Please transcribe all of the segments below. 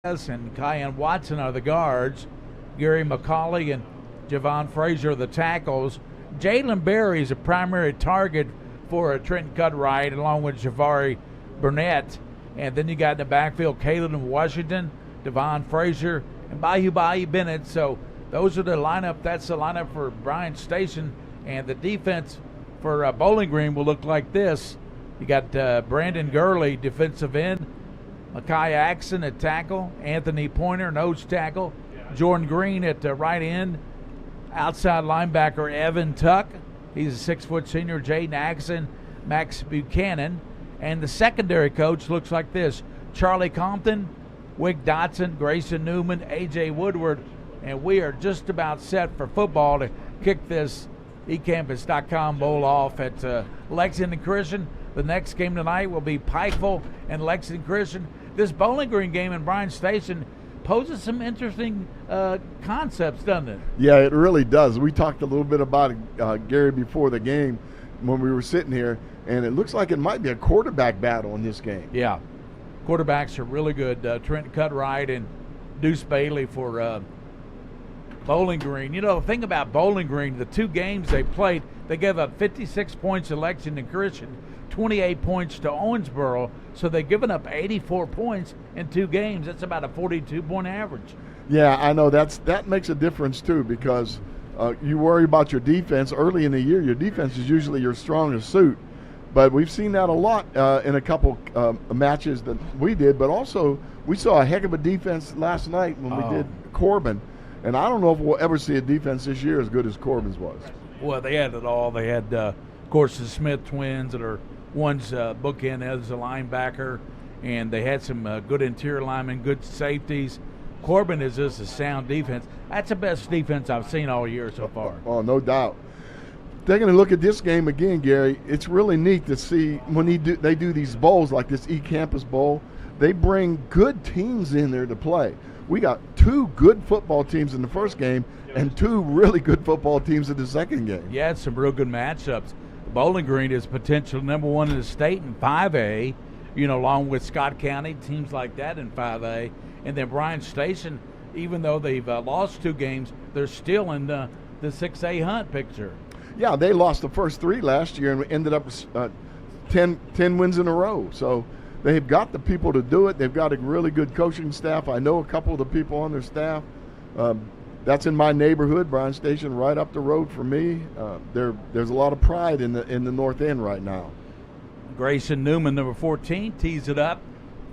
And Kyan Watson are the guards. Gary McCauley and Javon Frazier are the tackles. Jalen Berry is a primary target for Trenton Cutright, along with Javari Burnett. And then you got in the backfield Caleb Washington, Devon Frazier, and Bayou Bennett. So those are the lineup. That's the lineup for Bryan Station. And the defense for Bowling Green will look like this. You got Brandon Gurley, defensive end. Makai Axon at tackle. Anthony Pointer, nose tackle. Jordan Green at right end. Outside linebacker Evan Tuck. He's a 6-foot senior. Jaden Axon, Max Buchanan. And the secondary coach looks like this. Charlie Compton, Wick Dotson, Grayson Newman, A.J. Woodward. And we are just about set for football to kick this ecampus.com bowl off at Lexington Christian. The next game tonight will be Pikeville and Lexington Christian. This Bowling Green game in Bryan Station poses some interesting concepts, doesn't it? Yeah, it really does. We talked a little bit about it, Gary, before the game when we were sitting here, and it looks like it might be a quarterback battle in this game. Yeah, quarterbacks are really good. Trent Cutright and Deuce Bailey for Bowling Green. You know, the thing about Bowling Green, the two games they played, they gave up 56 points to Lexington Christian, 28 points to Owensboro, so they've given up 84 points in two games. That's about a 42-point average. Yeah, I know that makes a difference too, because you worry about your defense early in the year. Your defense is usually your strongest suit, but we've seen that a lot in a couple matches that we did, but also we saw a heck of a defense last night when we did Corbin, and I don't know if we'll ever see a defense this year as good as Corbin's was. Well, they had it all. They had, of course, the Smith twins that are one's bookend as a linebacker, and they had some good interior linemen, good safeties. Corbin is just a sound defense. That's the best defense I've seen all year so far. Oh, no doubt. Taking a look at this game again, Gary, it's really neat to see when they do these bowls like this eCampus Bowl. They bring good teams in there to play. We got two good football teams in the first game and two really good football teams in the second game. Yeah, it's some real good matchups. Bowling Green is potential number one in the state in 5A, you know, along with Scott County, teams like that in 5A. And then Bryan Station, even though they've lost two games, they're still in the 6A hunt picture. Yeah, they lost the first three last year and ended up 10 wins in a row. So they've got the people to do it. They've got a really good coaching staff. I know a couple of the people on their staff. That's in my neighborhood, Bryan Station, right up the road from me. There's a lot of pride in the North End right now. Grayson Newman, number 14, tees it up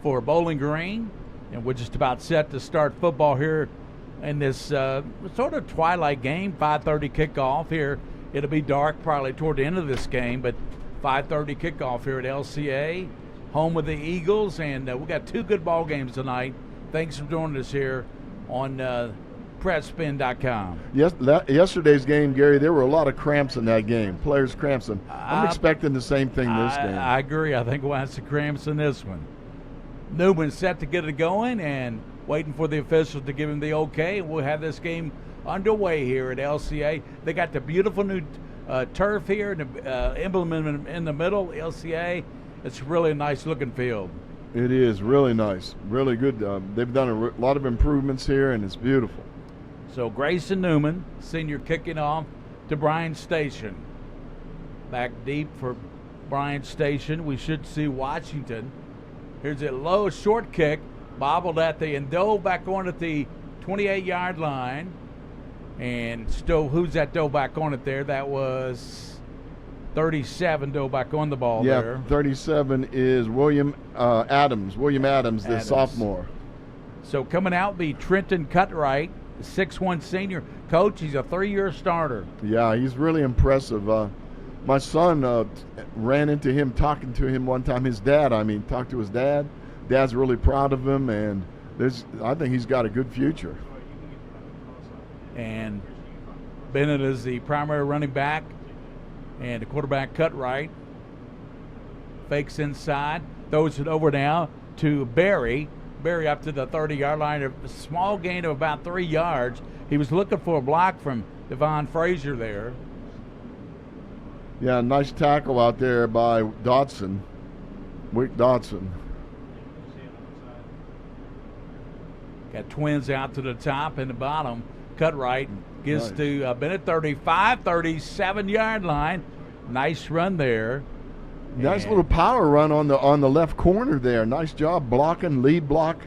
for Bowling Green. And we're just about set to start football here in this sort of twilight game, 5:30 kickoff here. It'll be dark probably toward the end of this game, but 5:30 kickoff here at LCA, home of the Eagles. And we got two good ball games tonight. Thanks for joining us here on PressSpin.com. Yes, yesterday's game, Gary, there were a lot of cramps in that game, players' cramps. And I'm expecting the same thing this game. I agree. I think we'll have some cramps in this one. Newman's set to get it going and waiting for the officials to give him the okay. We'll have this game underway here at LCA. They got the beautiful new turf here and the emblem in the middle, LCA. It's really a nice looking field. It is really nice, really good. They've done a lot of improvements here, and it's beautiful. So Grayson Newman, senior, kicking off to Bryan Station. Back deep for Bryan Station. We should see Washington. Here's a low short kick, bobbled at the and dove back on at the 28-yard line. And still, who's that dove back on it there? That was 37 dove back on the ball there. Yeah, 37 is William Adams, the sophomore. So coming out be Trenton Cutright, 6'1" senior. Coach, he's a 3-year starter. Yeah, he's really impressive. My son ran into him, talking to him one time. Talked to his dad. Dad's really proud of him, and I think he's got a good future. And Bennett is the primary running back, and the quarterback Cutright fakes inside, throws it over now to Berry. Berry up to the 30-yard line, a small gain of about 3 yards. He was looking for a block from Devon Frazier there. Yeah, nice tackle out there by Dotson, Wick Dotson. Got twins out to the top and the bottom. Cut right. Gets Nice. to Bennett 35, 37-yard line. Nice run there. Nice And little power run on the left corner there. Nice job blocking, lead block.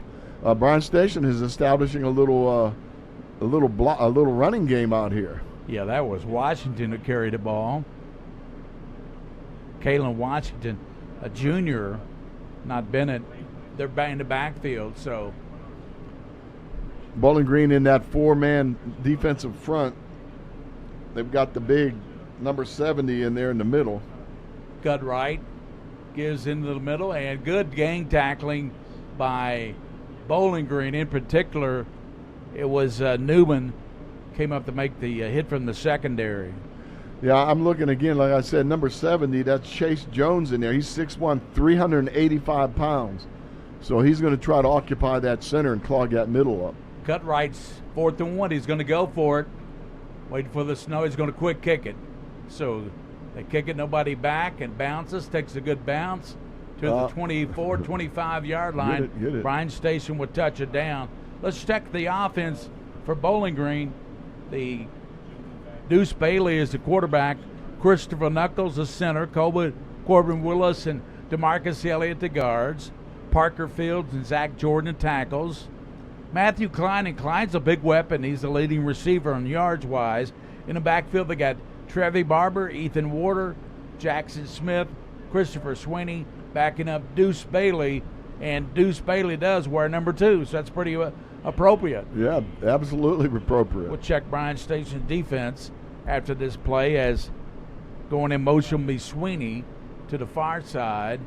Bryan Station is establishing a little running game out here. Yeah, that was Washington who carried the ball. Kalen Washington, a junior, not Bennett. They're back in the backfield, so Bowling Green in that 4-man defensive front. They've got the big number 70 in there in the middle. Cut right, gives into the middle, and good gang tackling by Bowling Green. In particular, it was Newman came up to make the hit from the secondary. Yeah, I'm looking again, like I said, number 70, that's Chase Jones in there. He's 6'1", 385 pounds. So he's going to try to occupy that center and clog that middle up. Cut right's 4th and 1. He's going to go for it. Waiting for the snow. He's going to quick kick it. So they kick it, nobody back, and bounces. Takes a good bounce to the 24, 25-yard line. Get it. Bryan Station would touch it down. Let's check the offense for Bowling Green. The Deuce Bailey is the quarterback. Christopher Knuckles the center. Corbin Willis and DeMarcus Elliott the guards. Parker Fields and Zach Jordan tackles. Matthew Klein, and Klein's a big weapon. He's the leading receiver on yards-wise. In the backfield, they got Trevi Barber, Ethan Warder, Jackson Smith, Christopher Sweeney backing up Deuce Bailey, and Deuce Bailey does wear number 2, so that's pretty appropriate. Yeah, absolutely appropriate. We'll check Bryan Station's defense after this play as going in motion will be Sweeney to the far side.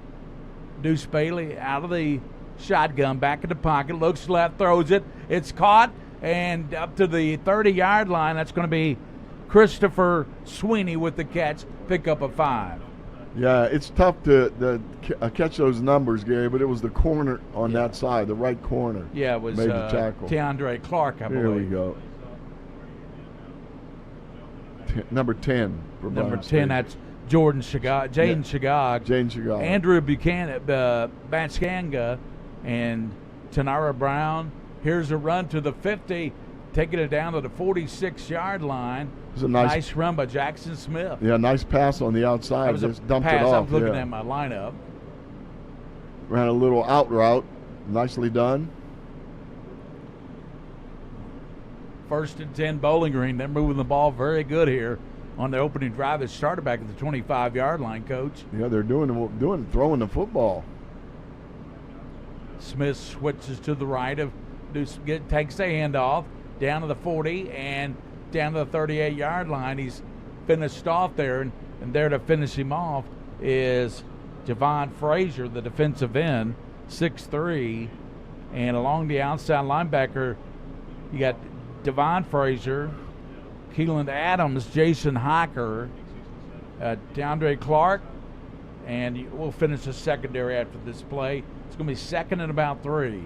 Deuce Bailey out of the shotgun, back in the pocket, looks left, throws it. It's caught, and up to the 30-yard line. That's going to be Christopher Sweeney with the catch, pick up a 5. Yeah, it's tough to catch those numbers, Gary, but it was the corner on that side, the right corner. Yeah, it was made the tackle. Teandre Clark, I believe. There we go. Number 10 for Number Bryan 10, Station. that's Jaden Shagag. Andrew Buchanan, Batskanga, and Tanara Brown. Here's a run to the 50, taking it down to the 46-yard line. It was a nice run by Jackson Smith. Yeah, nice pass on the outside. That was Just a dumped pass. it off. I was looking yeah. at my lineup. Ran a little out route. Nicely done. 1st and 10 Bowling Green. They're moving the ball very good here on the opening drive. It started back at the 25-yard line, Coach. Yeah, they're throwing the football. Smith switches to the right, takes the handoff down to the 40 and down to the 38-yard line. He's finished off there, and there to finish him off is Javon Frazier, the defensive end, 6'3", and along the outside linebacker, you got Devon Frazier, Keelan Adams, Jason Hocker, DeAndre Clark, and we'll finish the secondary after this play. It's going to be 2nd and about 3.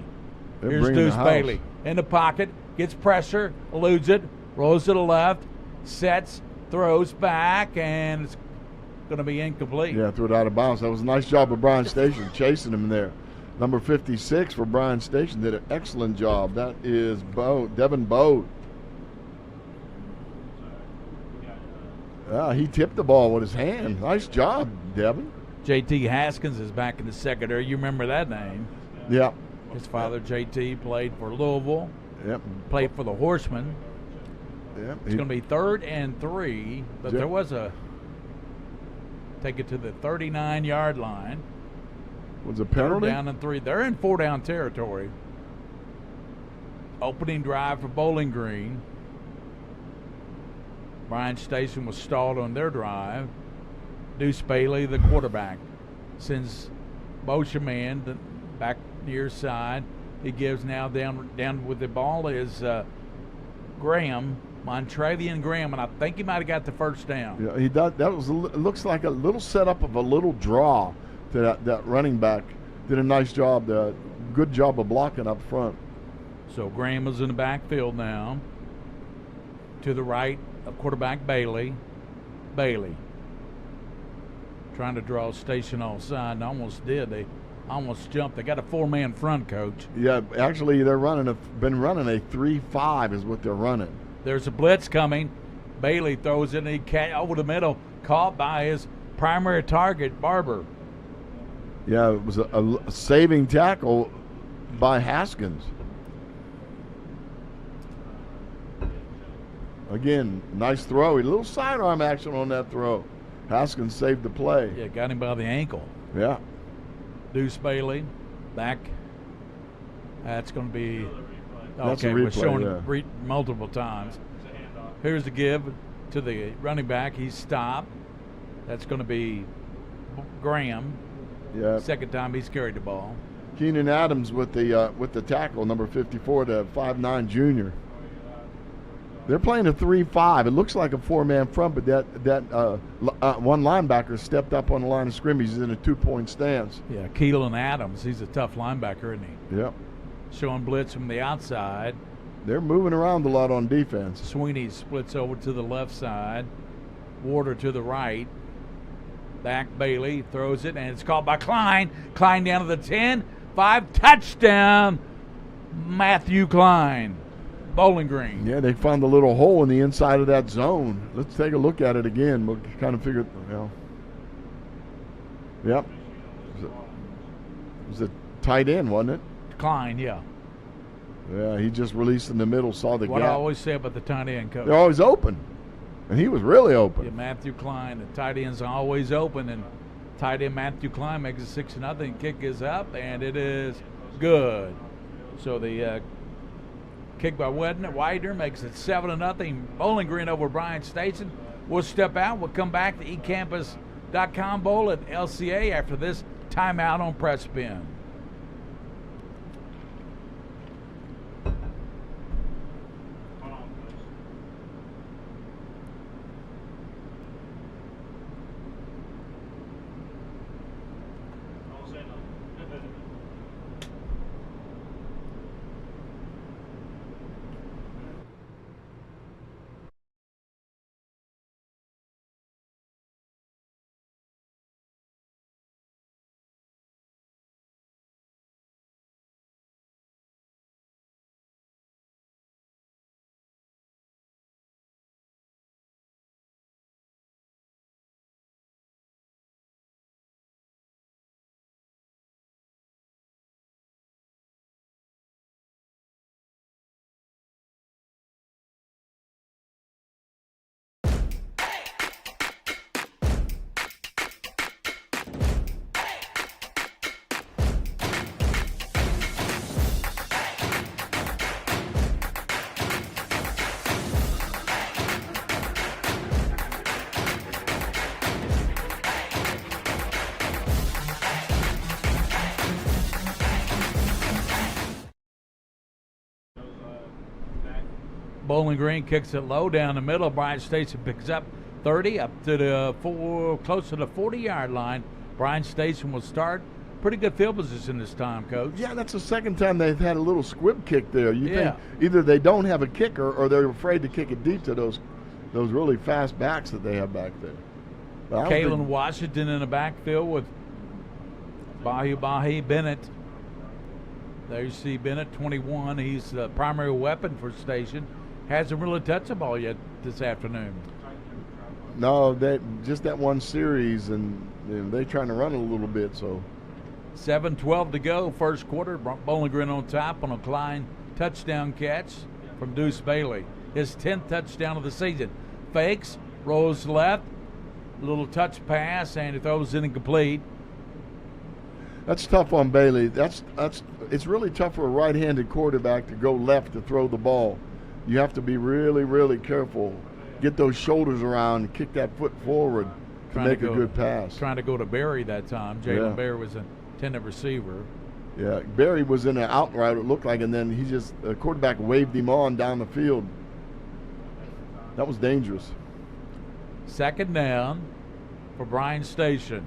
Here's Deuce Bailey in the pocket, gets pressure, eludes it, rolls to the left, sets, throws back, and it's going to be incomplete. Yeah, threw it out of bounds. That was a nice job of Bryan Station chasing him there. Number 56 for Bryan Station did an excellent job. That is Devin Bode. He tipped the ball with his hand. Nice job, Devin. J.T. Haskins is back in the secondary. You remember that name. Yeah. His father, J.T., played for Louisville. Yep. Played for the Horsemen. Yep. It's going to be 3rd and 3, but there was take it to the 39-yard line. Was a penalty? 3rd down and 3. They're in 4-down territory. Opening drive for Bowling Green. Bryan Station was stalled on their drive. Deuce Bailey, the quarterback, sends motion man back near side. He gives now down with the ball is Graham, Montrevian Graham, and I think he might have got the first down. Yeah, he does. That was looks like a little setup of a little draw to that running back. Did a nice job. Good job of blocking up front. So Graham is in the backfield now. To the right of quarterback Bailey. Trying to draw Station offside, and almost did. They Almost jumped. They got a 4-man front, Coach. Yeah, actually, they're been running a 3-5 is what they're running. There's a blitz coming. Bailey throws it, and he over the middle, caught by his primary target, Barber. Yeah, it was a saving tackle by Haskins. Again, nice throw. A little sidearm action on that throw. Haskins saved the play. Yeah, got him by the ankle. Yeah. Deuce Bailey back. That's going to be That's a okay. We're replay, showing yeah. it multiple times. Here's the give to the running back. He's stopped. That's going to be Graham. Yeah. Second time he's carried the ball. Keenan Adams with the tackle, number 54, the 5'9" junior. They're playing a 3-5. It looks like a 4-man front, but that one linebacker stepped up on the line of scrimmage. He's in a 2-point stance. Yeah, Keelan Adams. He's a tough linebacker, isn't he? Yep. Showing blitz from the outside. They're moving around a lot on defense. Sweeney splits over to the left side. Warder to the right. Back Bailey throws it, and it's caught by Klein. Klein down to the 10. 5, touchdown, Matthew Klein. Bowling Green. Yeah, they found a little hole in the inside of that zone. Let's take a look at it again. We'll kind of figure, Yep. It was a tight end, wasn't it? Klein, yeah. Yeah, he just released in the middle, saw the What gap. I always say about the tight end, Coach. They're always open. And he was really open. Yeah, Matthew Klein, the tight end's always open, and tight end Matthew Klein makes it 6-0. Kick is up, and it is good. So the kick by Widener makes it 7-0. Bowling Green over Bryan Station. We'll step out. We'll come back to eCampus.com Bowl at LCA after this timeout on Press Spin. Bowling Green kicks it low down the middle. Bryan Station picks up 30 up to the close to the 40-yard line. Bryan Station will start. Pretty good field position this time, Coach. Yeah, that's the second time they've had a little squib kick there. You Yeah. think either they don't have a kicker or they're afraid to kick it deep to those really fast backs that they have back there. But I don't Kalen think- Washington in the backfield with Bahi Bennett. There you see Bennett, 21. He's the primary weapon for Station. Hasn't really touched the ball yet this afternoon. No, just that one series, and they're trying to run it a little bit. So 7:12 to go, first quarter. Bowling Green on top on a Klein touchdown catch from Deuce Bailey. His 10th touchdown of the season. Fakes, rolls left, little touch pass, and he throws it incomplete. that's tough on Bailey. It's really tough for a right-handed quarterback to go left to throw the ball. You have to be really, really careful. Get those shoulders around and kick that foot forward to make a good pass. Trying to go to Berry that time. Jalen Berry was an intended receiver. Yeah, Berry was in an out route, it looked like, and then the quarterback waved him on down the field. That was dangerous. Second down for Bryan Station.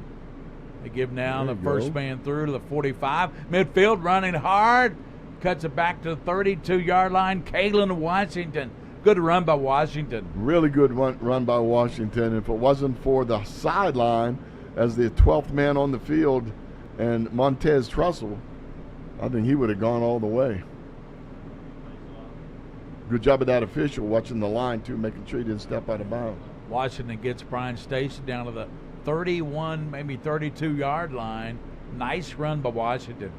They give now the first man through to the 45. Midfield running hard. Cuts it back to the 32-yard line. Kalen Washington. Good run by Washington. Really good run by Washington. If it wasn't for the sideline, as the 12th man on the field, And Montez Trussell, I think he would have gone all the way. Good job of that official watching the line, too, making sure he didn't step out of bounds. Washington gets Bryan Station down to the 31, maybe 32-yard line. Nice run by Washington.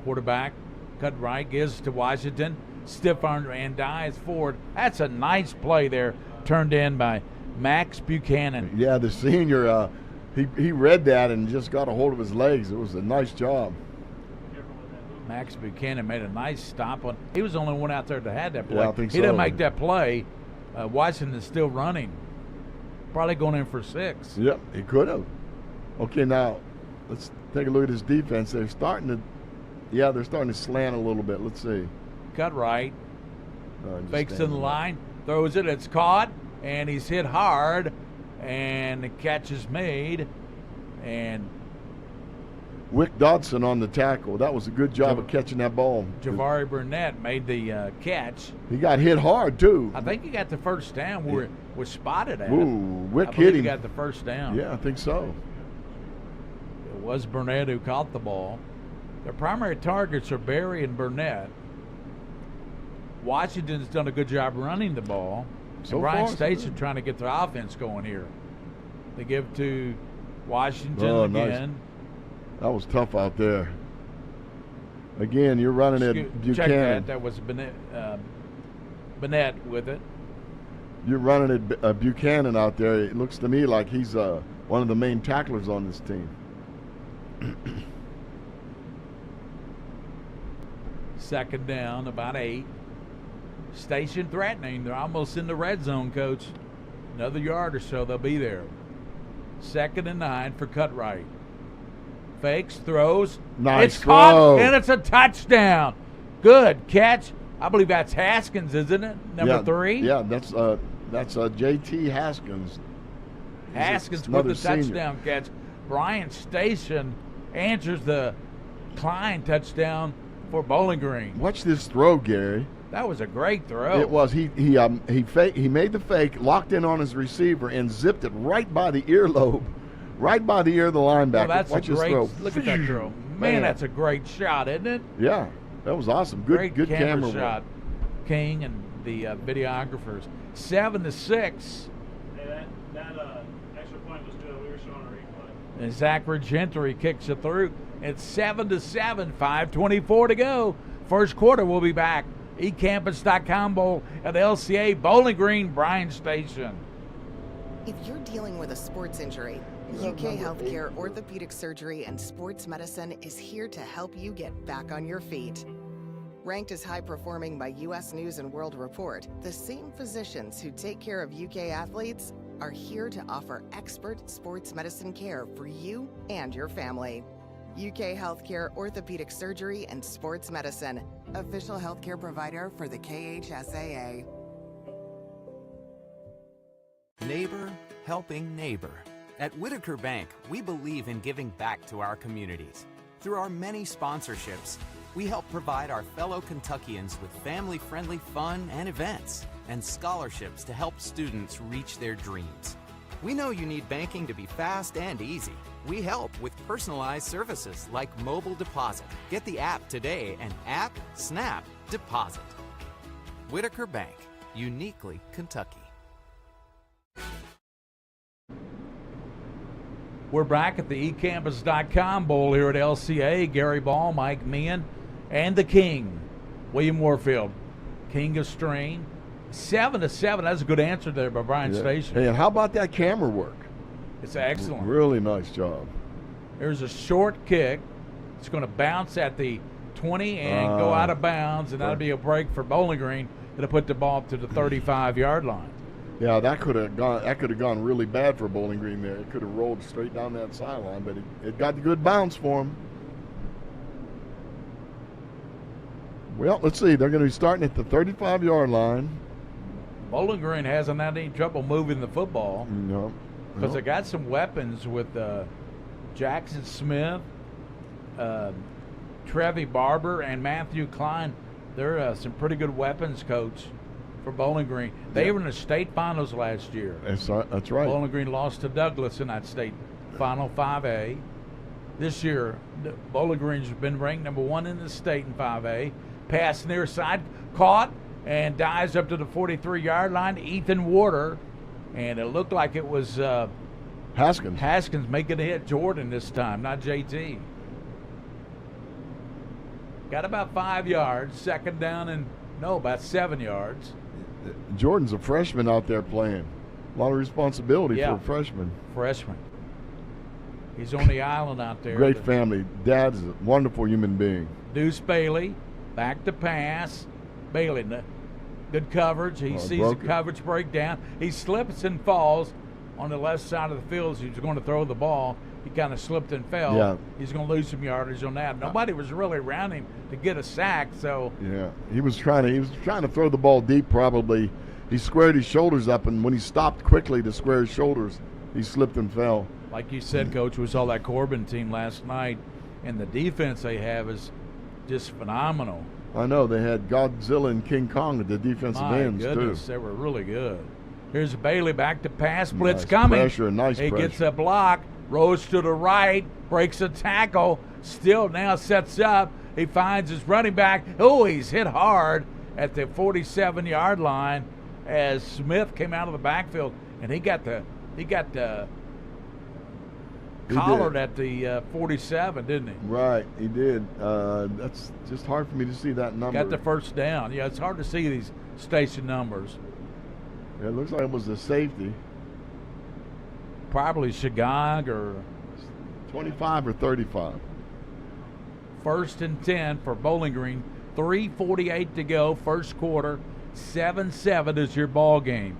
Quarterback, cut right, gives to Washington. Stiff arm and dives forward. That's a nice play there, turned in by Max Buchanan. Yeah, the senior, he read that and just got a hold of his legs. It was a nice job. Max Buchanan made a nice stop on. He was the only one out there that had that play. Yeah, I think he so. didn't make that play. Washington's still running. Probably going in for 6. Yep, he could have. Okay, now let's take a look at his defense. They're starting to slant a little bit. Let's see. Cut right. Fakes in the standing line. Throws it. It's caught. And he's hit hard. And the catch is made. And Wick Dodson on the tackle. That was a good job of catching that ball. Javari Burnett made the catch. He got hit hard, too. I think he got the first down where it was spotted at. Ooh, Wick hit him. He got the first down. Yeah, I think so. It was Burnett who caught the ball. Their primary targets are Berry and Burnett. Washington's done a good job running the ball. So and Bryan far, Station trying to get their offense going here. They give to Washington again. Nice. That was tough out there. Again, you're running at Buchanan. Check that. That was Burnett with it. You're running at Buchanan out there. It looks to me like he's one of the main tacklers on this team. Second down, about 8. Station threatening. They're almost in the red zone, Coach. Another yard or so, they'll be there. 2nd and 9 for Cutright. Fakes, throws. Nice it's throw. Caught, and it's a touchdown. Good catch. I believe that's Haskins, isn't it? Number 3? Yeah, that's J.T. Haskins. Haskins with the touchdown catch. Bryan Station answers the Klein touchdown for Bowling Green. Watch this throw, Gary. That was a great throw. It was. He made the fake, locked in on his receiver, and zipped it right by the earlobe, right by the ear of the linebacker. Well, that's Watch a his great. throw. Look at that throw. Man, that's a great shot, isn't it? Yeah, that was awesome. Good camera shot. King and the videographers. 7-6. Hey, that extra point was good. We were showing a replay. And Zachary Gentry kicks it through. It's 7-7. 5:24 to go. First quarter. We'll be back. eCampus.com Bowl at LCA Bowling Green, Bryan Station. If you're dealing with a sports injury, UK Healthcare Orthopedic Surgery and Sports Medicine is here to help you get back on your feet. Ranked as high performing by US News and World Report, the same physicians who take care of UK athletes are here to offer expert sports medicine care for you and your family. UK Healthcare Orthopedic Surgery and Sports Medicine, official healthcare provider for the KHSAA. Neighbor helping neighbor. At Whitaker Bank, we believe in giving back to our communities. Through our many sponsorships, we help provide our fellow Kentuckians with family-friendly fun and events, and scholarships to help students reach their dreams. We know you need banking to be fast and easy. We help with personalized services like mobile deposit. Get the app today and snap, deposit. Whitaker Bank, uniquely Kentucky. We're back at the eCampus.com Bowl here at LCA. Gary Ball, Mike Meehan, and the King, William Warfield. King of Strain. 7-7. That's a good answer there by Bryan Station. Hey, and how about that camera work? It's excellent. Really nice job. There's a short kick. It's going to bounce at the 20 and go out of bounds, and that'll be a break for Bowling Green. It'll put the ball to the 35-yard line. Yeah, that could have gone really bad for Bowling Green there. It could have rolled straight down that sideline, but it got the good bounce for him. Well, let's see. They're going to be starting at the 35-yard line. Bowling Green hasn't had any trouble moving the football. No. Because they got some weapons with Jackson Smith, Trevi Barber, and Matthew Klein. They're some pretty good weapons, Coach, for Bowling Green. They were in the state finals last year. That's right. Bowling Green lost to Douglas in that state Final 5A. This year, Bowling Green's been ranked number 1 in the state in 5A. Pass near side, caught, and dives up to the 43-yard line. Ethan Warder, and it looked like it was Haskins. Haskins making a hit Jordan this time, not JT. Got about 5 yards, second down and, about 7 yards. Jordan's a freshman out there playing. A lot of responsibility for a freshman. Freshman. He's on the island out there. Great family. Dad's a wonderful human being. Deuce Bailey, back to pass. Bailey, good coverage. He sees the coverage break down. He slips and falls on the left side of the field as he was going to throw the ball. He kind of slipped and fell. Yeah. He's going to lose some yardage on that. Nobody was really around him to get a sack, so. Yeah, he was trying to throw the ball deep probably. He squared his shoulders up, and when he stopped quickly to square his shoulders, he slipped and fell. Like you said, Coach, we saw that Corbin team last night, and the defense they have is just phenomenal. I know. They had Godzilla and King Kong at the defensive ends, My goodness, too. they were really good. Here's Bailey back to pass. Blitz Nice coming. pressure, nice He pressure. gets a block, rolls to the right, breaks a tackle, still now sets up. He finds his running back. Oh, he's hit hard at the 47-yard line as Smith came out of the backfield, and he got collared at the 47, didn't he? Right, he did. That's just hard for me to see that number. Got the first down. Yeah, it's hard to see these station numbers. Yeah, it looks like it was the safety. Probably Shagog or 25 or 35. 1st and 10 for Bowling Green. 3:48 to go, first quarter. 7-7 is your ball game.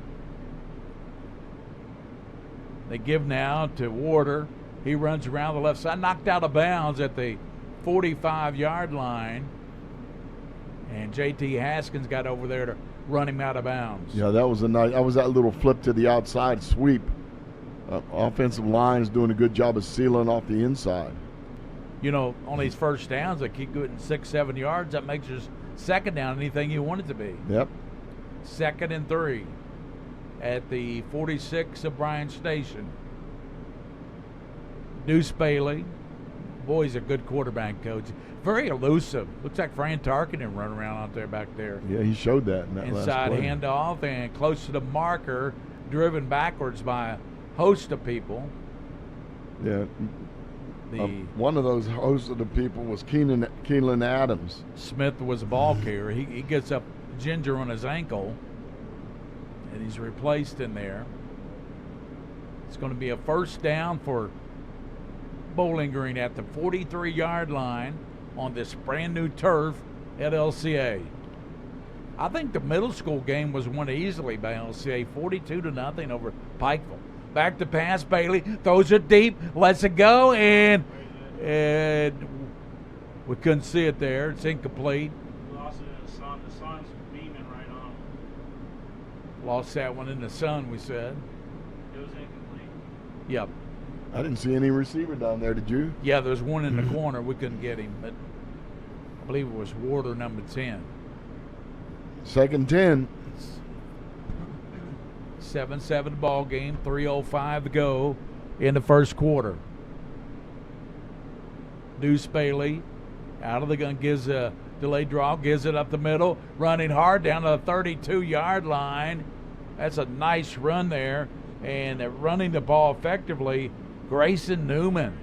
They give now to Warder. He runs around the left side, knocked out of bounds at the 45-yard line. And JT Haskins got over there to run him out of bounds. Yeah, that was that little flip to the outside sweep. Offensive line is doing a good job of sealing off the inside. You know, on these first downs, they keep getting 6-7 yards. That makes your second down anything you want it to be. Yep. 2nd and 3 at the 46 of Bryan Station. Deuce Bailey. Boy, he's a good quarterback, coach. Very elusive. Looks like Fran Tarkenton run around out there back there. Yeah, he showed that in that Inside last play. handoff and close to the marker, driven backwards by a host of people. Yeah. One of those hosts of the people was Keenan Adams. Smith was a ball carrier. He gets up ginger on his ankle, and he's replaced in there. It's going to be a first down for Bowling Green at the 43-yard line on this brand new turf at LCA. I think the middle school game was won easily by LCA, 42-0 over Pikeville. Back to pass, Bailey throws it deep, lets it go, and we couldn't see it there. It's incomplete. Lost it in the sun. The sun's beaming right on. Lost that one in the sun, we said. It was incomplete. Yep. I didn't see any receiver down there, did you? Yeah, there's one in the corner. We couldn't get him, but I believe it was Warder, number 10. 2nd and 10. 7-7 ball game, 3:05 to go in the first quarter. Deuce Bailey out of the gun, gives a delayed draw, gives it up the middle, running hard down to the 32-yard line. That's a nice run there, and running the ball effectively, Grayson Newman.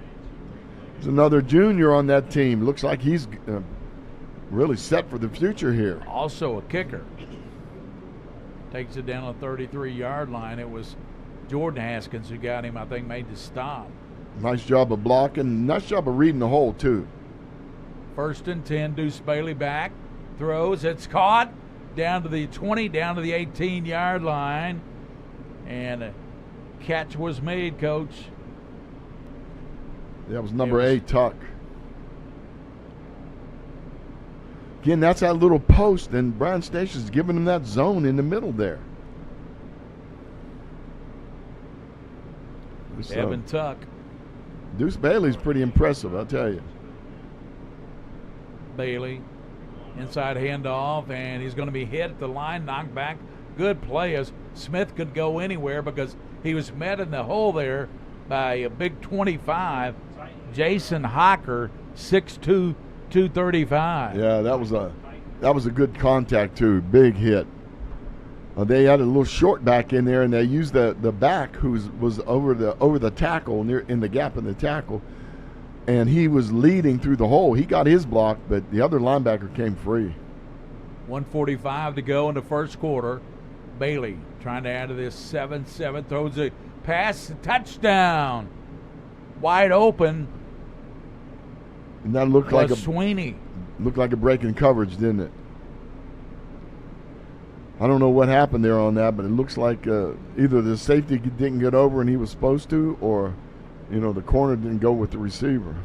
There's another junior on that team. Looks like he's really set for the future here. Also a kicker. Takes it down the 33-yard line. It was Jordan Haskins who got him, I think, made the stop. Nice job of blocking. Nice job of reading the hole, too. 1st and 10, Deuce Bailey back. Throws. It's caught. Down to the 20, down to the 18-yard line. And a catch was made, Coach. That was number 8, Tuck. Again, that's that little post, and Bryan Station's giving him that zone in the middle there. Evan Tuck. Deuce Bailey's pretty impressive, I'll tell you. Bailey, inside handoff, and he's going to be hit at the line, knocked back. Good play as Smith could go anywhere because he was met in the hole there by a big 25. Jason Hocker, 6'2", 235. Yeah, that was a good contact too. Big hit. They had a little short back in there, and they used the back who was over the tackle, near in the gap in the tackle, and he was leading through the hole. He got his block, but the other linebacker came free. 1:45 to go in the first quarter. Bailey trying to add to this 7-7, throws a pass, touchdown, wide open. And that looked like Sweeney. Looked like a break in coverage, didn't it? I don't know what happened there on that, but it looks like either the safety didn't get over and he was supposed to, or the corner didn't go with the receiver.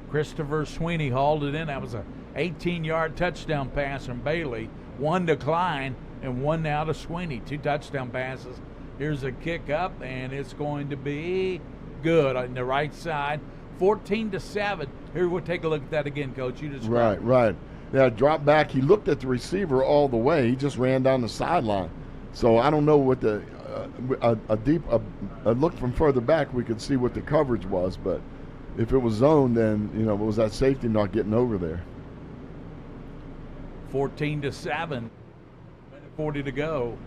Christopher Sweeney hauled it in. That was a 18-yard touchdown pass from Bailey. One to Klein and one now to Sweeney. 2 touchdown passes. Here's a kick up, and it's going to be good on the right side. 14-7. Here, we'll take a look at that again, Coach. You just right. Yeah, drop back. He looked at the receiver all the way. He just ran down the sideline. So I don't know what a look from further back, we could see what the coverage was. But if it was zoned, then it was that safety not getting over there. 14-7. 40 to go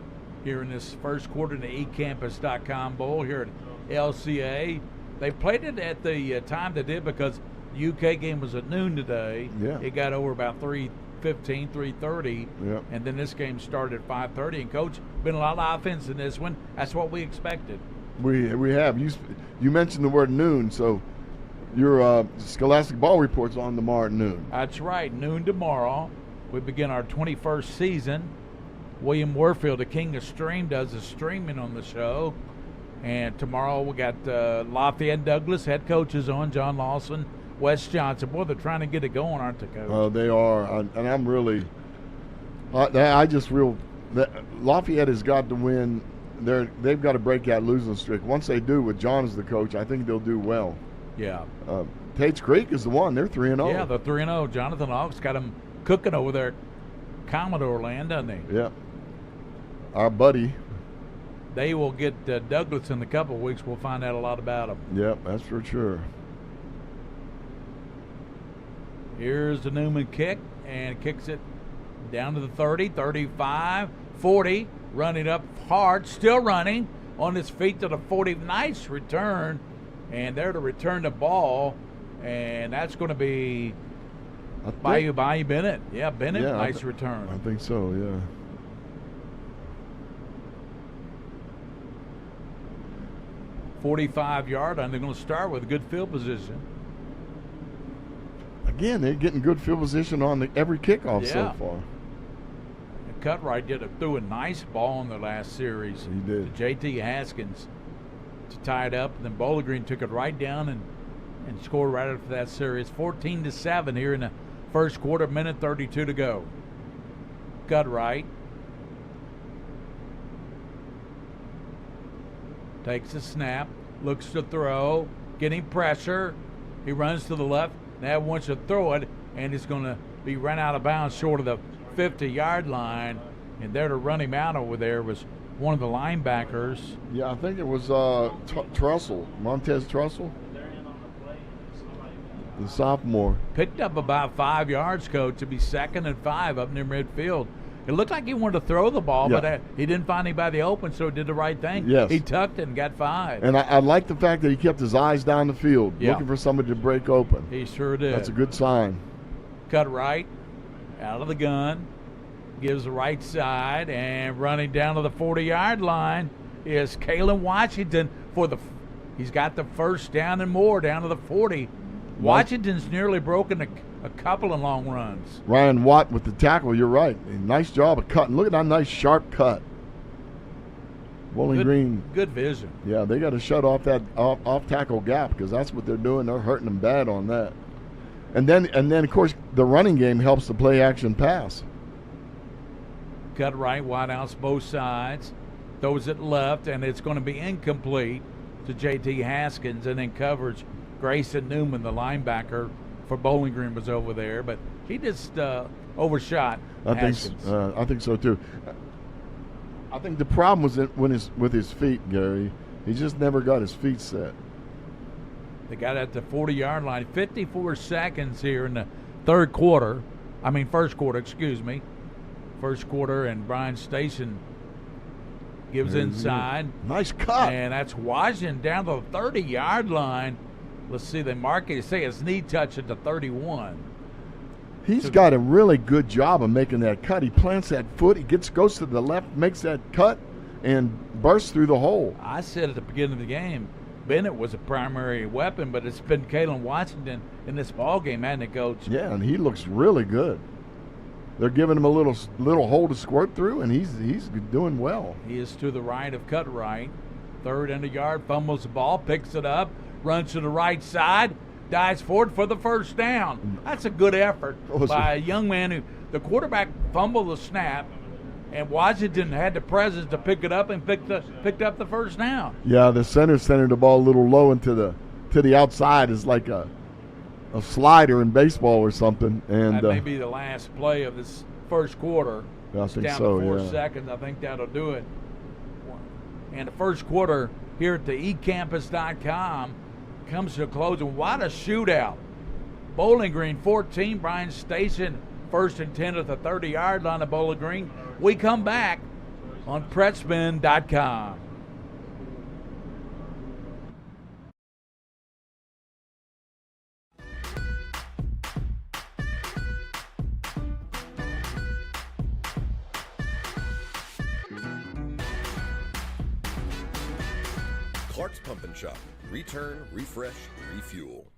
here in this first quarter in the eCampus.com Bowl here at LCA. They played it at the time they did because the UK game was at noon today. Yeah. It got over about 3:15, 3:30. Yeah. And then this game started at 5:30. And, Coach, been a lot of offense in this one. That's what we expected. We have. You mentioned the word noon, so your Scholastic Ball Report's on tomorrow at noon. That's right, noon tomorrow. We begin our 21st season. William Warfield, the King of Stream, does the streaming on the show. And tomorrow we got Lafayette Douglas, head coaches on, John Lawson, Wes Johnson. Boy, they're trying to get it going, aren't they, Coach? They are, and I'm really Lafayette has got to win. They've got to break that losing streak. Once they do, with John as the coach, I think they'll do well. Yeah. Tate's Creek is the one. They're 3-0. Yeah, they're 3-0. Jonathan Hawks got them cooking over there, Commodore land, doesn't he? Yeah. Our buddy. They will get Douglas in a couple of weeks. We'll find out a lot about him. Yep, that's for sure. Here's the Newman kick, and kicks it down to the 30, 35, 40, running up hard, still running on his feet to the 40. Nice return, and there to return the ball, and that's going to be Bayou Bennett. Yeah, Bennett, yeah, nice return. I think so, yeah. .45-yard, and they're going to start with a good field position. Again, they're getting good field position on every kickoff so far. And Cutright threw a nice ball in the last series. He did. To J.T. Haskins to tie it up. And then Bowling Green took it right down and scored right after that series. 14-7 here in the first quarter, minute 32 to go. Cutright takes a snap, looks to throw, getting pressure. He runs to the left. Now wants to throw it, and it's going to be run out of bounds short of the 50-yard line. And there to run him out over there was one of the linebackers. Yeah, I think it was Trussell, Montez Trussell, the sophomore. Picked up about 5 yards, Coach, to be 2nd and 5 up near midfield. It looked like he wanted to throw the ball, but he didn't find anybody open, so he did the right thing. Yes. He tucked it and got 5. And I like the fact that he kept his eyes down the field, looking for somebody to break open. He sure did. That's a good sign. Cutright, out of the gun, gives the right side, and running down to the 40-yard line is Kalen Washington he's got the first down and more down to the 40. Washington's nearly broken a couple of long runs. Ryan Watt with the tackle, you're right. Nice job of cutting. Look at that nice sharp cut. Bowling Green. Good vision. Yeah, they got to shut off that off tackle gap because that's what they're doing. They're hurting them bad on that. And then of course the running game helps the play action pass. Cutright, wide outs both sides. Throws it left, and it's going to be incomplete to J.T. Haskins, and then coverage. Grayson Newman, the linebacker for Bowling Green, was over there, but he just overshot Haskins. I think so too. I think the problem was with his feet, Gary. He just never got his feet set. They got at the 40-yard line. 54 seconds here in the first quarter, excuse me. First quarter, and Bryan Station gives inside. Nice cut. And that's Washington down to the 30-yard line. Let's see, they mark it. Say it's knee touch at the 31. He's got a really good job of making that cut. He plants that foot. He goes to the left, makes that cut, and bursts through the hole. I said at the beginning of the game, Bennett was a primary weapon, but it's been Kalen Washington in this ball game, hasn't it, Coach? Yeah, and he looks really good. They're giving him a little hole to squirt through, and he's doing well. He is to the right of Cutright. Third and a yard, fumbles the ball, picks it up, runs to the right side, dives forward for the first down. That's a good effort by a young man who the quarterback fumbled the snap, and Washington had the presence to pick it up and picked up the first down. Yeah, the center centered the ball a little low into the outside. Is like a slider in baseball or something. And that may be the last play of this first quarter. I it's think down so, to 4 yeah. seconds. I think that'll do it. And the first quarter here at the ecampus.com comes to a close. And what a shootout. Bowling Green 14, Bryan Station first and 10 at the 30-yard line of Bowling Green. We come back on Pressman.com. Clark's Pump and Shop. Return, refresh, refuel.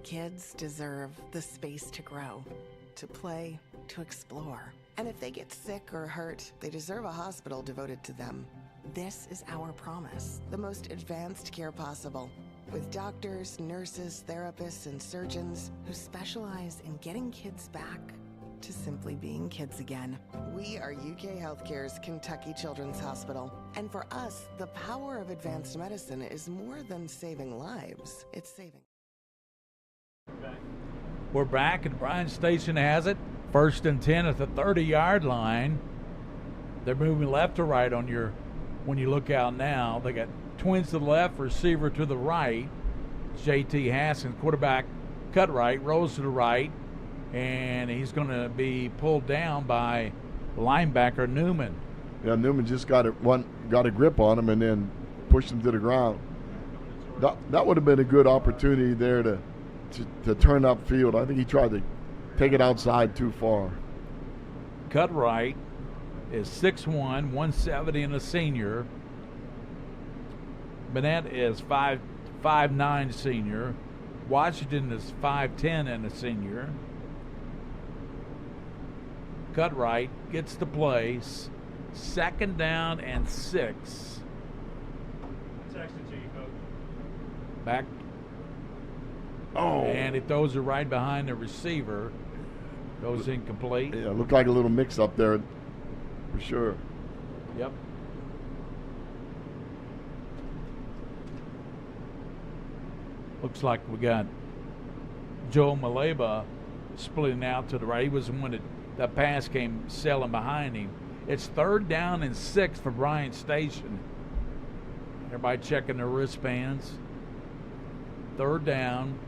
Kids deserve the space to grow, to play, to explore. And if they get sick or hurt, they deserve a hospital devoted to them. This is our promise, the most advanced care possible, with doctors, nurses, therapists, and surgeons who specialize in getting kids back to simply being kids again. We are UK Healthcare's Kentucky Children's Hospital. And for us, the power of advanced medicine is more than saving lives. It's saving. We're back, and Bryan Station has it. First and 10 at the 30-yard line. They're moving left to right when you look out now. They got twins to the left, receiver to the right. J.T. Hassan, quarterback cut right, rolls to the right, and he's going to be pulled down by linebacker Newman. Yeah, Newman just got a grip on him and then pushed him to the ground. That would have been a good opportunity there to turn upfield. I think he tried to take it outside too far. Cutright is 6'1", 170 and a senior. Bennett is 5'9", senior. Washington is 5'10" and a senior. Cutright gets the place. Second down and 6. I texted to you, Coach. Back. Oh. And he throws it right behind the receiver. Goes incomplete. Yeah, looked like a little mix-up there for sure. Yep. Looks like we got Joe Maleba splitting out to the right. He was the one that pass came sailing behind him. It's third down and 6 for Bryan Station. Everybody checking their wristbands. Third down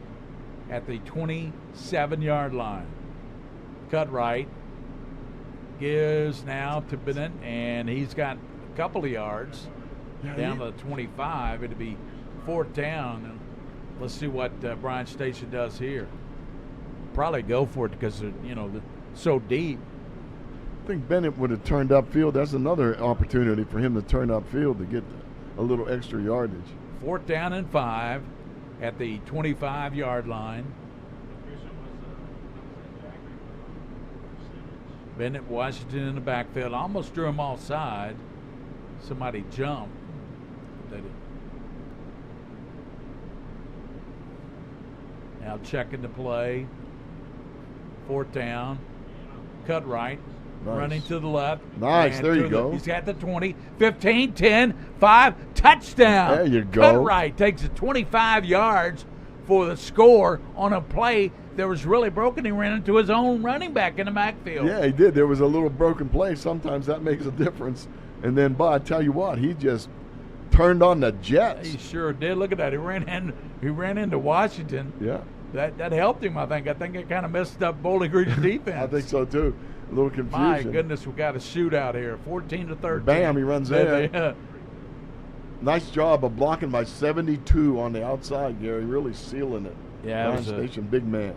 at the 27-yard line. Cutright gives now to Bennett, and he's got a couple of yards down to the 25. It'll be fourth down. And let's see what Bryan Station does here. Probably go for it because they're so deep. I think Bennett would have turned upfield. That's another opportunity for him to turn upfield to get a little extra yardage. Fourth down and 5 at the 25-yard line. Bennett, Washington in the backfield. Almost drew him offside. Somebody jumped. Now checking the play. 4th down. Cut right. Nice. Running to the left. Nice, And there you to go. He's got the 20, 15, 10, 5, touchdown. There you go. Cut right takes it 25 yards for the score on a play that was really broken. He ran into his own running back in the backfield. Yeah, he did. There was a little broken play. Sometimes that makes a difference. And then, but I tell you what, he just turned on the Jets. He sure did. Look at that. He ran into Washington. Yeah. That helped him, I think. I think it kind of messed up Bowling Green's defense. I think so, too. A little confusion. My goodness, we got a shootout here. 14-13. Bam, he runs in. Nice job of blocking by 72 on the outside, Gary. Really sealing it. Yeah, Bryan Station, big man.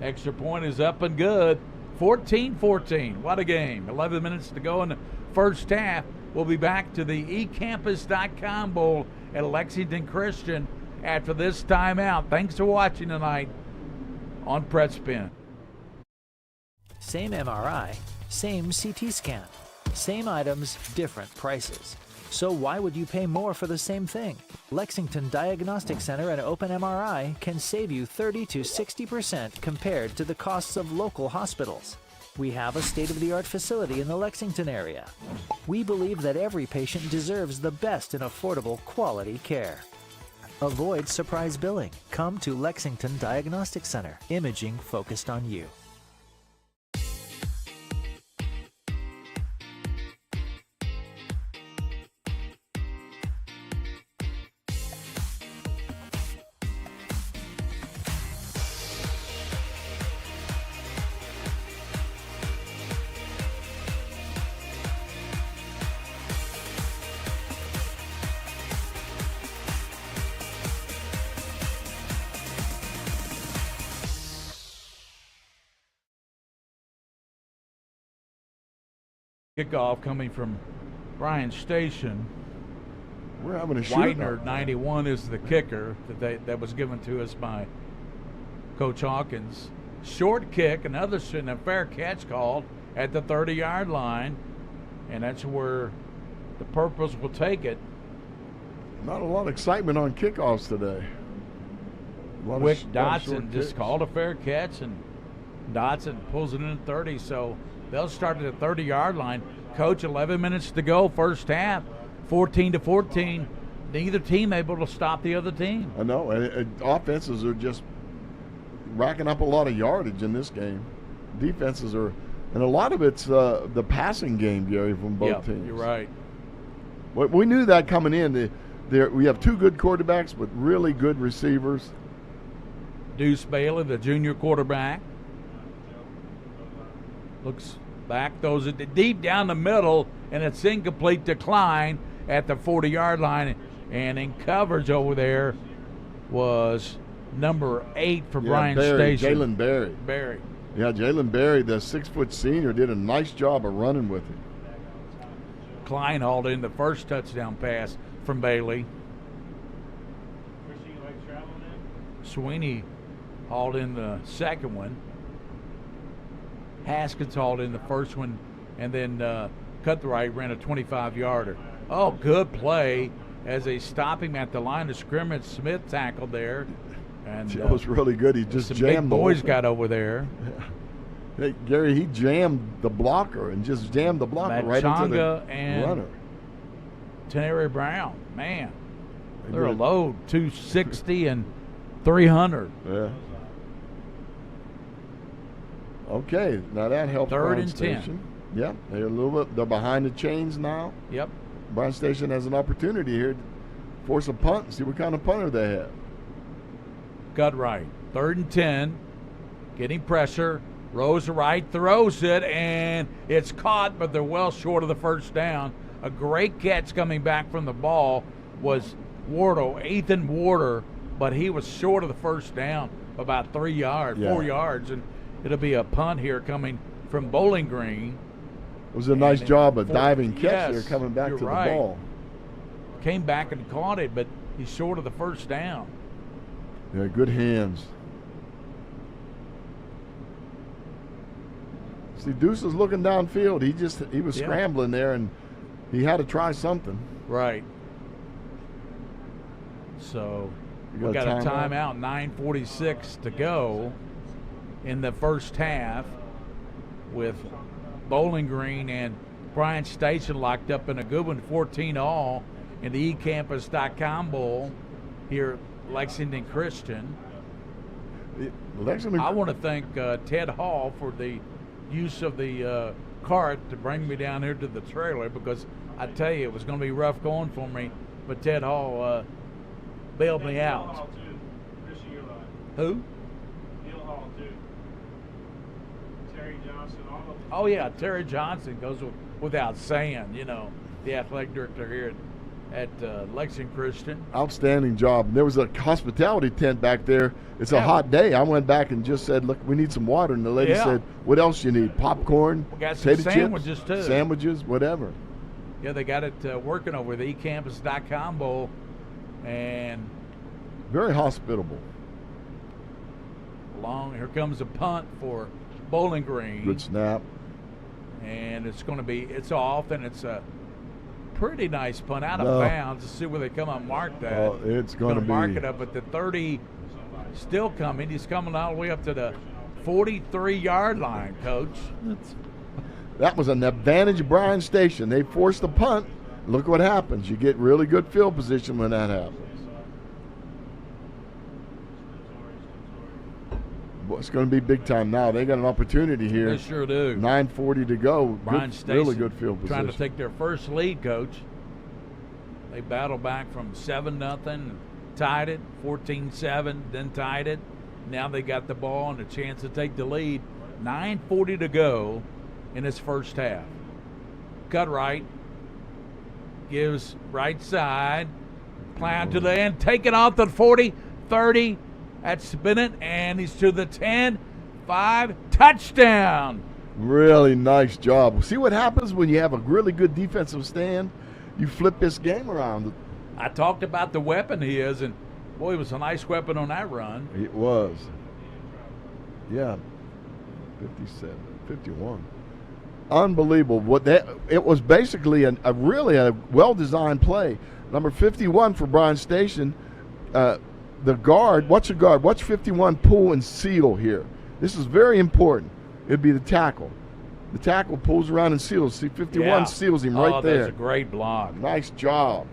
Extra point is up and good. 14-14. What a game. 11 minutes to go in the first half. We'll be back to the ecampus.com Bowl at Lexington Christian after this timeout. Thanks for watching tonight on Prep Spin. Same MRI, same CT scan. Same items, different prices. So why would you pay more for the same thing? Lexington Diagnostic Center and Open MRI can save you 30 to 60% compared to the costs of local hospitals. We have a state-of-the-art facility in the Lexington area. We believe that every patient deserves the best in affordable, quality care. Avoid surprise billing. Come to Lexington Diagnostic Center. Imaging focused on you. Kickoff coming from Bryan Station. We're having a Widener, shootout. 91, is the kicker that was given to us by Coach Hawkins. Short kick, another a fair catch called at the 30-yard line, and that's where the Purples will take it. Not a lot of excitement on kickoffs today. Wick Dotson just called a fair catch, and Dotson pulls it in at 30, so they'll start at the 30-yard line. Coach, 11 minutes to go, first half, 14-14. Neither team able to stop the other team. I know. And offenses are just racking up a lot of yardage in this game. Defenses are, and a lot of it's the passing game, Gary, from both teams. You're right. We knew that coming in. We have two good quarterbacks with really good receivers. Deuce Bailey, the junior quarterback, looks back, throws it deep down the middle, and it's incomplete decline at the 40-yard line. And in coverage over there was number 8 for Bryan Station. Jalen Berry. Yeah, Jalen Berry, the 6-foot senior, did a nice job of running with him. Klein hauled in the first touchdown pass from Bailey. Sweeney hauled in the second one. Haskins hauled in the first one, and then Cutright ran a 25-yarder. Oh, good play as they stop him at the line of scrimmage. Smith tackled there. And that was really good. He just some jammed big boys got over there. Yeah. Hey, Gary, he jammed the blocker and just jammed the blocker right into the runner. Tenere Brown, man, they're a load, 260 and 300. Yeah. Okay, now that helps. Third Bryan and Station. 10. Yeah, they're a little bit. They're behind the chains now. Yep. Bryan Station has an opportunity here to force a punt and see what kind of punter they have. Cutright, 3rd and 10, getting pressure. Rose right, throws it, and it's caught, but they're well short of the first down. A great catch coming back from the ball was Ethan Warder, but he was short of the first down, about 4 yards, and it'll be a punt here coming from Bowling Green. It was a nice job of diving catch here coming back to the ball. Came back and caught it, but he's short of the first down. Yeah, good hands. See, Deuce is looking downfield. He was scrambling there, and he had to try something. Right. So You we got a timeout? timeout, 9:46 to go in the first half with Bowling Green and Bryan Station locked up in a good one, 14-all in the eCampus.com Bowl here at Lexington Christian. Lexington. I want to thank Ted Hall for the use of the cart to bring me down here to the trailer, because I tell you, it was going to be rough going for me, but Ted Hall bailed me out. Hall, too. Christian Yearline. Who? Neil Hall, too. Terry Johnson, all of them. Oh, yeah, Terry Johnson goes without saying, you know, the athletic director here at Lexington Christian. Outstanding job. There was a hospitality tent back there. It's a Yeah. hot day. I went back and just said, look, we need some water. And the lady Yeah. said, what else you need? Popcorn, We got some potato sandwiches, chips, too. sandwiches, whatever. Yeah, they got it working over the eCampus.com Bowl, and Very hospitable. here comes a punt for Bowling Green. Good snap. And it's off, and it's a pretty nice punt out of No. bounds. Let's see where they come and mark that. Oh, it's gonna mark be- it up at the 30, still coming. He's coming all the way up to the 43-yard line, Coach. That was an advantage of Bryan Station. They forced the punt. Look what happens. You get really good field position when that happens. Well, it's going to be big time now. They got an opportunity here. They sure do. 9:40 to go. Bryan Good, Station really good field position. trying to take their first lead, Coach. They battled back from 7-0, tied it, 14-7, then tied it. Now they got the ball and a chance to take the lead. 9:40 to go in this first half. Cut right. Gives right side. Plan to the end. Take it off the 40, 30. That's Bennett, and he's to the 10, 5, touchdown. Really nice job. See what happens when you have a really good defensive stand? You flip this game around. I talked about the weapon he is, and boy, it was a nice weapon on that run. It was. Yeah. 57, 51. Unbelievable. It was basically a really well-designed play. Number 51 for Bryan Station. The guard, watch the guard, watch 51 pull and seal here. This is very important. It'd be the tackle. The tackle pulls around and seals. See, 51 seals him right there. That's a great block. Nice job.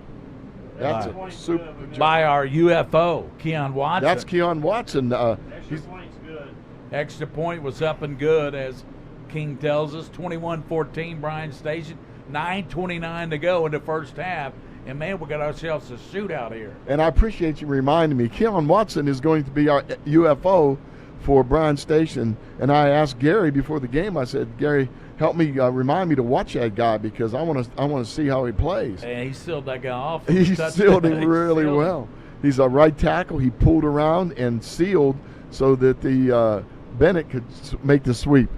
That's a super job. By our UFO, Keon Watson. That's Keon Watson. Extra point's good. Extra point was up and good, as King tells us. 21-14 Bryan Station. 9:29 to go in the first half. And, man, we got ourselves a shootout here. And I appreciate you reminding me. Keon Watson is going to be our UFO for Bryan Station. And I asked Gary before the game, I said, Gary, help me remind me to watch that guy, because I want to see how he plays. And he sealed that guy off. He sealed him really well. He's a right tackle. He pulled around and sealed so that the Bennett could make the sweep.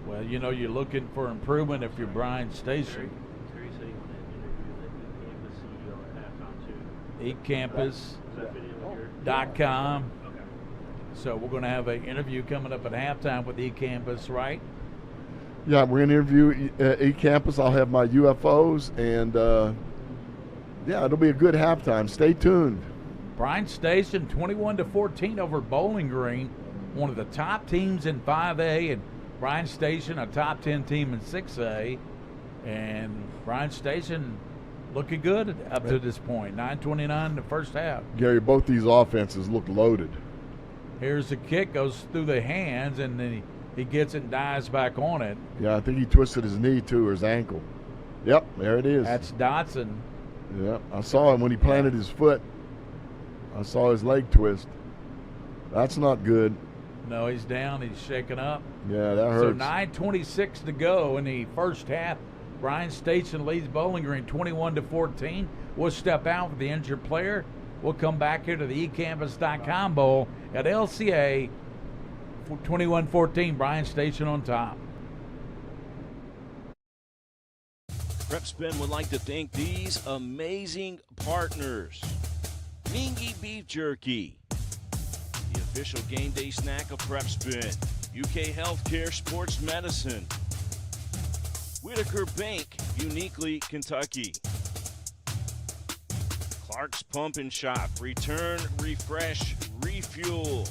Well, you know, you're looking for improvement if you're Bryan Station. eCampus.com. So we're going to have an interview coming up at halftime with eCampus, right? Yeah, we're going to interview eCampus. I'll have my UFOs, and yeah, it'll be a good halftime. Stay tuned. Bryan Station 21-14 over Bowling Green, one of the top teams in 5A, and Bryan Station a top 10 team in 6A. And Bryan Station looking good up to this point. 9:29 in the first half. Gary, both these offenses look loaded. Here's the kick, goes through the hands, and then he gets it and dives back on it. Yeah, I think he twisted his knee too, or his ankle. Yep, there it is. That's Dotson. Yep, I saw him when he planted his foot. I saw his leg twist. That's not good. No, he's down. He's shaken up. Yeah, that So hurts. 9:26 to go in the first half. Bryan Station leads Bowling Green 21-14. We'll step out with the injured player. We'll come back here to the eCampus.com Bowl at LCA. 21-14, Bryan Station on top. Prep Spin would like to thank these amazing partners. Mingy Beef Jerky, the official game day snack of Prep Spin. UK Healthcare Sports Medicine. Whitaker Bank, uniquely Kentucky. Parks Pump and Shop. Return, refresh, refuel.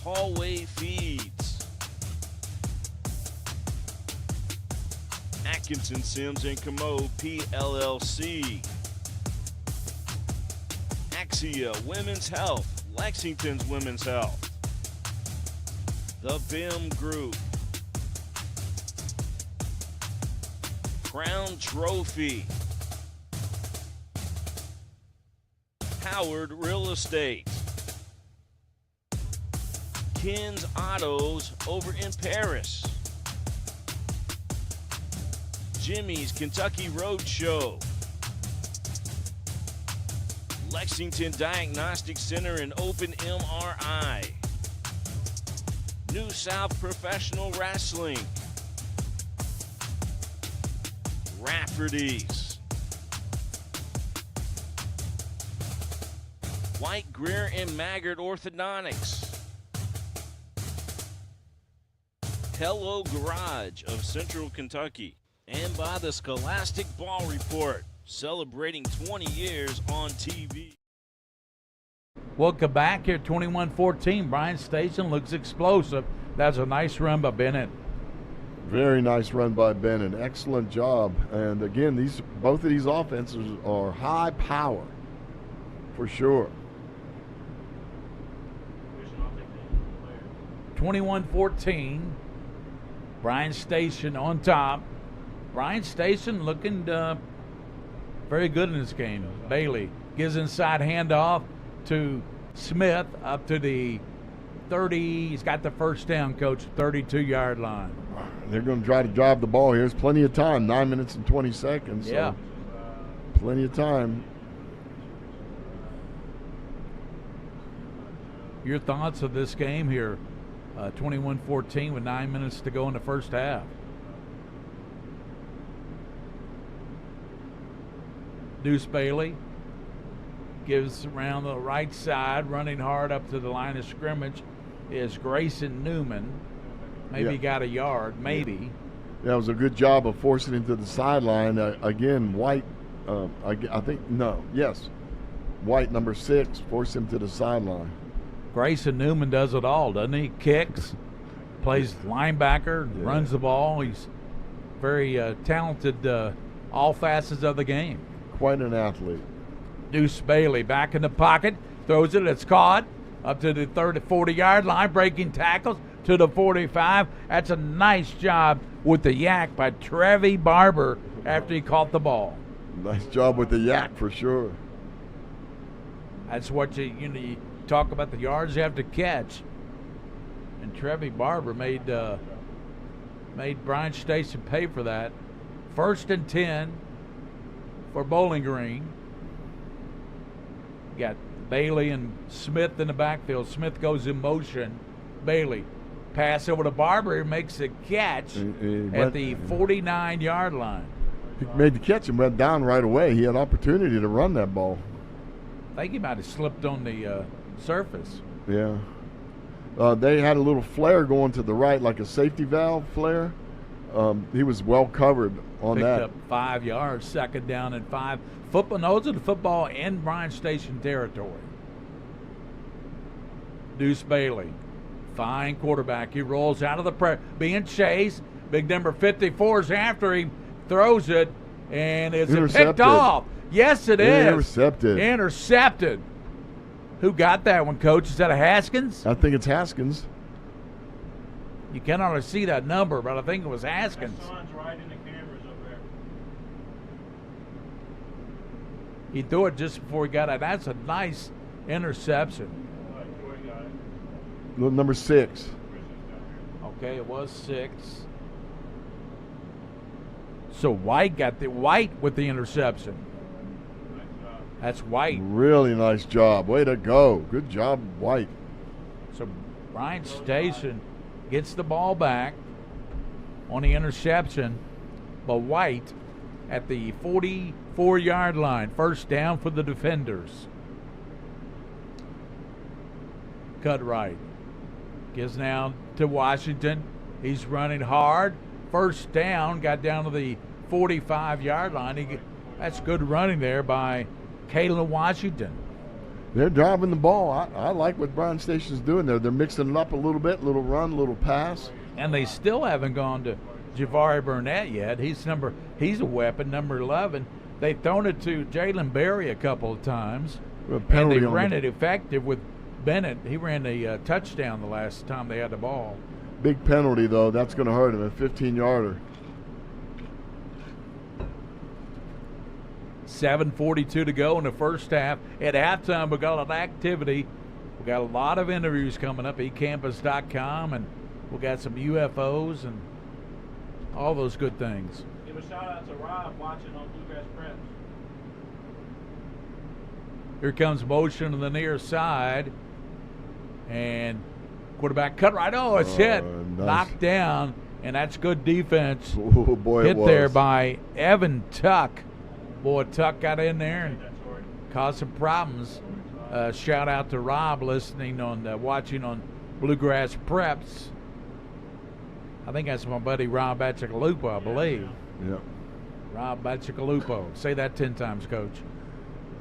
Hallway Feeds. Atkinson, Sims, and Commode PLLC. Axia Women's Health, Lexington's Women's Health. The BIM Group. Crown Trophy. Howard Real Estate. Ken's Autos over in Paris. Jimmy's Kentucky Roadshow. Lexington Diagnostic Center and Open MRI. New South Professional Wrestling. Rafferty's. White, Greer, and Maggard Orthodontics. Hello Garage of Central Kentucky. And by the Scholastic Ball Report, celebrating 20 years on TV. Welcome back here, 21-14. Bryan Station looks explosive. That's a nice run by Bennett. Very nice run by Bennett. Excellent job. And again, both of these offenses are high power, for sure. 21-14. Bryan Station on top. Bryan Station looking very good in this game. Bailey gives inside handoff to Smith up to the 30. He's got the first down, Coach, 32-yard line. They're going to try to drive the ball here. There's plenty of time, 9 minutes and 20 seconds. Yeah. So plenty of time. Your thoughts of this game here, 21-14 with 9 minutes to go in the first half. Deuce Bailey gives around the right side, running hard up to the line of scrimmage is Grayson Newman. Maybe got a yard, maybe. Yeah, it was a good job of forcing him to the sideline. Again, White, White, number 6, forced him to the sideline. Grayson Newman does it all, doesn't he? Kicks, plays linebacker, runs the ball. He's very talented, all facets of the game. Quite an athlete. Deuce Bailey back in the pocket, throws it, it's caught up to the 40-yard line, breaking tackles to the 45. That's a nice job with the yak by Trevi Barber after he caught the ball. Nice job with the yak for sure. That's what you talk about, the yards you have to catch. And Trevi Barber made Bryan Station pay for that. 1st and 10 for Bowling Green. Got Bailey and Smith in the backfield. Smith goes in motion. Bailey pass over to Barber, makes a catch at the 49-yard line. He made the catch and went down right away. He had opportunity to run that ball. I think he might have slipped on the surface. Yeah. They had a little flare going to the right, like a safety valve flare. He was well covered on that. Picked up 5 yards, 2nd down and 5. Football, those are the football in Bryan Station territory. Deuce Bailey, fine quarterback. He rolls out of the pressure, being chased. Big number 54 is after him, throws it, and it's picked off. Yes, it is. Intercepted. Who got that one, Coach? Is that a Haskins? I think it's Haskins. You can hardly see that number, but I think it was Haskins. That right in the cameras up there. He threw it just before he got it. That's a nice interception. Number 6. Okay, it was 6. So White with the interception. That's White. Really nice job. Way to go. Good job, White. So Bryan Station gets the ball back on the interception, but White at the 44-yard line. 1st down for the defenders. Cut right. Gives now to Washington. He's running hard. 1st down. Got down to the 45-yard line. That's good running there by Kalen Washington. They're driving the ball. I like what Bryan Station's doing there. They're mixing it up a little bit, little run, little pass. And they still haven't gone to Javari Burnett yet. He's a weapon, number 11. They've thrown it to Jalen Berry a couple of times. And they ran it effective with Bennett. He ran a touchdown the last time they had the ball. Big penalty, though. That's going to hurt him, a 15-yarder. 7:42 to go in the first half. At halftime, we got a lot of activity. We got a lot of interviews coming up, ecampus.com, and we got some UFOs and all those good things. Give a shout out to Rob watching on Bluegrass Preps. Here comes motion on the near side, and quarterback cut right. Oh, it's hit, nice. Knocked down, and that's good defense. Oh, boy, hit there by Evan Tuck. Boy, Tuck got in there and caused some problems. Shout out to Rob listening on watching on Bluegrass Preps. I think that's my buddy Rob Bacigalupo, I believe. Yep. Rob Bacigalupo. Say that 10 times, Coach.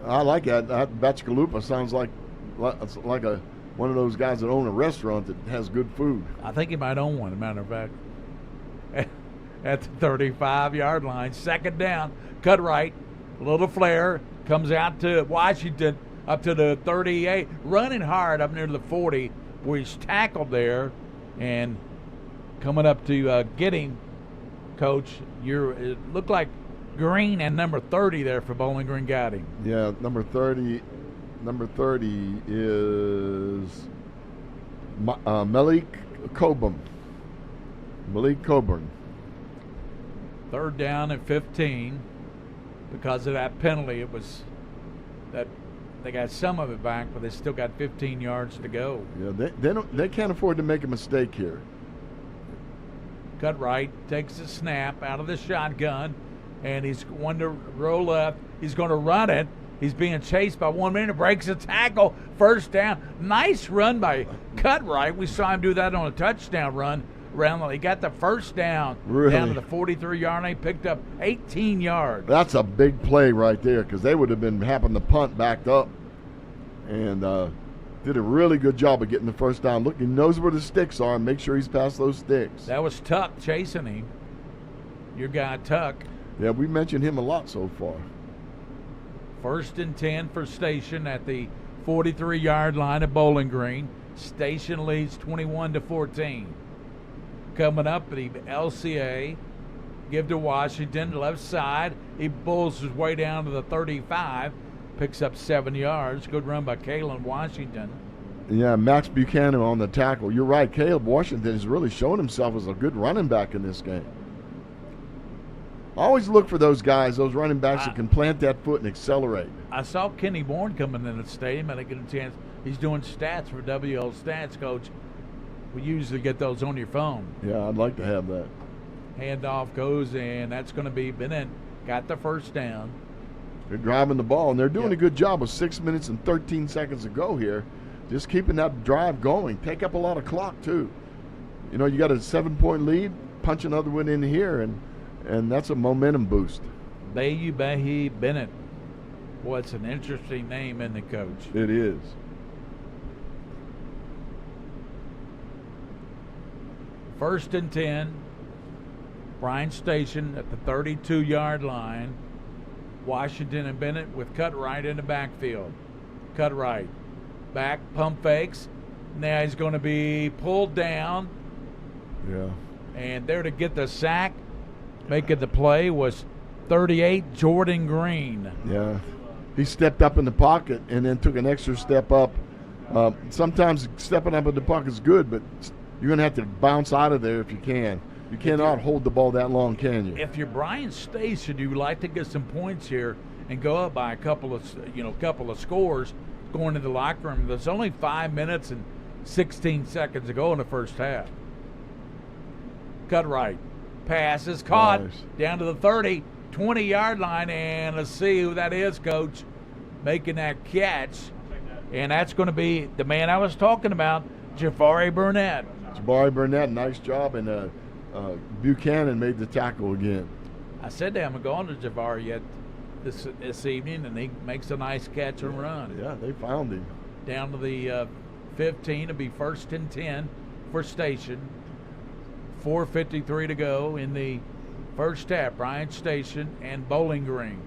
I like that. Bacigalupo sounds like one of those guys that own a restaurant that has good food. I think he might own one, as a matter of fact. At the 35-yard line, second down, cut right, a little flare, comes out to Washington, up to the 38, running hard up near the 40, where he's tackled there, and coming up to get him, Coach. It looked like Green and number 30 there for Bowling Green got him. Yeah, number 30 is Malik Coburn. Third down and 15. Because of that penalty, it was that they got some of it back, but they still got 15 yards to go. Yeah, they can't afford to make a mistake here. Cut right, takes the snap out of the shotgun, and he's going to roll left. He's going to run it. He's being chased by 1 minute, breaks a tackle, first down. Nice run by Cut right. We saw him do that on a touchdown run. He got the first down down to the 43-yard line. He picked up 18 yards. That's a big play right there, because they would have been having the punt backed up, and did a really good job of getting the first down. Look, he knows where the sticks are, and make sure he's past those sticks. That was Tuck chasing him. Your guy Tuck. Yeah, we mentioned him a lot so far. First and 10 for Station at the 43-yard line at Bowling Green. Station leads 21-14. Coming up, the LCA, give to Washington, left side. He bulls his way down to the 35, picks up 7 yards. Good run by Kalen Washington. Yeah, Max Buchanan on the tackle. You're right, Caleb Washington has really shown himself as a good running back in this game. Always look for those guys, those running backs that can plant that foot and accelerate. I saw Kenny Bourne coming in the stadium. I didn't get a chance. He's doing stats for WL Stats, Coach. We usually get those on your phone. Yeah, I'd like to have that. Handoff goes, and that's going to be Bennett. Got the first down. They're driving the ball, and they're doing a good job with 6 minutes and 13 seconds to go here. Just keeping that drive going. Take up a lot of clock, too. You know, you got a 7-point lead, punch another one in here, and that's a momentum boost. Bahi Bennett. Boy, it's an interesting name, isn't it, Coach? It is. First and 10. Bryan Station at the 32-yard line. Washington and Bennett with Cut right in the backfield. Cut right. Back, pump fakes. Now he's going to be pulled down. Yeah. And there to get the sack, making the play, was 38, Jordan Green. Yeah. He stepped up in the pocket and then took an extra step up. Sometimes stepping up in the pocket is good, but you're going to have to bounce out of there if you can. You cannot hold the ball that long, can you? If you're Bryan Station, you would like to get some points here and go up by a couple of scores going into the locker room. There's only 5 minutes and 16 seconds to go in the first half. Cut right. Pass is caught down to the 30, 20-yard line, and let's see who that is, Coach, making that catch. And that's going to be the man I was talking about, Javari Burnett. Javari Burnett, nice job, and Buchanan made the tackle again. I said they haven't gone to Javari yet this evening, and he makes a nice catch and run. Yeah, they found him. Down to the 15. It'll be 1st and 10 for Station. 4:53 to go in the first half. Bryan Station and Bowling Green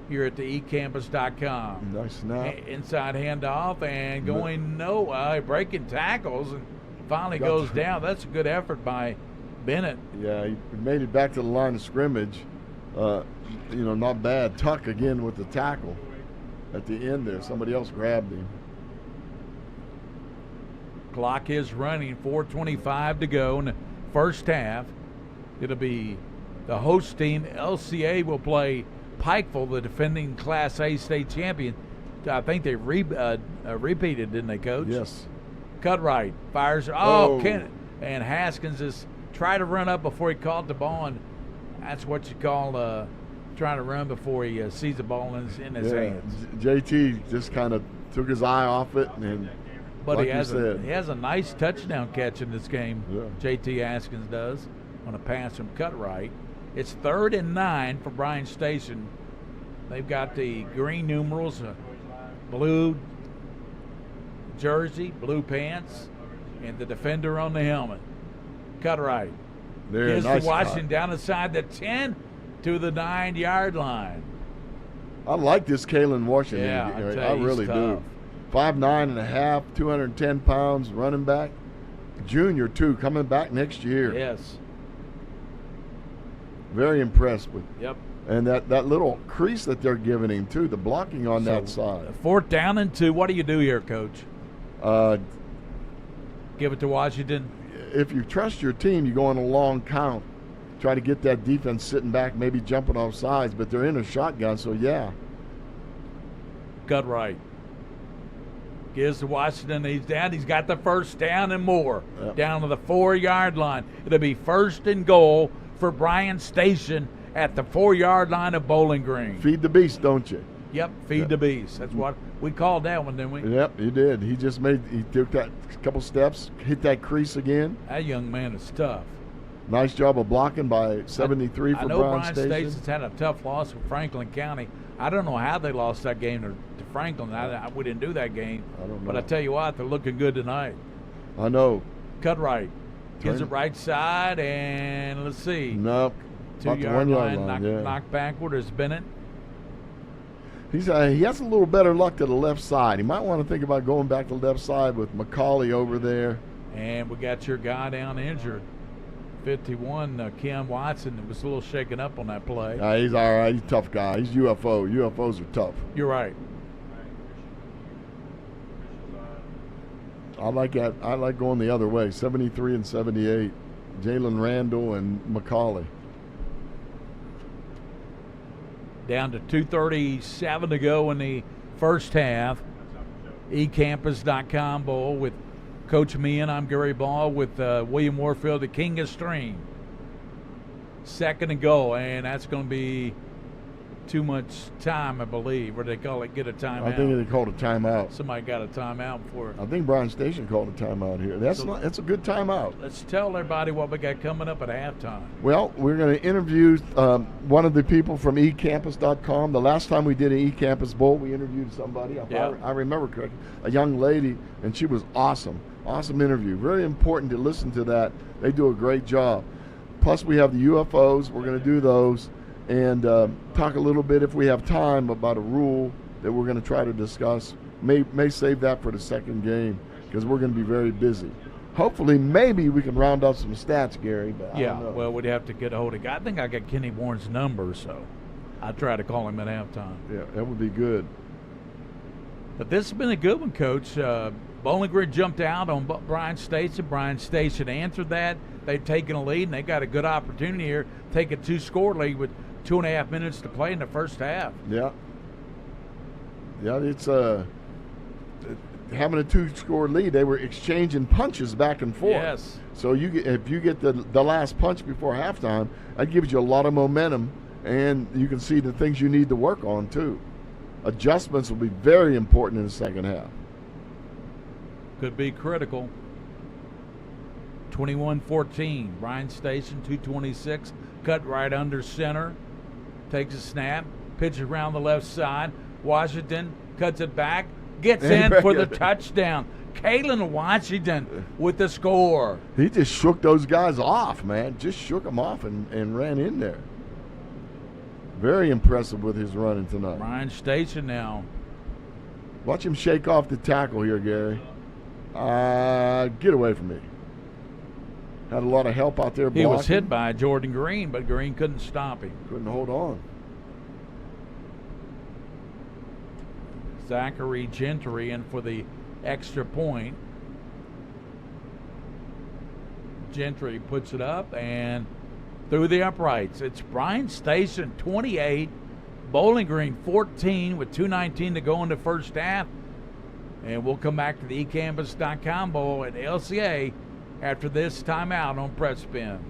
here at the ecampus.com. Nice snap. Inside handoff and going breaking tackles and finally Got goes through. down. That's a good effort by Bennett. Yeah, he made it back to the line of scrimmage. Not bad. Tuck again with the tackle at the end there. Somebody else grabbed him. Clock is running. 4:25 to go in the first half. It'll be the host team. LCA will play Pikeville, the defending Class A state champion. I think they repeated, didn't they, Coach? Yes. Cutright fires. And Haskins is trying to run up before he caught the ball, and that's what you call trying to run before he sees the ball in his hands. JT just kind of took his eye off it, but like he has a nice touchdown catch in this game. Yeah. JT Haskins does on a pass from Cutright. It's 3rd and 9 for Bryan Station. They've got the green numerals, blue jersey, blue pants, and the defender on the helmet. Cutright gives nice to Washington down inside the 10 to the 9-yard line. I like this Kalen Washington. Yeah, I really do. 5'9.5", 210 pounds, running back. Junior, too, coming back next year. Yes. Very impressed with. Yep. And that little crease that they're giving him, too, the blocking on that side. 4th down and 2. What do you do here, Coach? Give it to Washington? If you trust your team, you go on a long count. Try to get that defense sitting back, maybe jumping off sides, but they're in a shotgun, so yeah. Cutright gives to Washington. He's down. He's got the first down and more. Yep. Down to the 4-yard line. It'll be 1st and goal for Bryan Station at the 4-yard line of Bowling Green. Feed the beast, don't you? Yep, feed the beast. That's what we called that one, didn't we? Yep, he did. He took that couple steps, hit that crease again. That young man is tough. Nice job of blocking by 73 for I know Bryan Bryan Station. Station's had a tough loss with Franklin County. I don't know how they lost that game to Franklin. We didn't do that game. I don't know. But I tell you what, they're looking good tonight. I know. Cutright gives it right side, and let's see. Nope. 2-yard line, knocked backward is Bennett. He has a little better luck to the left side. He might want to think about going back to the left side with McCauley over there. And we got your guy down injured. 51, Ken Watson, was a little shaken up on that play. He's all right. He's a tough guy. He's UFO. UFOs are tough. You're right. I like that. I like going the other way. 73 and 78. Jalen Randall and McCauley. Down to 2:37 to go in the first half. ecampus.com Bowl with Coach Meehan. I'm Gary Ball with William Warfield, the King of Stream. 2nd and goal, and that's going to be too much time, I believe. Or they call it get a timeout. I think they called a timeout. Somebody got a timeout for it. I think Bryan Station called a timeout here. That's a good timeout. Let's tell everybody what we got coming up at halftime. Well, we're going to interview one of the people from ecampus.com. The last time we did an eCampus Bowl, we interviewed somebody. I remember correctly, a young lady, and she was awesome. Awesome interview. Very important to listen to that. They do a great job. Plus, we have the UFOs. We're going to do those and talk a little bit, if we have time, about a rule that we're going to try to discuss. May save that for the second game because we're going to be very busy. Hopefully, maybe we can round up some stats, Gary. But I don't know. Well, we'd have to get a hold of. I think I got Kenny Warren's number, so I'll try to call him at halftime. Yeah, that would be good. But this has been a good one, Coach. Bowling Green jumped out on Bryan Station. Bryan Station answered that. They've taken a lead, and they got a good opportunity here, take a 2-score lead with 2.5 minutes to play in the first half. Yeah. Yeah, it's having a 2-score lead. They were exchanging punches back and forth. Yes. So if you get the last punch before halftime, that gives you a lot of momentum, and you can see the things you need to work on too. Adjustments will be very important in the second half. Could be critical. 21-14. Bryan Station, 2:26. Cut right under center. Takes a snap. Pitch around the left side. Washington cuts it back, gets in for the touchdown. Kalen Washington with the score. He just shook those guys off, man. Just shook them off and ran in there. Very impressive with his running tonight. Bryan Station now. Watch him shake off the tackle here, Gary. Get away from me. Had a lot of help out there blocking. He was hit by Jordan Green, but Green couldn't stop him. Couldn't hold on. Zachary Gentry in for the extra point. Gentry puts it up and through the uprights. It's Bryan Station 28, Bowling Green 14 with 2:19 to go in the first half. And we'll come back to the eCampus.com Bowl at LCA after this timeout on Prep Spin.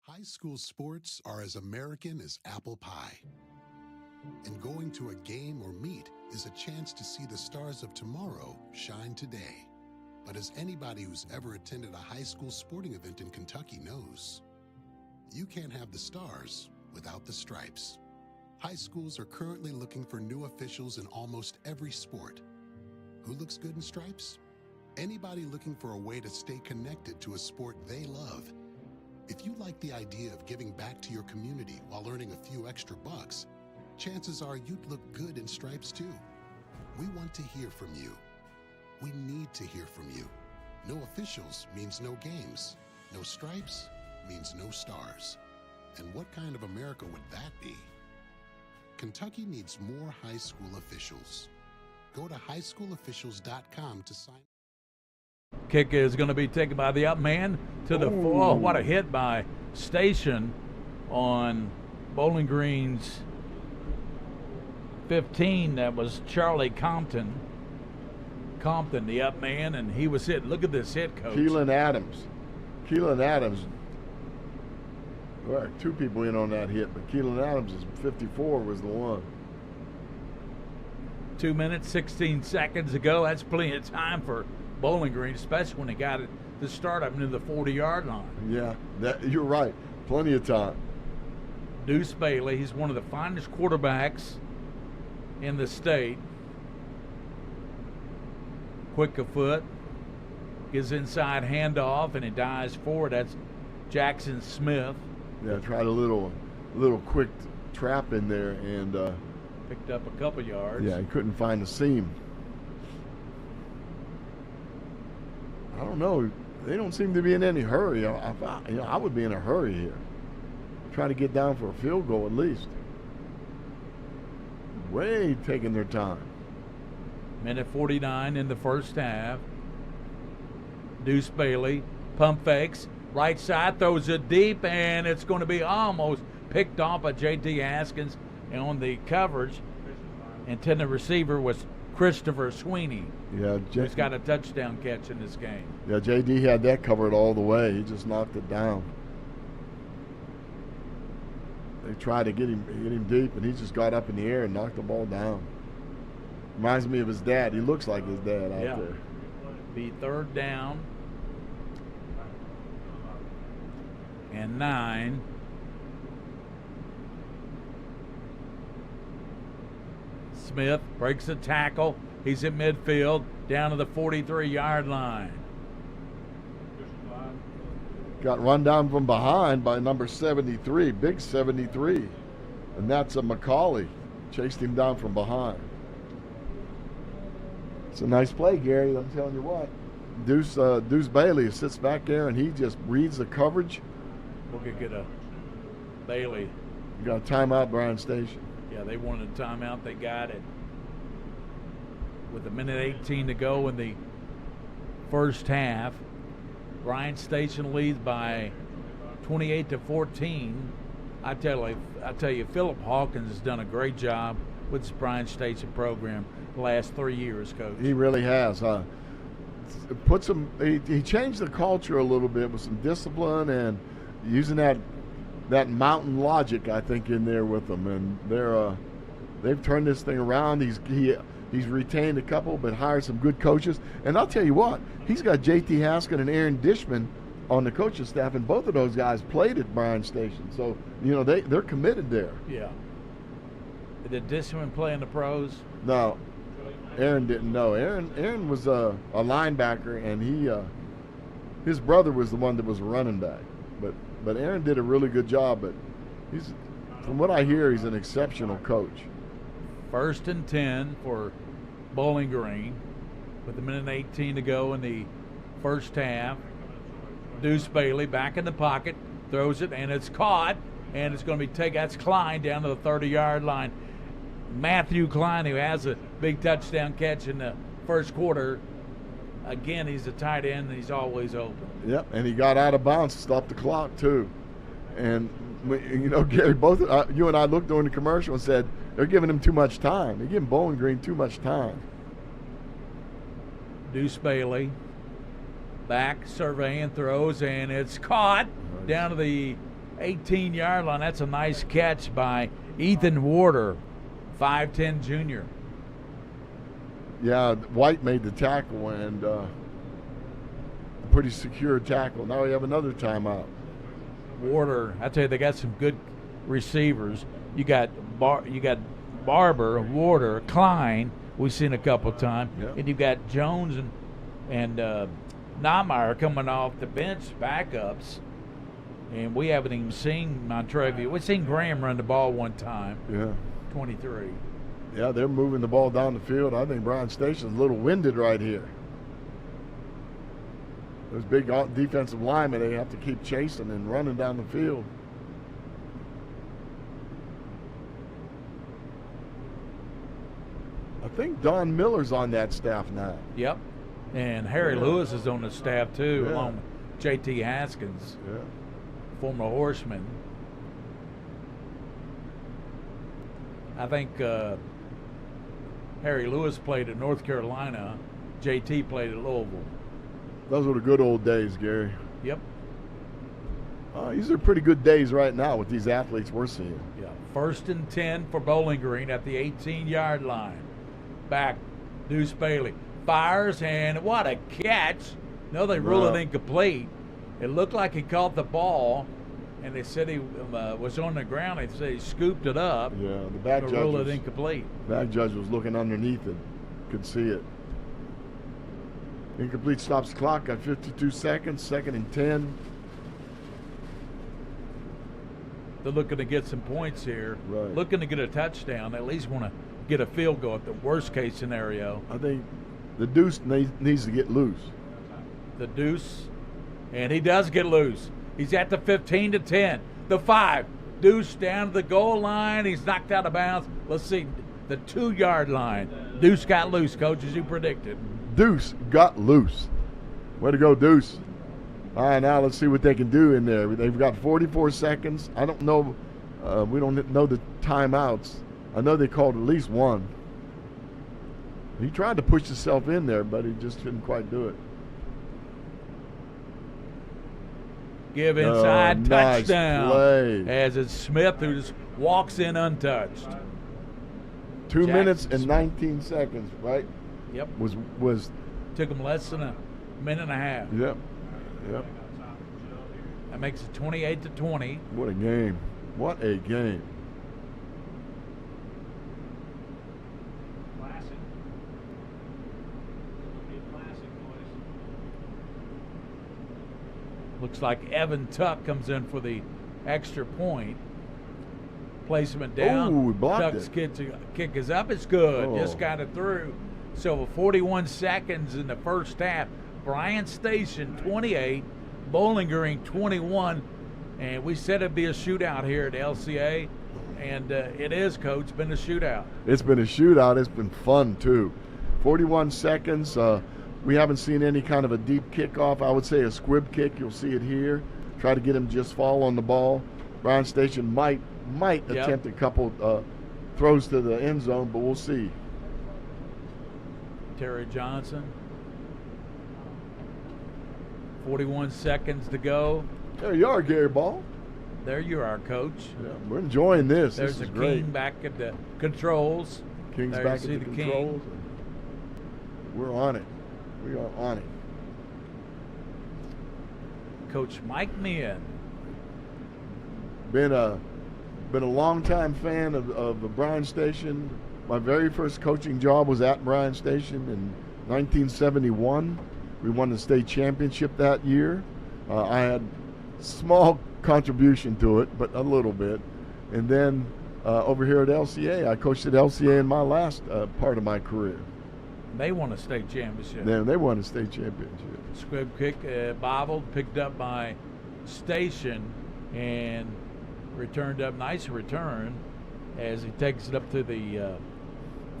High school sports are as American as apple pie. And going to a game or meet is a chance to see the stars of tomorrow shine today. But as anybody who's ever attended a high school sporting event in Kentucky knows, you can't have the stars without the stripes. High schools are currently looking for new officials in almost every sport. Who looks good in stripes? Anybody looking for a way to stay connected to a sport they love. If you like the idea of giving back to your community while earning a few extra bucks, chances are you'd look good in stripes too. We want to hear from you. We need to hear from you. No officials means no games. No stripes means no stars. And what kind of America would that be? Kentucky needs more high school officials. Go to highschoolofficials.com to sign. Kick is going to be taken by the up man to the floor. Oh, what a hit by Station on Bowling Green's 15. That was Charlie Compton. Compton, the up man, and he was hit. Look at this hit, Coach. Keelan Adams. Well, two people in on that hit, but Keelan Adams is 54 was the one. 2 minutes, 16 seconds to go. That's plenty of time for Bowling Green, especially when they got it to start up into the 40-yard line. Yeah, you're right. Plenty of time. Deuce Bailey, he's one of the finest quarterbacks in the state. Quick of foot, gives inside handoff, and it dives forward. That's Jackson Smith. Yeah, tried a little quick trap in there and picked up a couple yards. Yeah, he couldn't find the seam. I don't know. They don't seem to be in any hurry. I would be in a hurry here. Try to get down for a field goal at least. Way taking their time. Minute 49 in the first half. Deuce Bailey, pump fakes, right side, throws it deep, and it's going to be almost picked off by J.T. Haskins. And on the coverage, intended receiver was Christopher Sweeney. Yeah, who's got a touchdown catch in this game. Yeah, J.D. had that covered all the way. He just knocked it down. They tried to get him deep, and he just got up in the air and knocked the ball down. Reminds me of his dad. He looks like his dad out there. Be third down and 9. Smith breaks the tackle. He's at midfield, down to the 43-yard line. Got run down from behind by number 73, big 73. And that's a McCauley. Chased him down from behind. It's a nice play, Gary. I'm telling you what. Deuce Bailey sits back there and he just reads the coverage. We'll get a Bailey. You got a timeout, Bryan Station. Yeah, they wanted a timeout. They got it. With a minute 18 to go in the first half, Bryan Station leads by 28-14. I tell you, Philip Hawkins has done a great job with this Bryan Station program the last 3 years, Coach. He really has. He changed the culture a little bit with some discipline and using that mountain logic, I think, in there with them. And they've turned this thing around. He's retained a couple, but hired some good coaches. And I'll tell you what, he's got J.T. Haskins and Aaron Dishman on the coaching staff, and both of those guys played at Bryan Station. So, they're committed there. Yeah. Did Disman play in the pros? No, Aaron didn't know. Aaron was a linebacker, and his brother was the one that was a running back. But Aaron did a really good job. But from what I hear, he's an exceptional coach. 1st and 10 for Bowling Green with 1:18 to go in the first half. Deuce Bailey back in the pocket, throws it, and it's caught, and it's going to be that's Klein down to the 30-yard line. Matthew Klein, who has a big touchdown catch in the first quarter. Again, he's a tight end, and he's always open. Yep, and he got out of bounds to stop the clock, too. And, Gary, both you and I looked during the commercial and said, they're giving him too much time. They're giving Bowling Green too much time. Deuce Bailey back, surveying, throws, and it's caught down to the 18-yard line. That's a nice catch by Ethan Warder, 5'10" junior. Yeah, White made the tackle, and a pretty secure tackle. Now we have another timeout. Warder, I tell you, they got some good receivers. You got Barber, Warder, Klein, we've seen a couple of times. Yep. And you've got Jones and Nahmeyer coming off the bench, backups. And we haven't even seen Montrevia. We've seen Graham run the ball one time. Yeah. 23. Yeah, they're moving the ball down the field. I think Bryan Station's a little winded right here. Those big defensive linemen, they have to keep chasing and running down the field. I think Don Miller's on that staff now. Yep. And Harry Lewis is on the staff too, along with J.T. Haskins, former Horseman. I think Harry Lewis played at North Carolina. J.T. played at Louisville. Those were the good old days, Gary. Yep. These are pretty good days right now with these athletes we're seeing. Yeah. 1st and 10 for Bowling Green at the 18-yard line. Back, Deuce Bailey fires, and what a catch. No, they rule it incomplete. It looked like he caught the ball, and they said he was on the ground. They said he scooped it up. Yeah, the back judge ruled it incomplete. Back judge was looking underneath it. Could see it. Incomplete, stops the clock, got 52 seconds, 2nd and 10. They're looking to get some points here. Right. Looking to get a touchdown. They at least want to get a field goal at the worst case scenario. I think the Deuce needs to get loose. The Deuce, and he does get loose. He's at the 15 to 10. The 5. Deuce down to the goal line. He's knocked out of bounds. Let's see, the 2-yard line. Deuce got loose, Coach, as you predicted. Deuce got loose. Way to go, Deuce. All right, now let's see what they can do in there. They've got 44 seconds. I don't know. We don't know the timeouts. I know they called at least one. He tried to push himself in there, but he just couldn't quite do it. Give inside, touchdown. Nice play. As it's Smith who just walks in untouched. 2 minutes and 19 seconds, right? Yep. Was took him less than a minute and a half. Yep. That makes it 28 to 20. What a game. What a game. Classic. Classic, boys. Looks like Evan Tuck comes in for the extra point. Placement down. Ooh, blocked Tuck's it. kick is up. It's good. Oh. Just got it through. So 41 seconds in the first half. Bryan Station 28, Bowling Green 21, and we said it'd be a shootout here at LCA, and it is, Coach. It's been a shootout. It's been a shootout. It's been fun too. 41 seconds. We haven't seen any kind of a deep kickoff. I would say a squib kick. You'll see it here. Try to get him just fall on the ball. Bryan Station might attempt a couple throws to the end zone, but we'll see. Terry Johnson. 41 seconds to go. There you are, Gary Ball. There you are, Coach. Yeah, we're enjoying this. There's this the is great. King back at the controls. King's there back you see at the the controls. King. We're on it. We are on it. Coach Mike Meehan. Been a long-time fan of Bryan Station. My very first coaching job was at Bryan Station in 1971. We won the state championship that year. I had small contribution to it, but a little bit. And then over here at LCA, I coached at LCA in my last part of my career. They won a state championship. They won a state championship. Squib kick, bobbled, picked up by Station, and returned up. Nice return as he takes it up to the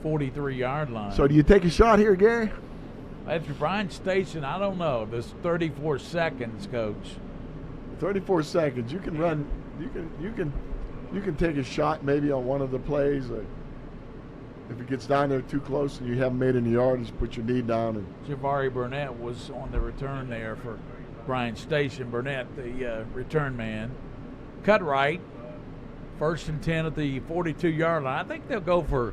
43-yard line. So do you take a shot here, Gary? After Bryan Station, I don't know. There's 34 seconds, Coach. 34 seconds. You can run. You can take a shot maybe on one of the plays. If it gets down there too close and you haven't made any yardage, put your knee down. And Javari Burnett was on the return there for Bryan Station. Burnett, the return man. Cut right. 1st and 10 at the 42-yard line. I think they'll go for.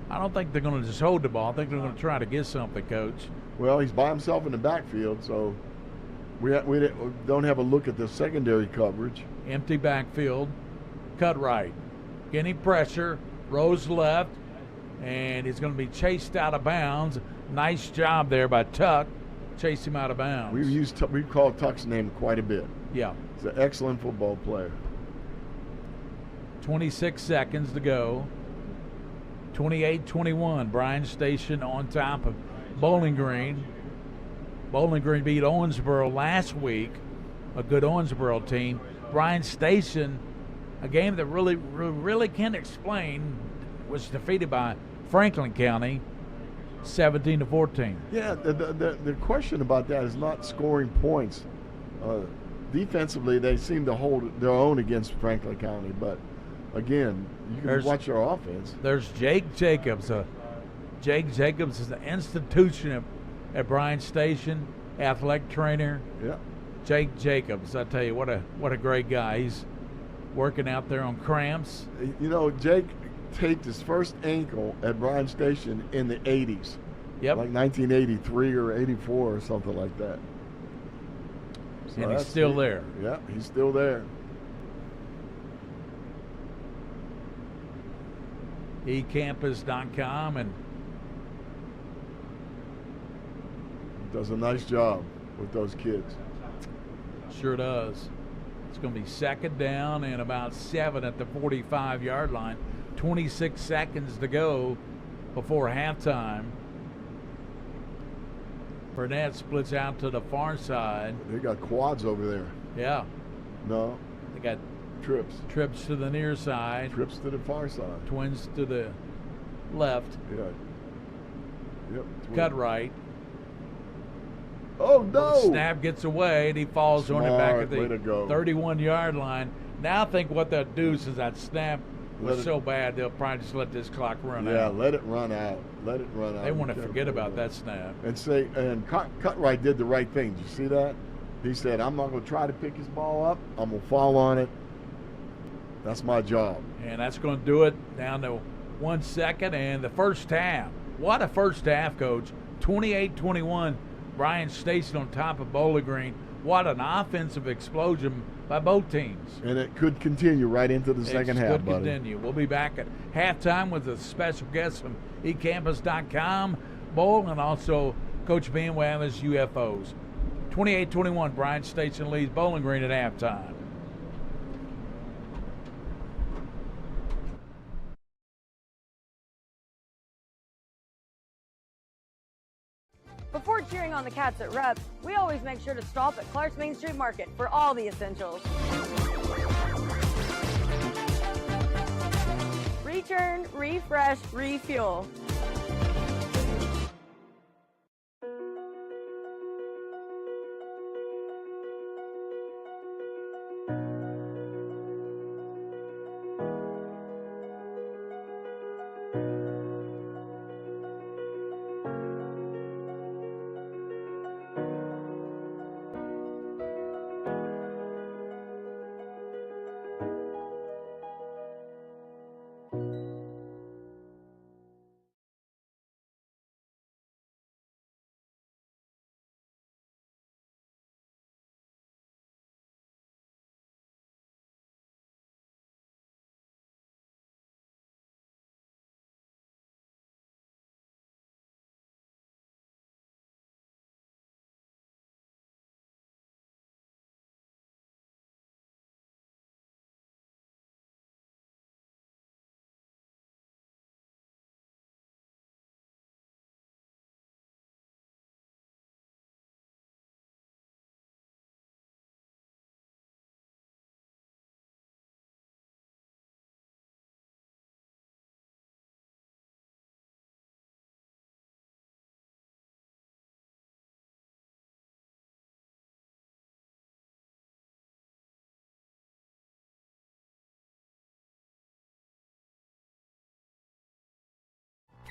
I don't think they're going to just hold the ball. I think they're going to try to get something, Coach. Well, he's by himself in the backfield, so we don't have a look at the secondary coverage. Empty backfield. Cut right. Getting pressure. Rose left. And he's going to be chased out of bounds. Nice job there by Tuck. Chase him out of bounds. We've called Tuck's name quite a bit. Yeah. He's an excellent football player. 26 seconds to go. 28-21. Bryan Station on top of Bowling Green. Bowling Green beat Owensboro last week. A good Owensboro team. Bryan Station, a game that really can't explain, was defeated by Franklin County 17-14. Yeah, the question about that is not scoring points. Defensively, they seem to hold their own against Franklin County, but again, you can watch their offense. There's Jake Jacobs. Jake Jacobs is an institution at Bryan Station, athletic trainer. Yeah. Jake Jacobs, I tell you, what a great guy. He's working out there on cramps. You know, Jake taped his first ankle at Bryan Station in the 80s. Yep. Like 1983 or 84 or something like that. So and he's still there. Yeah, he's still there. ecampus.com and does a nice job with those kids. Sure does. It's going to be 2nd down and about 7 at the 45-yard line. 26 seconds to go before halftime. Burnett splits out to the far side. They got quads over there. Yeah. No. They got trips. Trips to the near side. Trips to the far side. Twins to the left. Yeah. Yep. Cut right. Oh, no. The snap gets away, and he falls on it back at the 31-yard line. Now I think what they'll do is that snap was so bad, they'll probably just let this clock run out. Yeah, let it run out. Let it run out. They want to forget about that snap. And Cutright did the right thing. Did you see that? He said, I'm not going to try to pick his ball up. I'm going to fall on it. That's my job. And that's going to do it down to 1 second. And the first half. What a first half, Coach. 28-21. Bryan Station on top of Bowling Green. What an offensive explosion by both teams. And it could continue right into the second half, buddy. It could continue. We'll be back at halftime with a special guest from ecampus.com, Bowl, and also Coach Ben with his UFOs. 28-21, Bryan Station leads Bowling Green at halftime. Before cheering on the Cats at Rep, we always make sure to stop at Clark's Main Street Market for all the essentials. Return, refresh, refuel.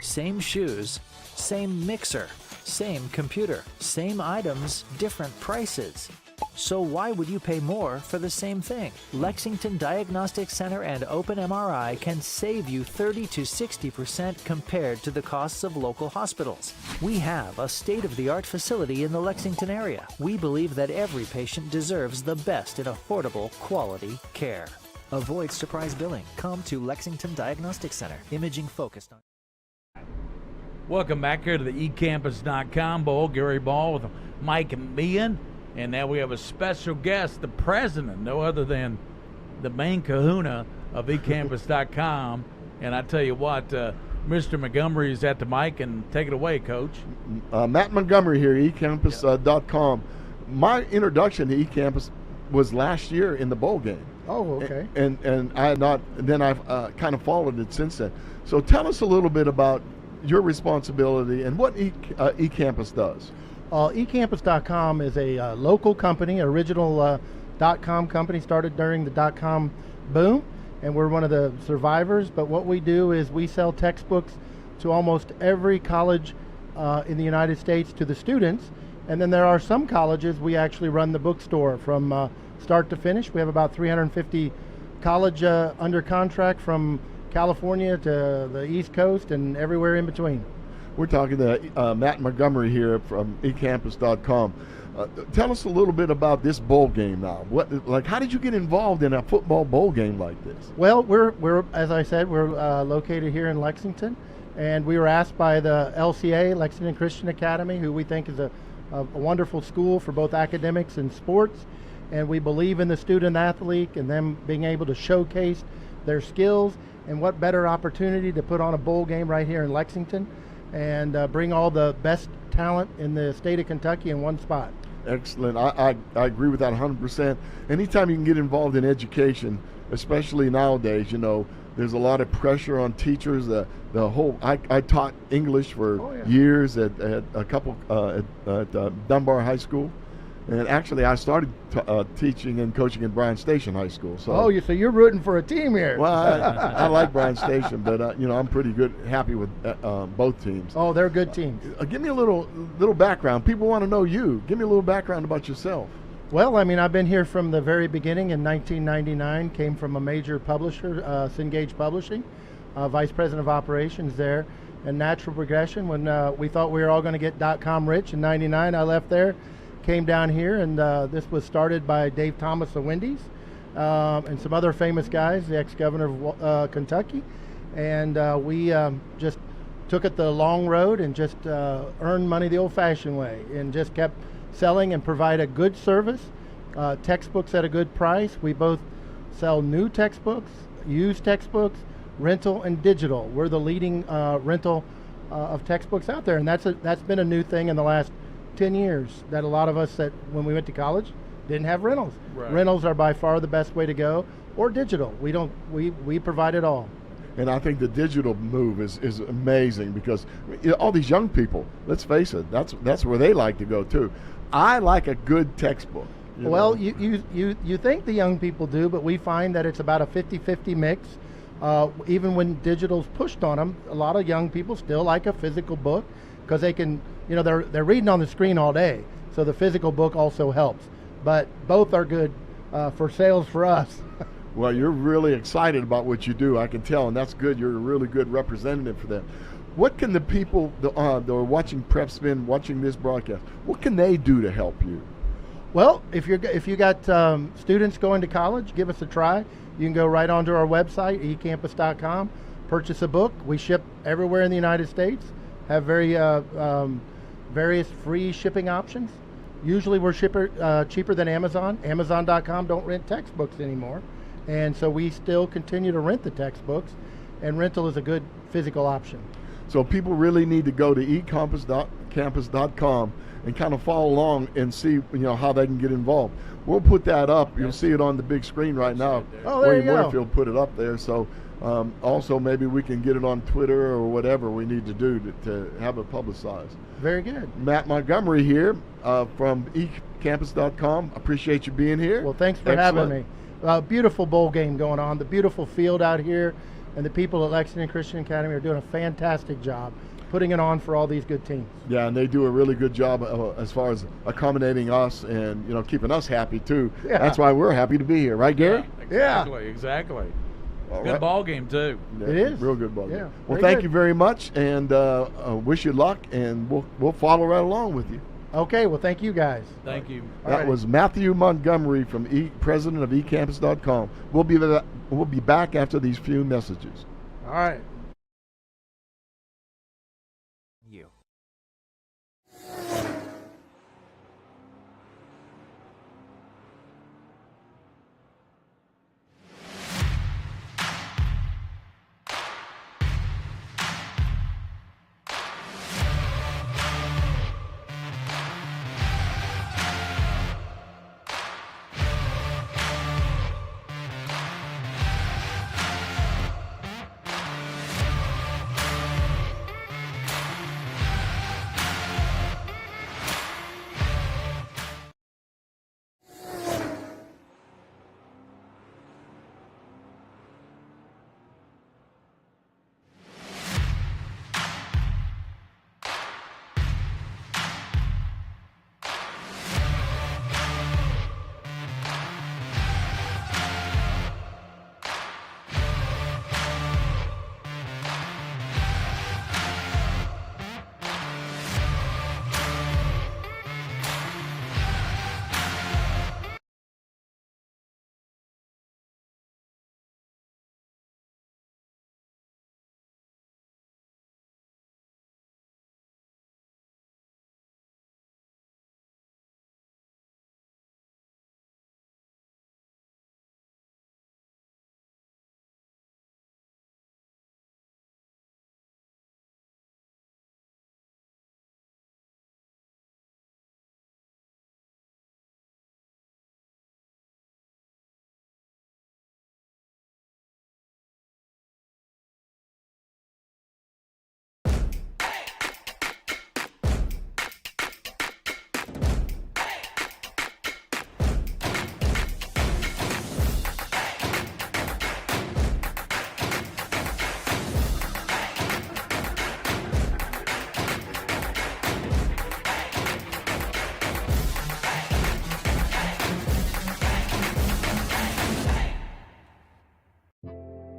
same shoes, same mixer, same computer, same items, different prices. So why would you pay more for the same thing? Lexington Diagnostic Center and Open MRI can save you 30 to 60% compared to the costs of local hospitals. We have a state-of-the-art facility in the Lexington area. We believe that every patient deserves the best in affordable, quality care. Avoid surprise billing. Come to Lexington Diagnostic Center. Imaging focused on. Welcome back here to the ecampus.com Bowl. Gary Ball with Mike and Meehan. And now we have a special guest, the president, no other than the main kahuna of ecampus.com. And I tell you what, Mr. Montgomery is at the mic, and take it away, Coach. Matt Montgomery here, ecampus.com. My introduction to eCampus was last year in the bowl game. Oh, okay. And I had not, then I've kind of followed it since then. So tell us a little bit about your responsibility and what eCampus does. eCampus.com is a local company, original .com company, started during the .com boom, and we're one of the survivors. But what we do is we sell textbooks to almost every college in the United States to the students, and then there are some colleges we actually run the bookstore from start to finish. We have about 350 college under contract from California to the East Coast and everywhere in between. We're talking to Matt Montgomery here from ecampus.com. Tell us a little bit about this bowl game now. How did you get involved in a football bowl game like this? Well, we're as I said, we're located here in Lexington, and we were asked by the LCA, Lexington Christian Academy, who we think is a wonderful school for both academics and sports, and we believe in the student athlete and them being able to showcase their skills, and what better opportunity to put on a bowl game right here in Lexington and bring all the best talent in the state of Kentucky in one spot. Excellent. I agree with that 100%. Anytime you can get involved in education, especially nowadays, there's a lot of pressure on teachers. I taught English for years at a couple at Dunbar High School. And actually, I started teaching and coaching at Bryan Station High School. So, so you're rooting for a team here. Well, I like Bryan Station, but I'm pretty happy with both teams. Oh, they're good teams. Give me a little background. People want to know you. Give me a little background about yourself. Well, I've been here from the very beginning in 1999. Came from a major publisher, Cengage Publishing, vice president of operations there. And natural progression. When we thought we were all going to get .com rich in '99, I left there. Came down here, and this was started by Dave Thomas of Wendy's and some other famous guys, the ex-governor of Kentucky, and we just took it the long road and just earned money the old-fashioned way and just kept selling and provide a good service, textbooks at a good price. We both sell new textbooks, used textbooks, rental and digital. We're the leading rental of textbooks out there, and that's been a new thing in the last 10 years that a lot of us that when we went to college didn't have rentals. Right. Rentals are by far the best way to go, or digital. We provide it all. And I think the digital move is amazing because all these young people, let's face it, that's where they like to go too. I like a good textbook. Well, you think the young people do, but we find that it's about a 50-50 mix. Even when digital's pushed on them, a lot of young people still like a physical book because they can, they're reading on the screen all day. So the physical book also helps. But both are good for sales for us. Well, you're really excited about what you do, I can tell, and that's good. You're a really good representative for that. What can the people that are watching Prep Spin, watching this broadcast, what can they do to help you? Well, if you got students going to college, give us a try. You can go right onto our website, ecampus.com, purchase a book. We ship everywhere in the United States, have various free shipping options. Usually we're cheaper than Amazon. Amazon.com don't rent textbooks anymore. And so we still continue to rent the textbooks, and rental is a good physical option. So people really need to go to ecampus.com and kind of follow along and see how they can get involved. We'll put that up. You'll see it on the big screen right now. Oh, there you go. Moorfield put it up there. So also maybe we can get it on Twitter or whatever we need to do to have it publicized. Very good. Matt Montgomery here from ecampus.com. Appreciate you being here. Well, thanks for having me. Beautiful bowl game going on. The beautiful field out here. and the people at Lexington Christian Academy are doing a fantastic job putting it on for all these good teams. Yeah, and they do a really good job as far as accommodating us and keeping us happy too. Yeah. That's why we're happy to be here, right, Gary? Yeah, exactly. All Good right. ball game too. Yeah, It is. real good ball game. Yeah, Well, very thank good. you very much, and wish you luck, and we'll follow right along with you. Okay, well, thank you guys. Thank you. That was Matthew Montgomery from president of eCampus.com. We'll be back after these few messages. All right. You.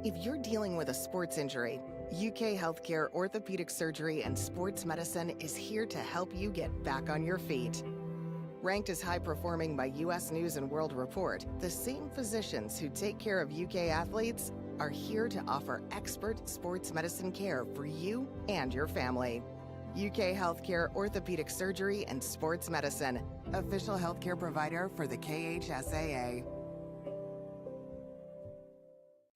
If you're dealing with a sports injury, UK Healthcare Orthopedic Surgery and Sports Medicine is here to help you get back on your feet. Ranked as high performing by US News and World Report, the same physicians who take care of UK athletes are here to offer expert sports medicine care for you and your family. UK Healthcare Orthopedic Surgery and Sports Medicine, official healthcare provider for the KHSAA.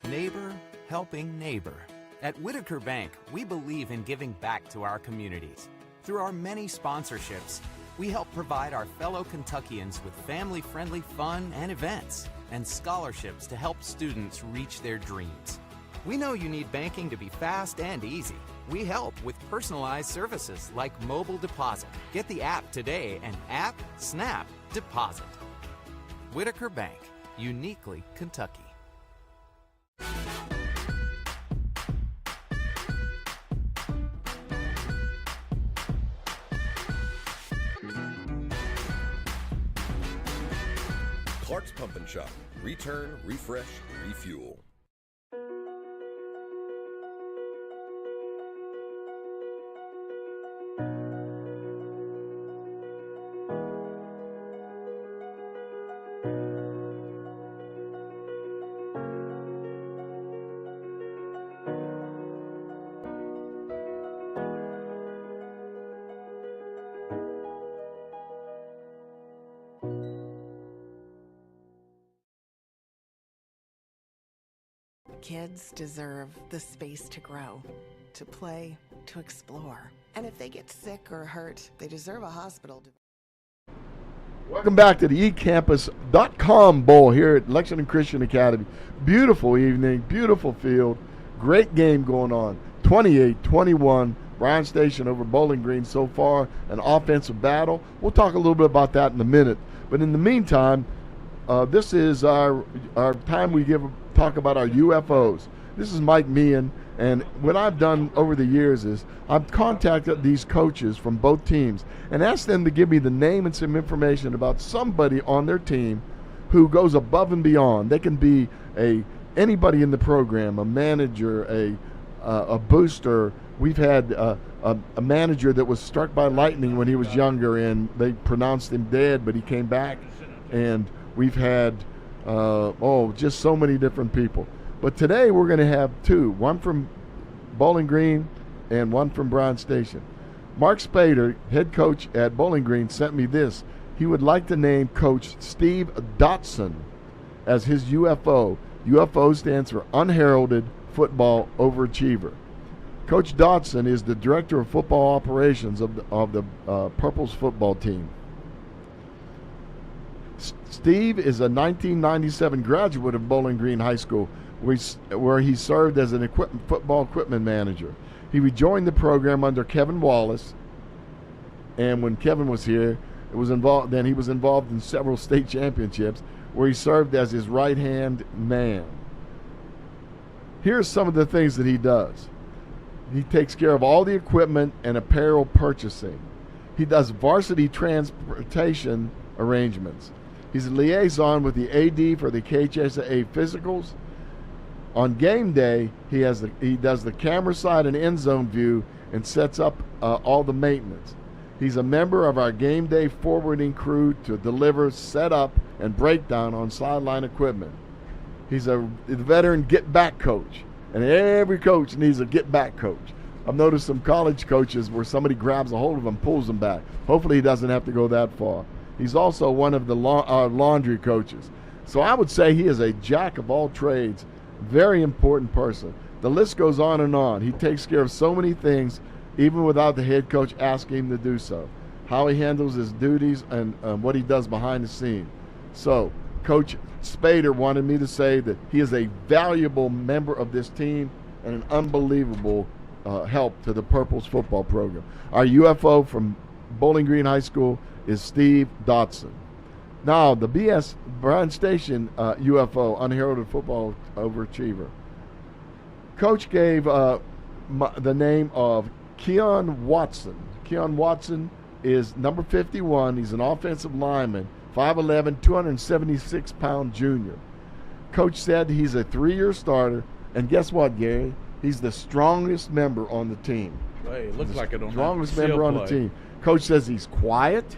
Neighbor helping neighbor. At Whitaker Bank, we believe in giving back to our communities. Through our many sponsorships, we help provide our fellow Kentuckians with family-friendly fun and events, and scholarships to help students reach their dreams. We know you need banking to be fast and easy. We help with personalized services like mobile deposit. Get the app today and snap, deposit. Whitaker Bank, uniquely Kentucky. Clark's Pump and Shop. Return, refresh, refuel. Kids deserve the space to grow, to play, to explore. And if they get sick or hurt, they deserve a hospital. Welcome back to the eCampus.com Bowl here at Lexington Christian Academy. Beautiful evening, beautiful field, great game going on. 28-21, Bryan Station over Bowling Green so far, an offensive battle. We'll talk a little bit about that in a minute. But in the meantime, this is our time we talk about our UFOs. This is Mike Meehan, and what I've done over the years is I've contacted these coaches from both teams and asked them to give me the name and some information about somebody on their team who goes above and beyond. They can be anybody in the program, a manager, a booster. We've had a manager that was struck by lightning when he was younger, and they pronounced him dead, but he came back. And we've had just so many different people. But today we're going to have two, one from Bowling Green and one from Bryan Station. Mark Spader, head coach at Bowling Green, sent me this. He would like to name Coach Steve Dotson as his UFO. UFO stands for Unheralded Football Overachiever. Coach Dotson is the director of football operations of the Purples football team. Steve is a 1997 graduate of Bowling Green High School, where he served as an football equipment manager. He rejoined the program under Kevin Wallace, and when Kevin was here, he was involved in several state championships, where he served as his right-hand man. Here's some of the things that he does. He takes care of all the equipment and apparel purchasing. He does varsity transportation arrangements. He's a liaison with the AD for the KHSAA physicals. On game day, he does the camera side and end zone view and sets up all the maintenance. He's a member of our game day forwarding crew to deliver, set up, and breakdown on sideline equipment. He's a veteran get-back coach, and every coach needs a get-back coach. I've noticed some college coaches where somebody grabs a hold of them, pulls them back. Hopefully he doesn't have to go that far. He's also one of the laundry coaches. So I would say he is a jack of all trades, very important person. The list goes on and on. He takes care of so many things, even without the head coach asking him to do so. How he handles his duties and what he does behind the scene. So Coach Spader wanted me to say that he is a valuable member of this team and an unbelievable help to the Purples football program. Our UFO from Bowling Green High School is Steve Dotson. Now, the Bryan Station UFO, Unheralded Football Overachiever. Coach gave the name of Keon Watson. Keon Watson is number 51. He's an offensive lineman, 5'11", 276-pound junior. Coach said he's a 3-year starter, and guess what, Gary? He's the strongest member on the team. Hey, it looks like it on strongest the member on the team. Coach says he's quiet,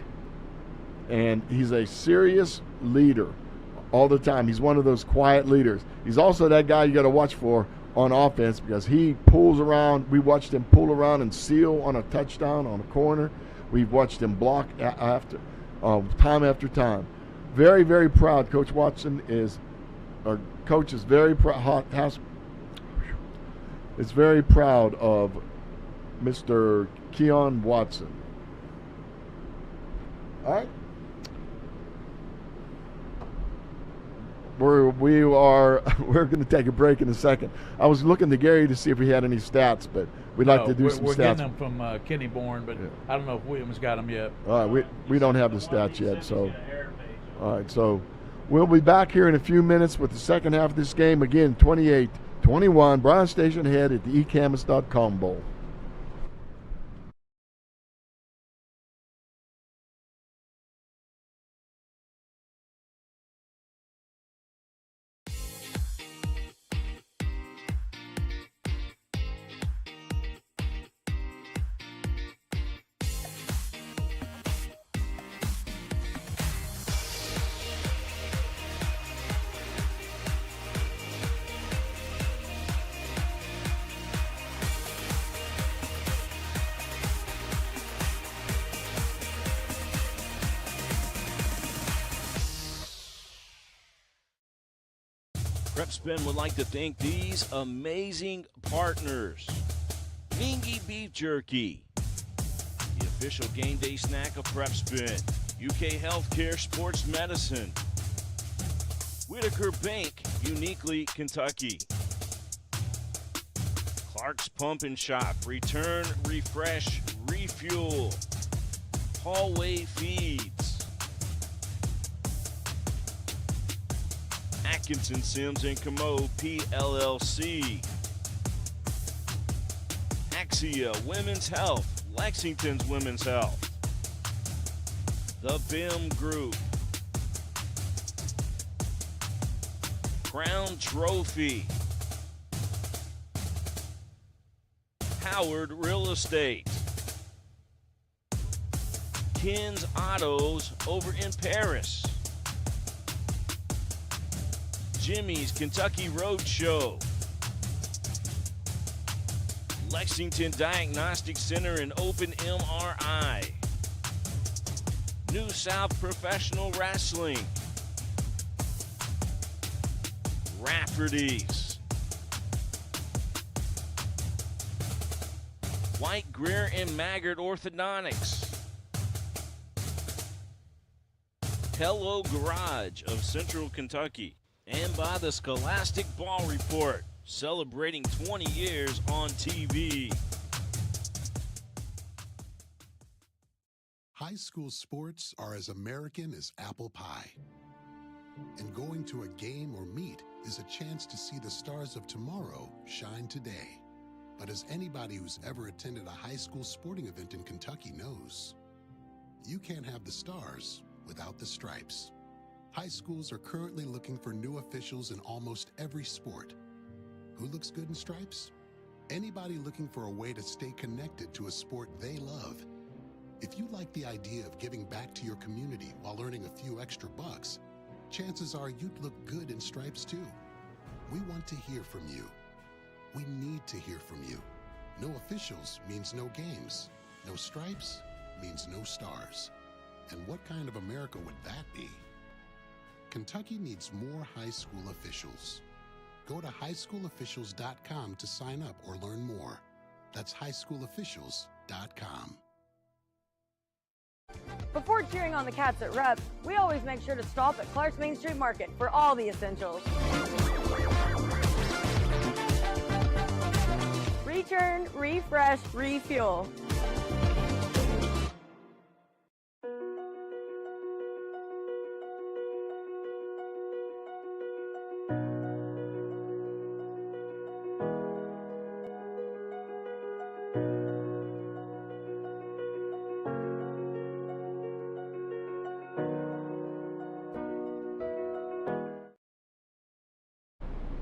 and he's a serious leader all the time. He's one of those quiet leaders. He's also that guy you got to watch for on offense because he pulls around. We watched him pull around and seal on a touchdown on a corner. We've watched him block time after time. Very, very proud. Coach Watson is very proud. Is very proud of Mr. Keon Watson. All right. We're going to take a break in a second. I was looking to Gary to see if we had any stats, but we'd like to do some stats. We're getting them from Kenny Bourne, but yeah. I don't know if Williams got them yet. All right, we don't have the stats yet, so. All right, so we'll be back here in a few minutes with the second half of this game. Again, 28-21, Bryan Station ahead at the ecampus.com Bowl. PrepSpin would like to thank these amazing partners. Mingy Beef Jerky, the official game day snack of PrepSpin. UK Healthcare Sports Medicine. Whitaker Bank, uniquely Kentucky. Clark's Pump and Shop, return, refresh, refuel. Hallway Feeds. Atkinson, Sims, and Commode, PLLC. Axia Women's Health, Lexington's Women's Health. The BIM Group. Crown Trophy. Howard Real Estate. Ken's Autos over in Paris. Jimmy's Kentucky Roadshow. Lexington Diagnostic Center and Open MRI. New South Professional Wrestling. Rafferty's. White, Greer, and Maggard Orthodontics. Hello Garage of Central Kentucky. And by the Scholastic Ball Report, celebrating 20 years on TV. High school sports are as American as apple pie. And going to a game or meet is a chance to see the stars of tomorrow shine today. But as anybody who's ever attended a high school sporting event in Kentucky knows, you can't have the stars without the stripes. High schools are currently looking for new officials in almost every sport. Who looks good in stripes? Anybody looking for a way to stay connected to a sport they love. If you like the idea of giving back to your community while earning a few extra bucks, chances are you'd look good in stripes too. We want to hear from you. We need to hear from you. No officials means no games. No stripes means no stars. And what kind of America would that be? Kentucky needs more high school officials. Go to highschoolofficials.com to sign up or learn more. That's highschoolofficials.com. Before cheering on the Cats at Rep, we always make sure to stop at Clark's Main Street Market for all the essentials. Return, refresh, refuel.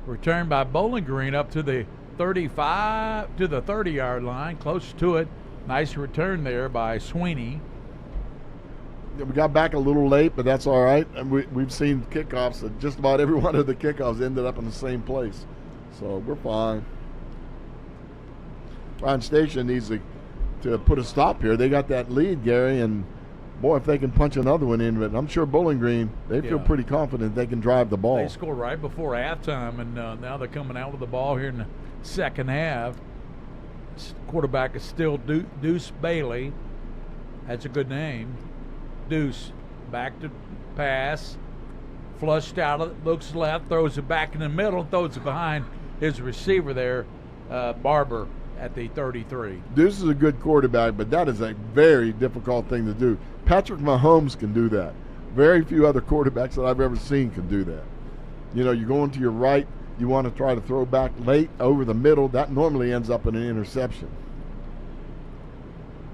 Return by Bowling Green up to the 35 to the 30-yard line, close to it. Nice return there by Sweeney. Yeah, we got back a little late, but that's all right. And we've seen kickoffs that just about every one of the kickoffs ended up in the same place. So we're fine. Bryan Station needs to put a stop here. They got that lead, Gary, and boy, if they can punch another one in, but I'm sure Bowling Green, they feel pretty confident they can drive the ball. They scored right before halftime, and now they're coming out with the ball here in the second half. Quarterback is still Deuce Bailey. That's a good name. Deuce back to pass. Flushed out, looks left, throws it back in the middle, throws it behind his receiver there, Barber, at the 33. Deuce is a good quarterback, but that is a very difficult thing to do. Patrick Mahomes can do that. Very few other quarterbacks that I've ever seen can do that. You know, you're going to your right, you want to try to throw back late over the middle. That normally ends up in an interception.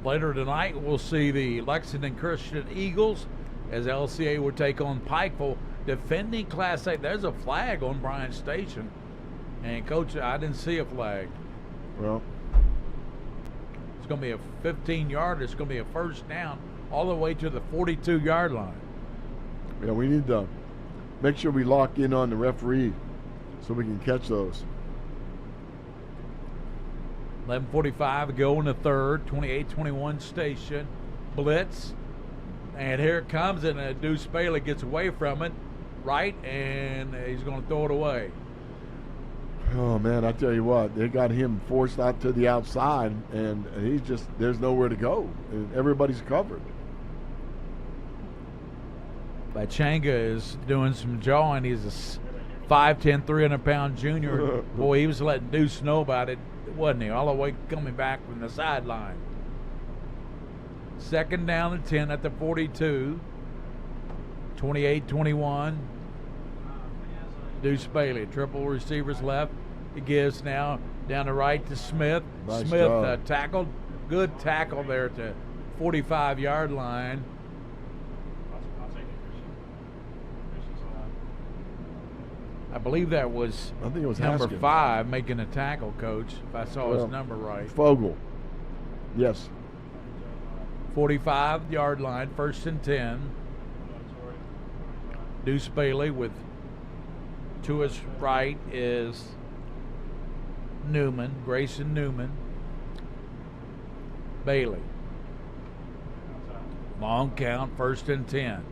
Later tonight, we'll see the Lexington Christian Eagles as LCA will take on Pikeville, defending Class A. There's a flag on Bryan Station. And, Coach, I didn't see a flag. Well, it's going to be a 15-yard. It's going to be a first down all the way to the 42-yard line. Yeah, we need to make sure we lock in on the referee so we can catch those. 11:45 to go in the third. 28-21 Station. Blitz. And here it comes, and Deuce Bailey gets away from it. Right, and he's going to throw it away. Oh, man, I tell you what, they got him forced out to the outside, and he's just, there's nowhere to go. Everybody's covered. Bachanga is doing some jawing. He's a 5'10", 300-pound junior. Boy, he was letting Deuce know about it, wasn't he? All the way coming back from the sideline. Second down and 10 at the 42. 28-21. Deuce Bailey, triple receivers left. He gives now down the right to Smith. Nice Smith job. tackled. Good tackle there at the 45-yard line. I'll take it, Christian. Christian's allowed. I believe that was I think it was number Haskins. 5 making a tackle, Coach, if I saw Well, his number right. Fogel. Yes. 45-yard line, 1st and 10. Deuce Bailey with to his right is Newman, Grayson Newman. Bailey. Long count, 1st and 10.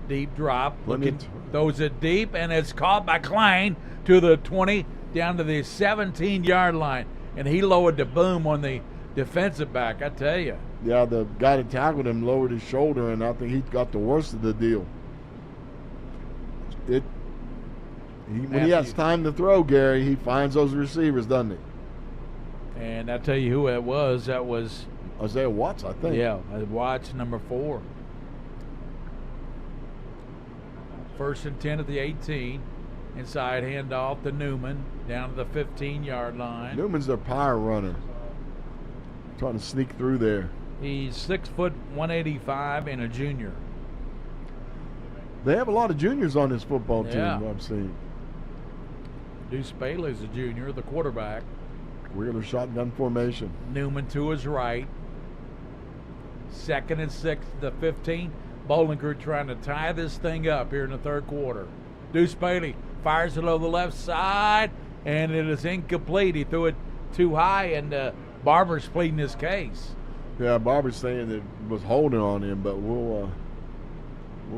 Deep drop, looking, throws it deep, and it's caught by Klein to the 20, down to the 17-yard line. And he lowered the boom on the defensive back, I tell you. Yeah, the guy that tackled him lowered his shoulder, and I think he got the worst of the deal. When he has time to throw, Gary, he finds those receivers, doesn't he? And I tell you who that was. That was Isaiah Watts, I think. Yeah, Watts, number 4. 1st and 10 at the 18. Inside handoff to Newman down to the 15-yard line. Newman's their power runner. Trying to sneak through there. He's 6 foot 185 and a junior. They have a lot of juniors on this football team, Yeah. I'm seeing. Deuce Bailey's a junior, the quarterback. Weird shotgun formation. Newman to his right. 2nd and 6 to the 15. Bowling Crew trying to tie this thing up here in the 3rd quarter. Deuce Bailey fires it over the left side, and it is incomplete. He threw it too high, and Barber's pleading his case. Yeah, Barber's saying it was holding on him, but we'll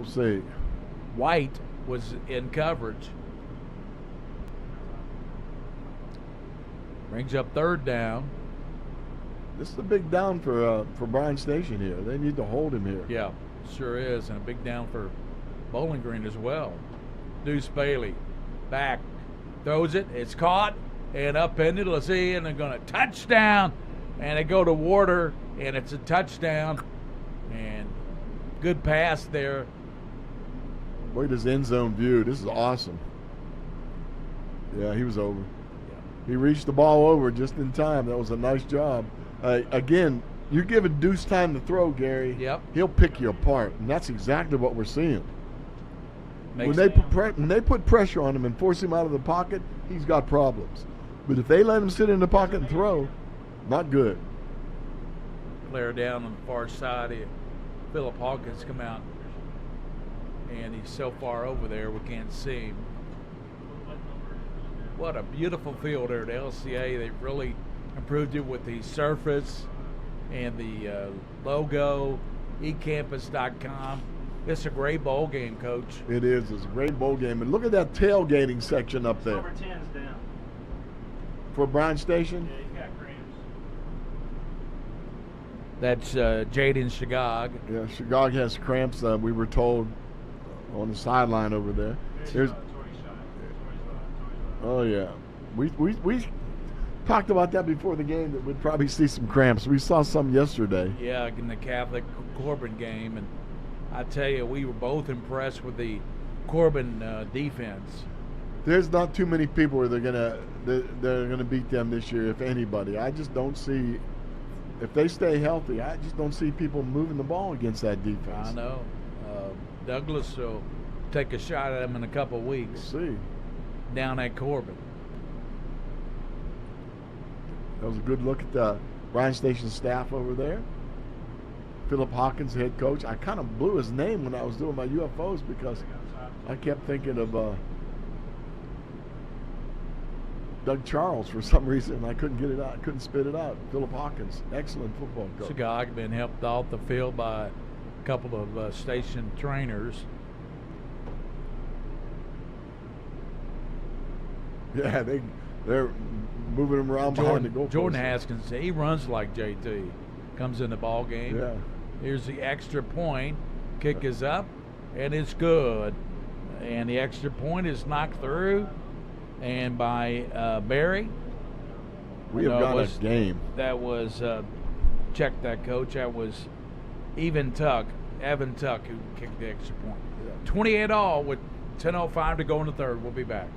see. White was in coverage. Brings up 3rd down. This is a big down for Bryan Station here. They need to hold him here. Yeah, sure is, and a big down for Bowling Green as well. Deuce Bailey back, throws it, it's caught, and upended. Let's see, and they're going to touchdown, and they go to Warder, and it's a touchdown, and good pass there. Look at his end zone view. This is awesome. Yeah, he was over. He reached the ball over just in time. That was a nice job. Again, you give a Deuce time to throw, Gary. Yep. He'll pick you apart, and that's exactly what we're seeing. When they put pressure on him and force him out of the pocket, he's got problems. But if they let him sit in the pocket and throw, not good. Player down on the far side. Philip Hawkins come out, and he's so far over there we can't see him. What a beautiful field there at LCA. They've really improved it with the surface and the logo, ecampus.com. It's a great bowl game, Coach. It is. It's a great bowl game. And look at that tailgating section up there. Number 10's down. For Bryan Station? Yeah, you got cramps. That's Jaden Shagog. Yeah, Shagog has cramps, we were told, on the sideline over there. There's, oh, yeah. We talked about that before the game, that we'd probably see some cramps. We saw some yesterday. Yeah, in the Catholic Corbin game. And I tell you, we were both impressed with the Corbin defense. There's not too many people where they're gonna beat them this year, if anybody. I just don't see, if they stay healthy, I just don't see people moving the ball against that defense. I know. Douglas will take a shot at him in a couple of weeks. We'll see. Down at Corbin. That was a good look at the Bryan Station staff over there. Philip Hawkins, head coach. I kind of blew his name when I was doing my UFOs because I kept thinking of Doug Charles for some reason. I couldn't get it out. I couldn't spit it out. Philip Hawkins, excellent football coach. Shagog been helped off the field by a couple of station trainers. Yeah, they're moving him around behind the goalpost. Jordan Haskins, he runs like JT. Comes in the ball game. Yeah. Here's the extra point. Kick is up, and it's good. And the extra point is knocked through, and by Barry. We have got a game. That was, check that, Coach. That was Evan Tuck, who kicked the extra point. Yeah. 28 all with 10:05 to go in the third. We'll be back.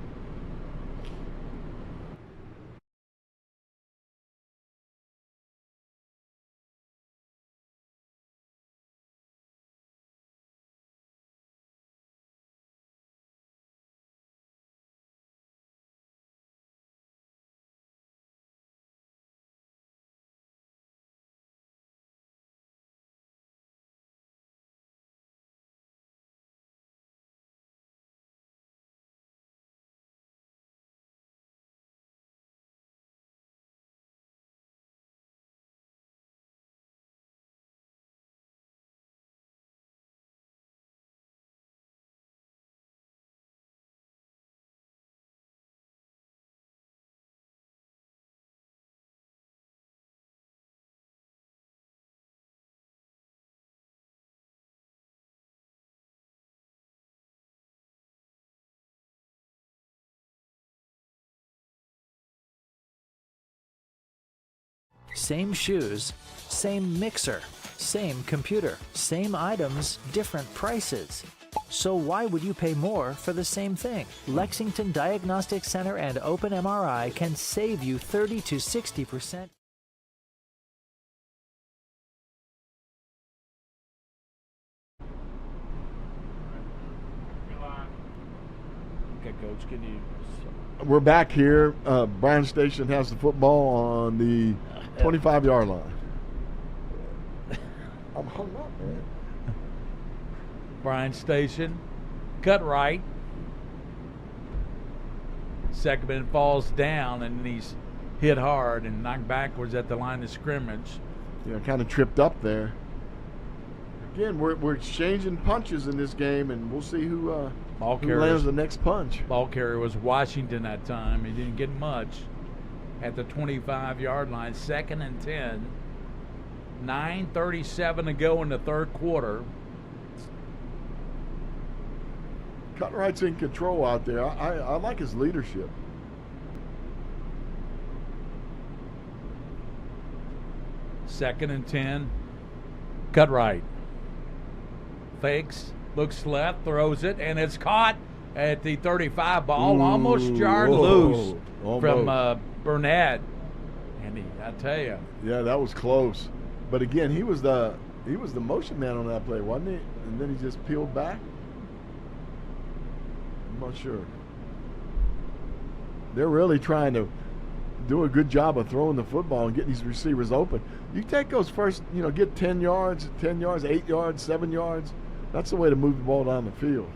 Same shoes, same mixer, same computer, same items, different prices. So why would you pay more for the same thing? Lexington Diagnostic Center and Open MRI can save you 30 to 60%. Okay, Coach, can you... We're back here. Bryan Station has the football on the 25-yard line. I'm hung up, man. Bryan Station, cut right. Second falls down, and he's hit hard and knocked backwards at the line of scrimmage. Yeah, kind of tripped up there. Again, we're exchanging punches in this game, and we'll see who lands the next punch. Ball carrier was Washington that time. He didn't get much at the 25-yard line. 2nd and 10. 9:37 to go in the third quarter. Cutright's in control out there. I like his leadership. Second and 10. Cutright fakes, looks left, throws it, and it's caught at the 35. Ball almost jarred loose from Burnett. And I tell you, yeah, that was close. But again, he was the motion man on that play, wasn't he? And then he just peeled back. I'm not sure. They're really trying to do a good job of throwing the football and getting these receivers open. You take those first, get 10 yards, 8 yards, 7 yards. That's the way to move the ball down the field.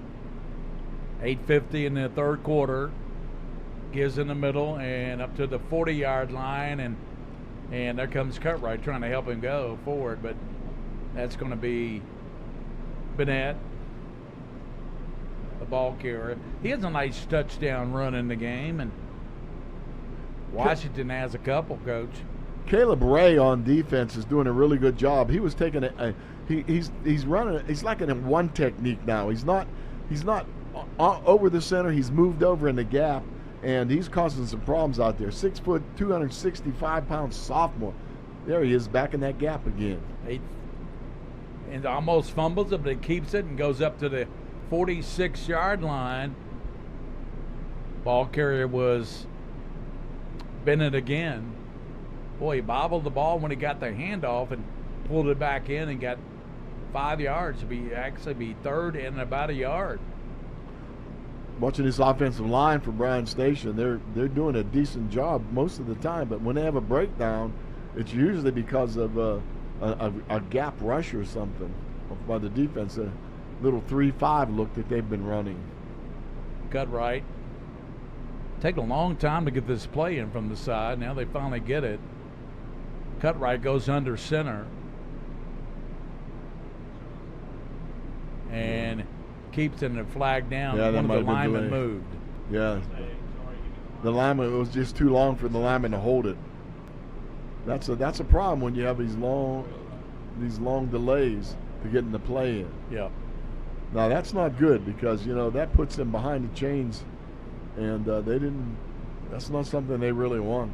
8:50 in the third quarter. Gives in the middle and up to the 40-yard line, and there comes Cutright trying to help him go forward, but that's going to be Burnett, the ball carrier. He has a nice touchdown run in the game, and Washington has a couple, Coach. Caleb Ray on defense is doing a really good job. He was taking he's running. He's like in one technique now. He's not over the center. He's moved over in the gap, and he's causing some problems out there. 6 foot, 265-pound sophomore. There he is, back in that gap again. And almost fumbles it, but he keeps it and goes up to the 46-yard line. Ball carrier was Bennett again. Boy, he bobbled the ball when he got the handoff and pulled it back in and got 5 yards to be third and about a yard. Watching this offensive line for Bryan Station, they're doing a decent job most of the time, but when they have a breakdown, it's usually because of a gap rush or something by the defense, a little 3-5 look that they've been running. Cutright. Taking a long time to get this play in from the side. Now they finally get it. Cutright goes under center and keeps it in the flag down. Yeah, one of the linemen moved. Yeah. The lineman, it was just too long for the lineman to hold it. That's a problem when you have these long delays to get in the play in. Yeah. Now that's not good because that puts them behind the chains, and that's not something they really want.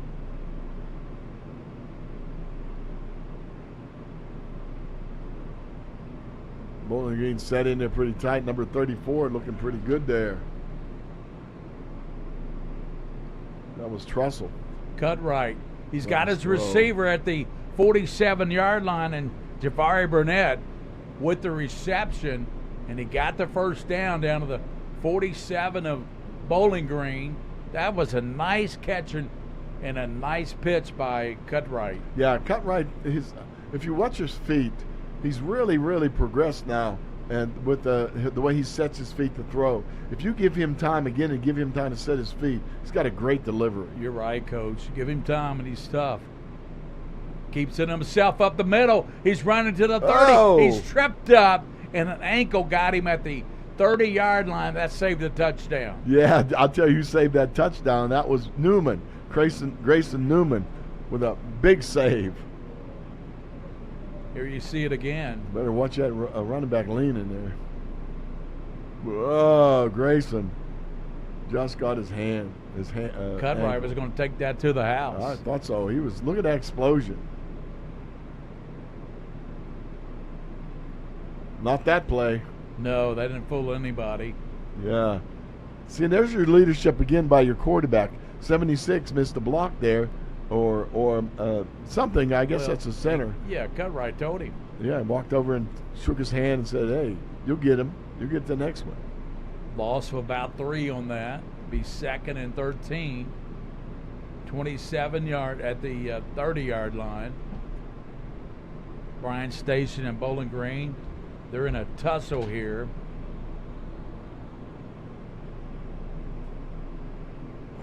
Bowling Green set in there pretty tight. Number 34 looking pretty good there. That was Trussell. Cut right. He's got his slow. receiver at the 47-yard line, and Javari Burnett with the reception, and he got the first down to the 47 of Bowling Green. That was a nice catch and a nice pitch by Cutright. Yeah, Cutright, if you watch his feet, he's really, really progressed now, and with the way he sets his feet to throw. If you give him time again and give him time to set his feet, he's got a great delivery. You're right, Coach. Give him time, and he's tough. Keeps it himself up the middle. He's running to the 30. Oh. He's tripped up, and an ankle got him at the 30-yard line. That saved the touchdown. Yeah, I'll tell you who saved that touchdown. That was Newman, Grayson Newman, with a big save. Here you see it again. Better watch that running back leaning there. Whoa, Grayson just got his hand. Cutright was going to take that to the house. I thought so. Look at that explosion. Not that play. No, that didn't fool anybody. Yeah. See, there's your leadership again by your quarterback. 76 missed a block there, or something. I guess that's a center. Yeah, Cutright told him. Yeah, walked over and shook his hand and said, "Hey, you'll get him. You'll get the next one." Loss of about 3 on that. Be 2nd and 13. 27-yard at the 30-yard line. Bryan Station and Bowling Green, they're in a tussle here.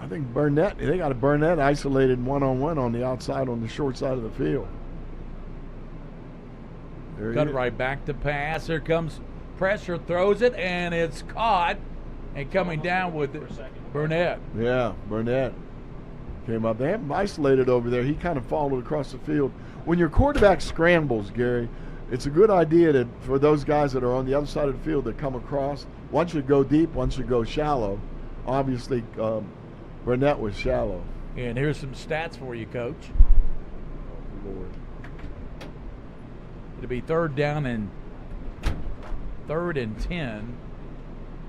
I think they got a Burnett isolated one-on-one on the outside, on the short side of the field. Cutright back to pass. Here comes pressure, throws it, and it's caught. And coming down with it, Burnett. Yeah, Burnett came up. They have him isolated over there. He kind of followed across the field. When your quarterback scrambles, Gary, it's a good idea for those guys that are on the other side of the field that come across. One should go deep, one should go shallow. Obviously, Burnett was shallow. And here's some stats for you, Coach. Oh, Lord. It'll be 3rd down and 10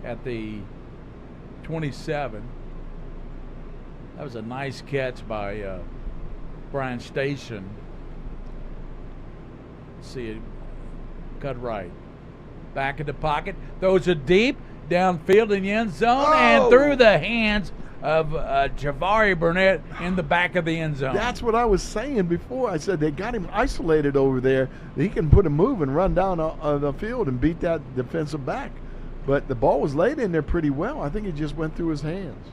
at the 27. That was a nice catch by Bryan Station. See it, Cutright. Back in the pocket, throws it deep, downfield in the end zone, and through the hands of Javari Burnett in the back of the end zone. That's what I was saying before. I said they got him isolated over there. He can put a move and run down the field and beat that defensive back. But the ball was laid in there pretty well. I think it just went through his hands.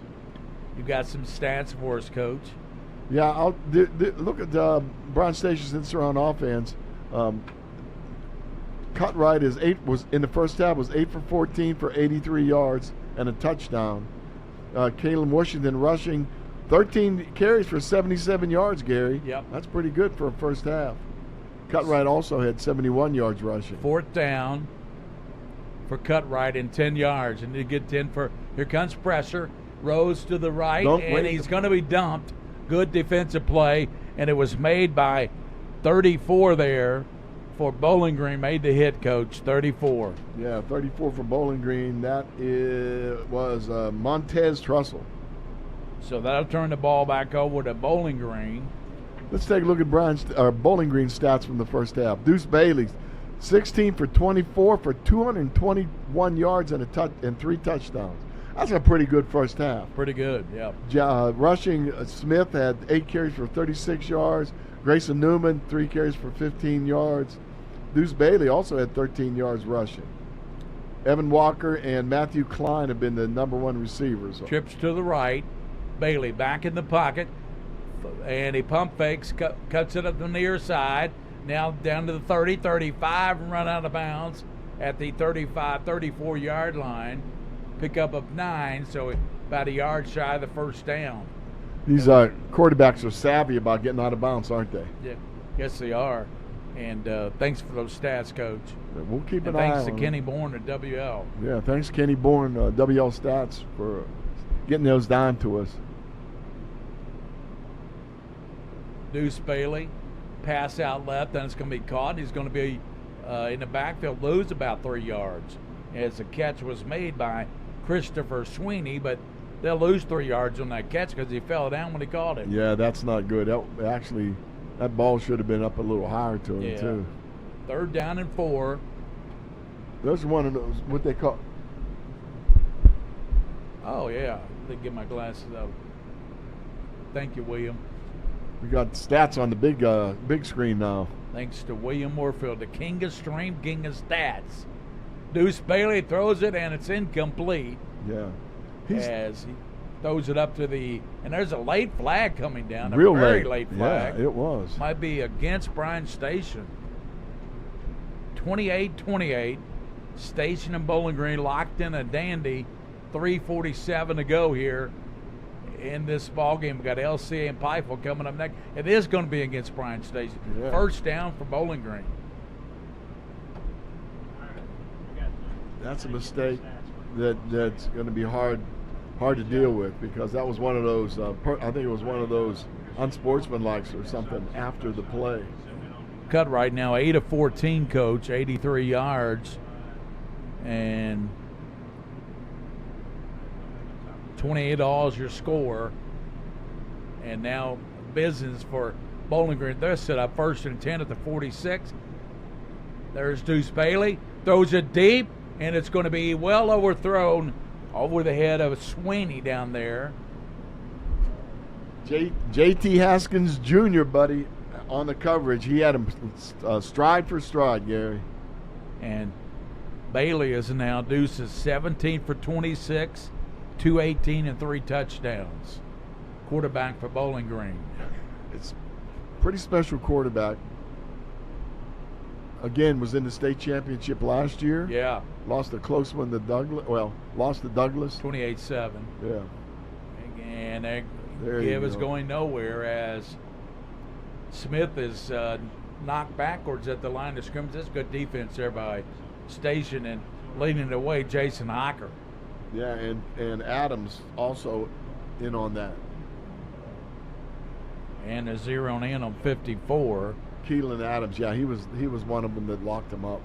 You got some stats for us, Coach? Yeah, I'll look at Bryan Station since they're on offense. Cutright was in the first half was 8 for 14 for 83 yards and a touchdown. Kalen Washington rushing 13 carries for 77 yards, Gary. Yep. That's pretty good for a first half. Cutright also had 71 yards rushing. 4th down for Cutright in 10 yards. And to get 10 for, here comes pressure. Rose to the right, and he's going to be dumped. Good defensive play, and it was made by 34 there for Bowling Green. Made the hit, Coach, 34. Yeah, 34 for Bowling Green. That was Montez Trussell. So that'll turn the ball back over to Bowling Green. Let's take a look at Bowling Green stats from the first half. Deuce Bailey, 16 for 24 for 221 yards and 3 touchdowns. That's a pretty good first half. Pretty good, yeah. Rushing, Smith had 8 carries for 36 yards. Grayson Newman, 3 carries for 15 yards. Deuce Bailey also had 13 yards rushing. Evan Walker and Matthew Klein have been the number 1 receivers. Trips to the right. Bailey back in the pocket. And he pump fakes, cuts it up the near side. Now down to the 30, 35, and run out of bounds at the 35, 34-yard line. Pick up of 9, so about a yard shy of the first down. These quarterbacks are savvy about getting out of bounds, aren't they? Yeah, yes they are. And thanks for those stats, Coach. We'll keep an eye on thanks to them. Kenny Bourne at WL. Yeah, thanks Kenny Bourne, WL Stats, for getting those down to us. Deuce Bailey, pass out left, and it's going to be caught. He's going to be in the backfield lose about 3 yards as the catch was made by Christopher Sweeney, but they'll lose 3 yards on that catch because he fell down when he caught it. Yeah, that's not good. That ball should have been up a little higher to him, too. 3rd down and 4. There's one of those, what they call. Oh, yeah. They get my glasses out. Thank you, William. We got stats on the big screen now. Thanks to William Moorfield, the king of stream, king of stats. Deuce Bailey throws it, and it's incomplete. Yeah. As he throws it up to and there's a late flag coming down. Real a very late flag. Yeah, it was. Might be against Bryan Station. 28-28. Station and Bowling Green locked in a dandy. 3:47 to go here in this ball game. We got LCA and Pikeville coming up next. It is going to be against Bryan Station. Yeah. 1st down for Bowling Green. That's a mistake that's going to be hard to deal with, because that was one of those. I think it was one of those unsportsmanlike or something after the play. Cut right now, 8 of 14, coach, 83 yards, and 28 all is your score. And now business for Bowling Green. They're set up 1st and 10 at the 46. There's Deuce Bailey, throws it deep, and it's going to be well overthrown over the head of Sweeney down there. J.T. Haskins Jr., buddy, on the coverage. He had him stride for stride, Gary. And Bailey is now Deuce's 17 for 26, 218 and 3 touchdowns. Quarterback for Bowling Green. It's pretty special quarterback. Again, was in the state championship last year. Yeah. Lost a close one to Douglas. Well, lost to Douglas. 28-7. Yeah. And that give is going nowhere as Smith is knocked backwards at the line of scrimmage. That's good defense there by Station, and leading the way, Jason Hocker. Yeah, and Adams also in on that. And they're zeroing in on 54. Keelan Adams, yeah, he was one of them that locked him up.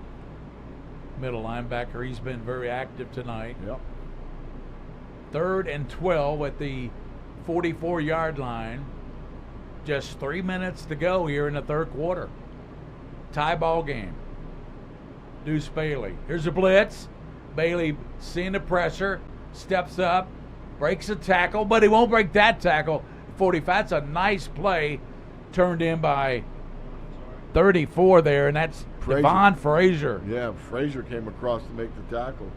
Middle linebacker, he's been very active tonight. Yep. 3rd and 12 at the 44-yard line. Just 3 minutes to go here in the 3rd quarter. Tie ball game. Deuce Bailey. Here's a blitz. Bailey seeing the pressure, steps up, breaks a tackle, but he won't break that tackle. 45. That's a nice play turned in by 34 there, and that's Devon Frazier. Yeah, Frazier came across to make the tackle.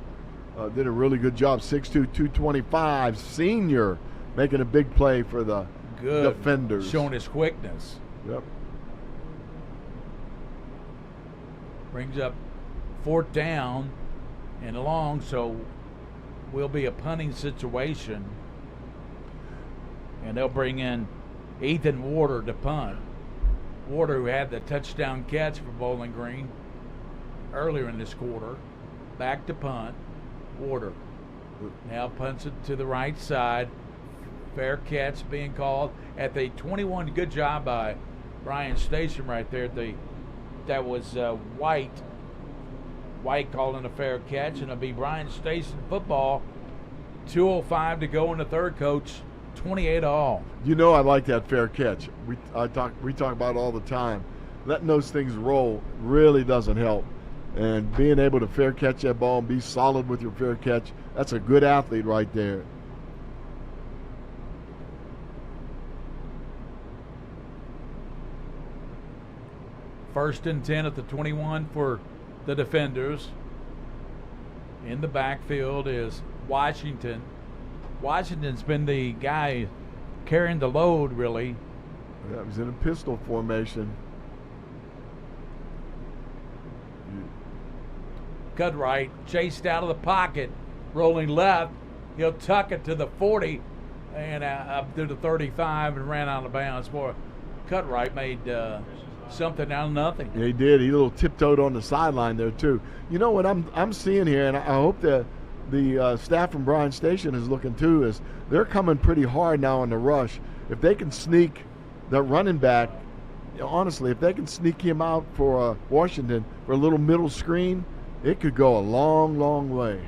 Did a really good job. 6'2", 225, senior, making a big play for the defenders. Showing his quickness. Yep. Brings up 4th down and long, so will be a punting situation. And they'll bring in Ethan Warder to punt. Warder, who had the touchdown catch for Bowling Green earlier in this quarter. Back to punt. Warder now punts it to the right side. Fair catch being called at the 21. Good job by Bryan Station right there. That was White. White calling a fair catch, and it'll be Bryan Station football. 2:05 to go in the 3rd, coach. 28 all. You know I like that fair catch. We talk about it all the time. Letting those things roll really doesn't help. And being able to fair catch that ball and be solid with your fair catch, that's a good athlete right there. First and 10 at the 21 for the defenders. In the backfield is Washington. Washington's been the guy carrying the load, really. Yeah, he's in a pistol formation. Cut right, chased out of the pocket, rolling left. He'll tuck it to the 40 and up to the 35 and ran out of bounds. Boy, cut right made something out of nothing. Yeah, he did. He a little tiptoed on the sideline there too. You know what I'm seeing here, and I hope that the staff from Bryan Station is looking too, is they're coming pretty hard now in the rush. If they can sneak the running back honestly, if they can sneak him out for Washington for a little middle screen, it could go a long, long way.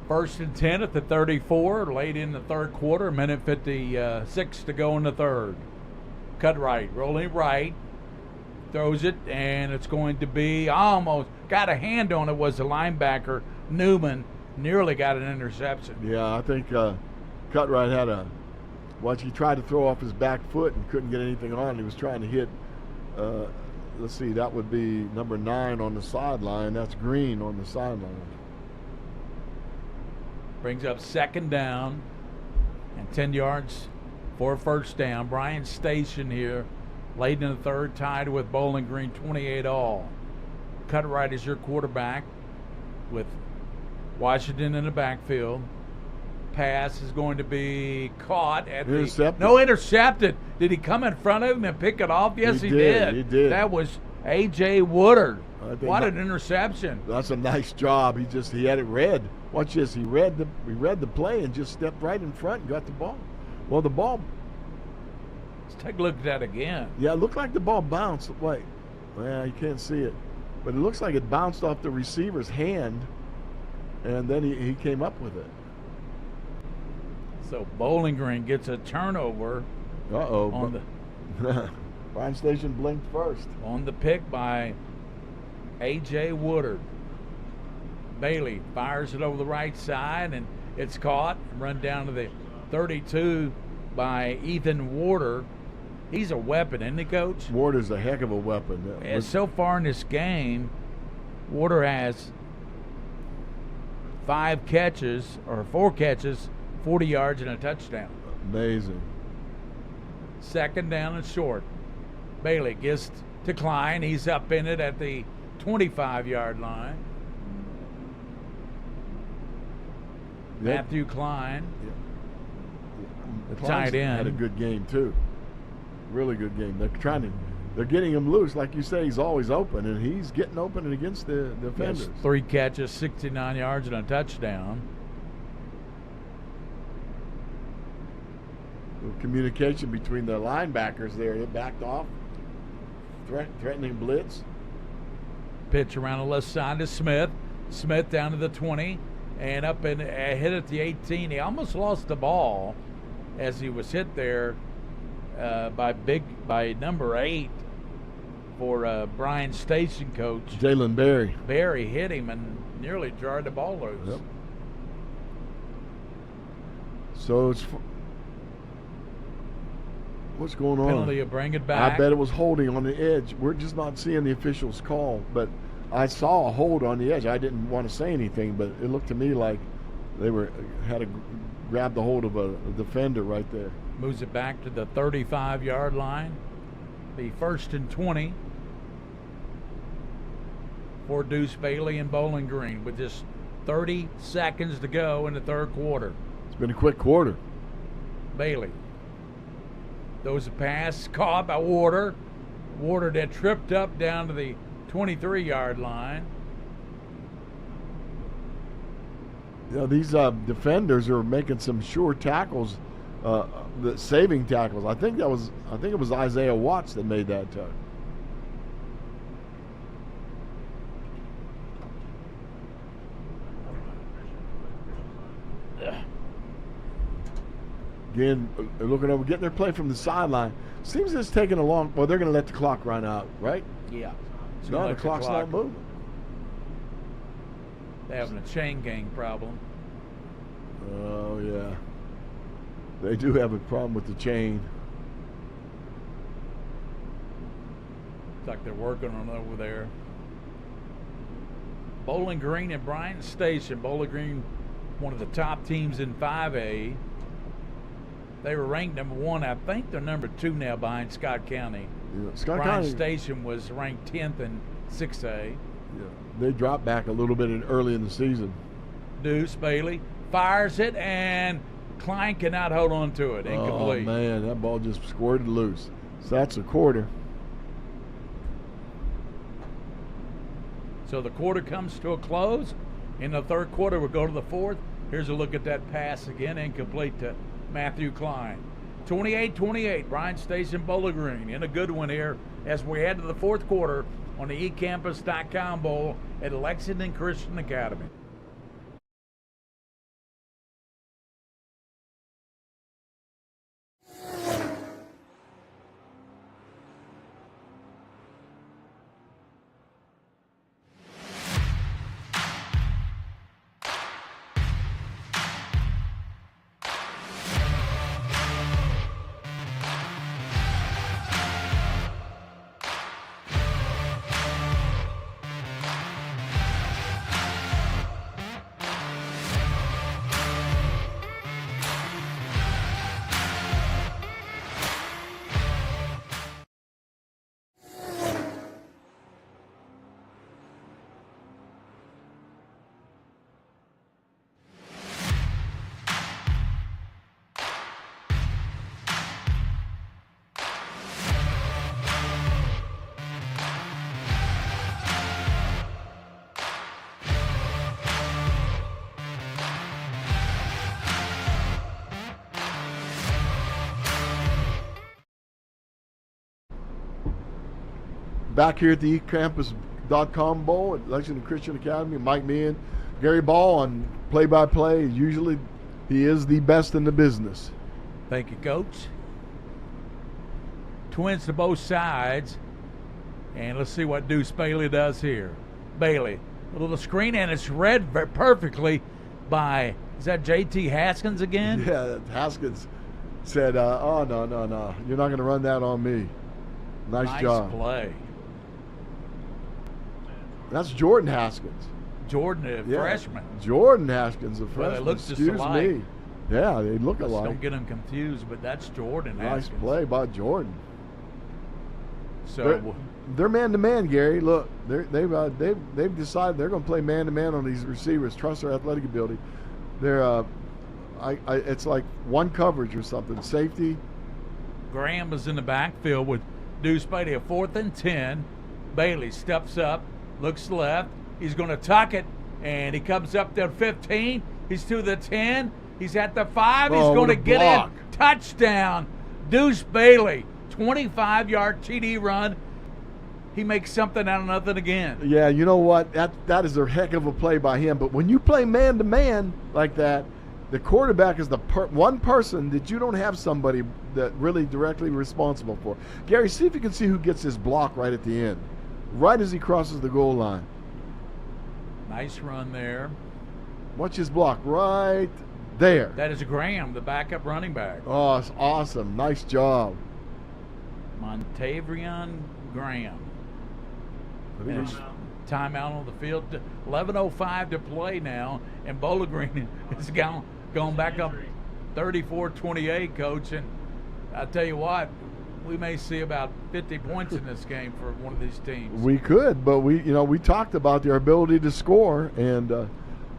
1st and 10 at the 34, late in the third quarter, 1:56 to go in the third. Cut right, rolling right, throws it, and it's going to be almost got a hand on it. Was the linebacker Newman, nearly got an interception. Yeah, I think Cutright had he tried to throw off his back foot and couldn't get anything on. He was trying to hit, let's see, that would be number 9 on the sideline. That's Green on the sideline. Brings up 2nd down and 10 yards for a first down. Bryan Station here, late in the third, tied with Bowling Green 28 all. Cutright is your quarterback with Washington in the backfield. Pass is going to be caught at intercepted. Did he come in front of him and pick it off? Yes, he did. He did. That was A.J. Woodard. What an interception. That's a nice job. He had it read. Watch this. He read the play and just stepped right in front and got the ball. Well, the ball. Let's take a look at that again. Yeah, it looked like the ball bounced. Wait. Well, you can't see it. But it looks like it bounced off the receiver's hand, and then he came up with it. So Bowling Green gets a turnover. On the Bryan Station blinked first. On the pick by A.J. Woodard. Bailey fires it over the right side, and it's caught and run down to the 32 by Ethan Warder. He's a weapon, isn't he, Coach? Warder's a heck of a weapon. And so far in this game, Warder has 4 catches, 40 yards and a touchdown. Amazing. 2nd down and short. Bailey gets to Klein. He's up in it at the 25-yard line. Matthew Klein. Tight end. Had a good game too. Really good game. They're getting him loose, like you say. He's always open, and he's getting open and against the defenders. Yes, 3 catches, 69 yards and a touchdown. Communication between the linebackers there. They backed off, threatening blitz. Pitch around the left side to Smith. Smith down to the 20 and up and hit at the 18. He almost lost the ball as he was hit there by number 8 for Bryan Station coach. Jalen Berry. Berry hit him and nearly jarred the ball loose. Yep. So it's what's going on? Penalty of bring it back. I bet it was holding on the edge. We're just not seeing the officials call, but I saw a hold on the edge. I didn't want to say anything, but it looked to me like they had to grab the hold of a defender right there. Moves it back to the 35-yard line. The 1st and 20 for Deuce Bailey and Bowling Green with just 30 seconds to go in the third quarter. It's been a quick quarter. Bailey throws a pass caught by Warder. Warder then tripped up down to the 23-yard line. These defenders are making some sure tackles, saving tackles. I think it was Isaiah Watts that made that tug. Again, looking over, getting their play from the sideline. Seems it's taking a long. Well, they're going to let the clock run out, right? Yeah. No, the clock's not moving. They're having a chain gang problem. Oh, yeah. They do have a problem with the chain. It's like they're working on it over there. Bowling Green and Bryan Station. Bowling Green, one of the top teams in 5A. They were ranked number 1. I think they're number 2 now behind Scott County. Yeah, Bryan Station was ranked 10th in 6A. Yeah, they dropped back a little bit early in the season. Deuce Bailey fires it, and Klein cannot hold on to it. Incomplete. Oh, man, that ball just squirted loose. So that's a quarter. So the quarter comes to a close. In the third quarter, we'll go to the fourth. Here's a look at that pass again, incomplete to Matthew Klein. 28-28, Bryan Station Bowling Green in a good one here as we head to the fourth quarter on the eCampus.com Bowl at Lexington Christian Academy. Back here at the eCampus.com Bowl at Lexington Christian Academy, Mike Meehan, Gary Ball on play-by-play. Usually he is the best in the business. Thank you, Coach. Twins to both sides. And let's see what Deuce Bailey does here. Bailey, a little screen, and it's read perfectly by, is that J.T. Haskins again? Yeah, Haskins said, oh, no. You're not going to run that on me. Nice job. Nice play. That's Jordan Haskins. Jordan, a freshman. Jordan Haskins, a freshman. Well, they look just Excuse alike. me. Yeah, they look Let's alike. don't get them confused, but that's Jordan Nice Haskins. play by Jordan. So they're man-to-man, Gary. Look, they've decided they're going to play man-to-man on these receivers. Trust their athletic ability. They're it's like one coverage or something. Safety. Graham is in the backfield with Deuce Bailey, a 4th and 10. Bailey steps up, looks left. He's going to tuck it, and he comes up to 15. He's to the 10. He's at the 5. He's going to get in. Touchdown. Deuce Bailey, 25-yard TD run. He makes something out of nothing again. Yeah, you know what? That is a heck of a play by him. But when you play man-to-man like that, the quarterback is the one person that you don't have somebody that really directly responsible for. Gary, see if you can see who gets this block right at the end, right as he crosses the goal line. Nice run there. Watch his block right there. That is Graham, the backup running back. Oh, it's awesome. Nice job. Montavion Graham. Timeout on the field. 11:05 to play now, and Bowling Green is going back up 34-28, Coach. And I tell you what, we may see about 50 points in this game for one of these teams. We could, but we talked about their ability to score, and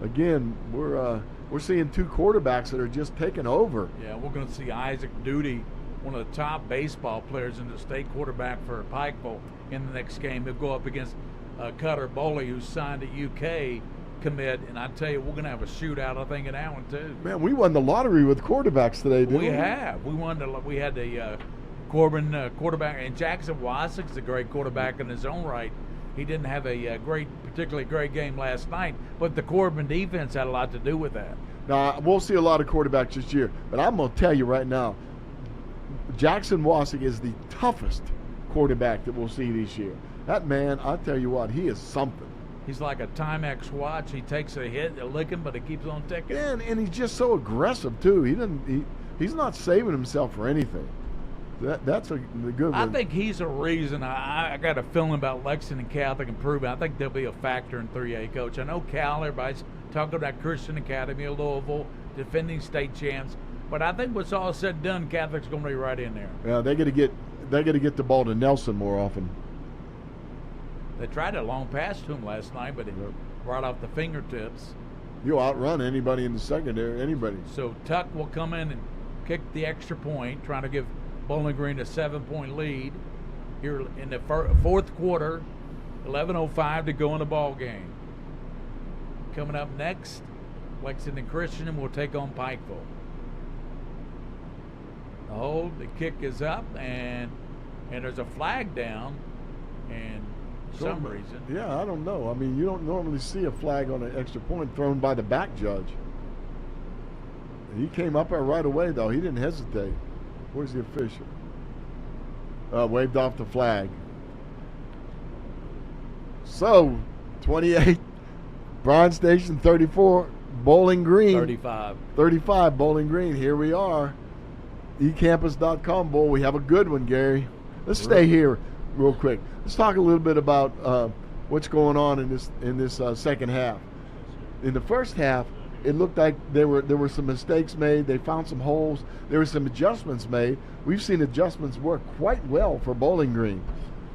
again, we're seeing two quarterbacks that are just taking over. Yeah, we're going to see Isaac Duty, one of the top baseball players in the state, quarterback for Pikeville, in the next game. He'll go up against Cutter Boley, who's signed a UK commit, and I tell you, we're going to have a shootout, I think, in that one too. Man, we won the lottery with quarterbacks today, didn't we? We have. We had the Corbin quarterback, and Jackson Wassick's a great quarterback in his own right. He didn't have a particularly great game last night, but the Corbin defense had a lot to do with that. Now, we'll see a lot of quarterbacks this year, but I'm going to tell you right now, Jackson Wassick is the toughest quarterback that we'll see this year. That man, I tell you what, he is something. He's like a Timex watch. He takes a hit, a licking, but he keeps on ticking. Yeah, and he's just so aggressive too. He's not saving himself for anything. That's a good one. I think he's a reason. I got a feeling about Lexington Catholic improving. I think they'll be a factor in 3A, Coach. I know Cal, everybody's talking about Christian Academy of Louisville, defending state champs. But I think what's all said and done, Catholic's going to be right in there. Yeah, they got to get the ball to Nelson more often. They tried a long pass to him last night, but it right off the fingertips. You'll outrun anybody in the secondary, anybody. So Tuck will come in and kick the extra point, trying to give Bowling Green a 7-point lead here in the fourth quarter. 11:05 to go in the ball game. Coming up next, Lexington Christian will take on Pikeville. hold. The kick is up, and there's a flag down, and for some reason. Yeah, I don't know. I mean, you don't normally see a flag on an extra point thrown by the back judge. He came up there right away, though. He didn't hesitate. Where's the official? Waved off the flag. So, 28, Bryan Station 34, Bowling Green. 35, Bowling Green. Here we are. ecampus.com bowl. We have a good one, Gary. Let's stay here real quick. Let's talk a little bit about what's going on in this second half. In the first half, it looked like there were some mistakes made. They found some holes. There were some adjustments made. We've seen adjustments work quite well for Bowling Green.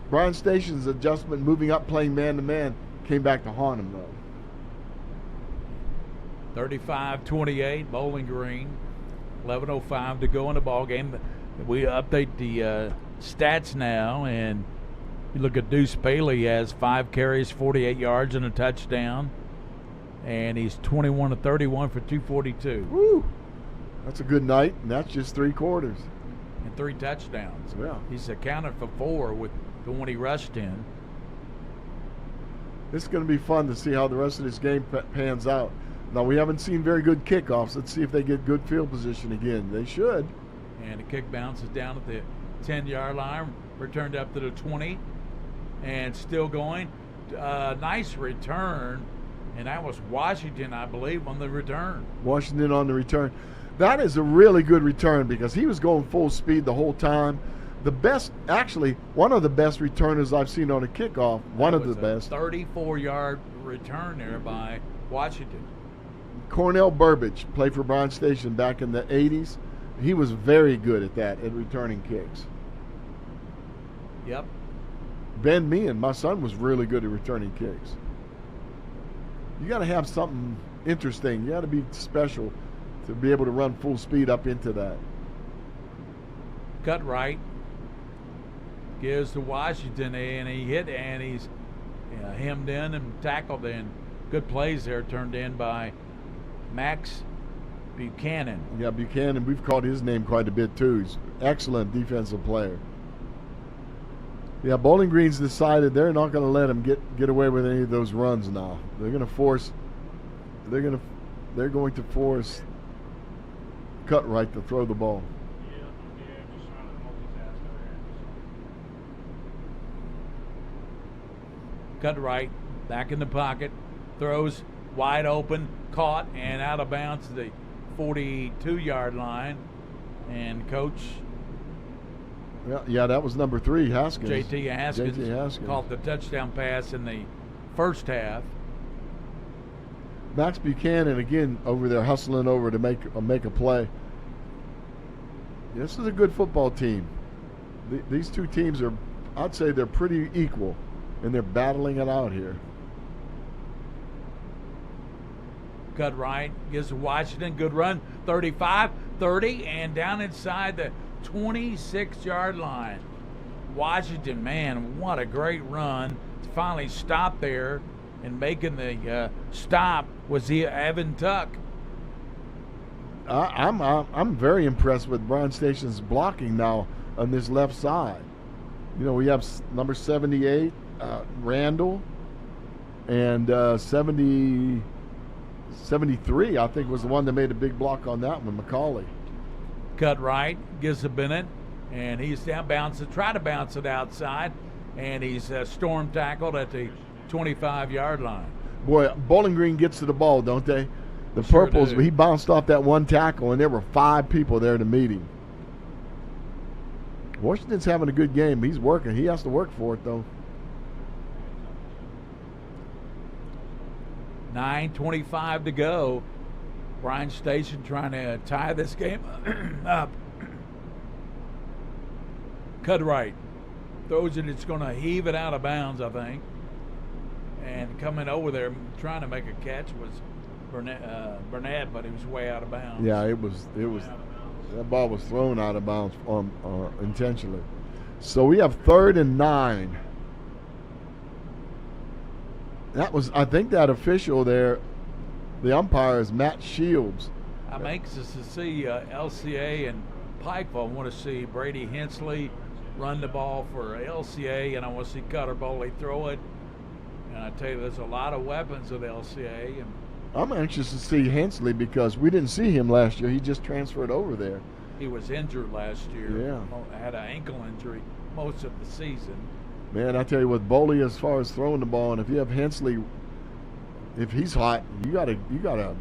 Bryan Station's adjustment, moving up, playing man-to-man, came back to haunt him, though. 35-28, Bowling Green. 11:05 to go in the ball game. We update the stats now, and you look at Deuce Bailey. He has 5 carries, 48 yards, and a touchdown. And he's 21 of 31 for 242. Woo! That's a good night, and that's just 3 quarters. And 3 touchdowns. Yeah. He's accounted for 4 with the one he rushed in. It's going to be fun to see how the rest of this game pans out. Now, we haven't seen very good kickoffs. Let's see if they get good field position again. They should. And the kick bounces down at the 10-yard line, returned up to the 20, and still going. Nice return. And that was Washington, I believe, on the return. Washington on the return. That is a really good return because he was going full speed the whole time. The best, actually, one of the best returners I've seen on a kickoff. One of the best. 34-yard return there by Washington. Cornell Burbage played for Bryan Station back in the 80s. He was very good at that, at returning kicks. Yep. Ben Meehan, my son, was really good at returning kicks. You got to have something interesting. You got to be special to be able to run full speed up into that. Cut right. Gives to Washington, and he hit, and he's hemmed in and tackled in. Good plays there turned in by Max Buchanan. Yeah, Buchanan, we've called his name quite a bit too. He's an excellent defensive player. Yeah, Bowling Green's decided they're not going to let him get away with any of those runs now. They're going to force Cutright to throw the ball. Cutright back in the pocket, throws wide open, caught, and out of bounds to the 42-yard line. And Coach Yeah, that was number 3, Haskins. J.T. Haskins caught the touchdown pass in the first half. Max Buchanan again over there hustling over to make a play. This is a good football team. These two teams are, I'd say, they're pretty equal, and they're battling it out here. Cut right, gives to Washington, good run, 35, 30, and down inside the 26-yard line. Washington, man, what a great run. Finally stopped there, and making the stop was Evan Tuck. I'm very impressed with Bryan Station's blocking now on this left side. You know, we have number 78, Randall, and 73, I think, was the one that made a big block on that one, McCauley. Cut right, gives to Bennett, and he's down, try to bounce it outside, and he's storm tackled at the 25-yard line. Boy, Bowling Green gets to the ball, don't they? The Sure Purples, do. he bounced off that one tackle, and there were 5 people there to meet him. Washington's having a good game. He's working. He has to work for it, though. 9:25 to go. Bryan Station trying to tie this game up. Cut right. Throws it. It's going to heave it out of bounds, I think. And coming over there trying to make a catch was Burnett, but he was way out of bounds. Yeah, it was. That ball was thrown out of bounds intentionally. So we have 3rd and 9. That was, I think, that official there. The umpire is Matt Shields. I'm anxious to see LCA and Pikeville, I want to see Brady Hensley run the ball for LCA, and I want to see Cutter Bowley throw it. And I tell you, there's a lot of weapons at LCA. And I'm anxious to see Hensley because we didn't see him last year. He just transferred over there. he was injured last year. Yeah. Had an ankle injury most of the season. Man, I tell you, with Bowley as far as throwing the ball, and if you have Hensley, if he's hot, you got a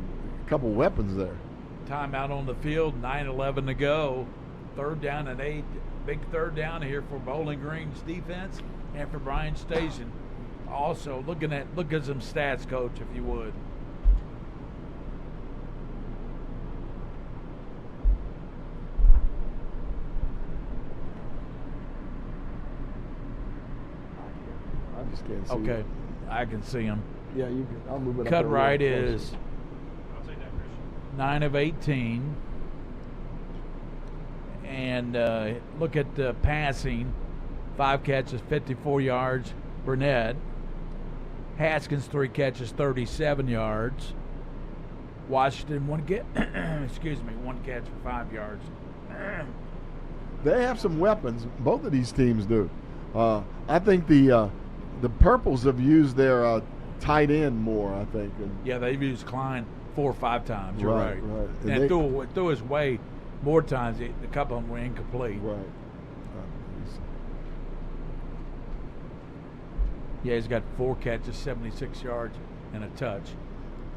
couple weapons there. Timeout on the field, 9:11 to go. 3rd down and 8. Big 3rd down here for Bowling Green's defense and for Bryan Station. Also, look at some stats, Coach, if you would. I just can't see. Okay, I can see him. Yeah, you can. I'll move it up. Cut a little right closer. is I'll take that, Christian. 9 of 18. And look at the passing. 5 catches, 54 yards. Burnett. Haskins, 3 catches, 37 yards. Washington, 1 catch for 5 yards. They have some weapons. Both of these teams do. I think the Purples have used their tight end more, I think. Yeah, they've used Klein 4 or 5 times. You're right. Right. And threw his way more times. A couple of them were incomplete. Right. Yeah, he's got 4 catches, 76 yards, and a touch.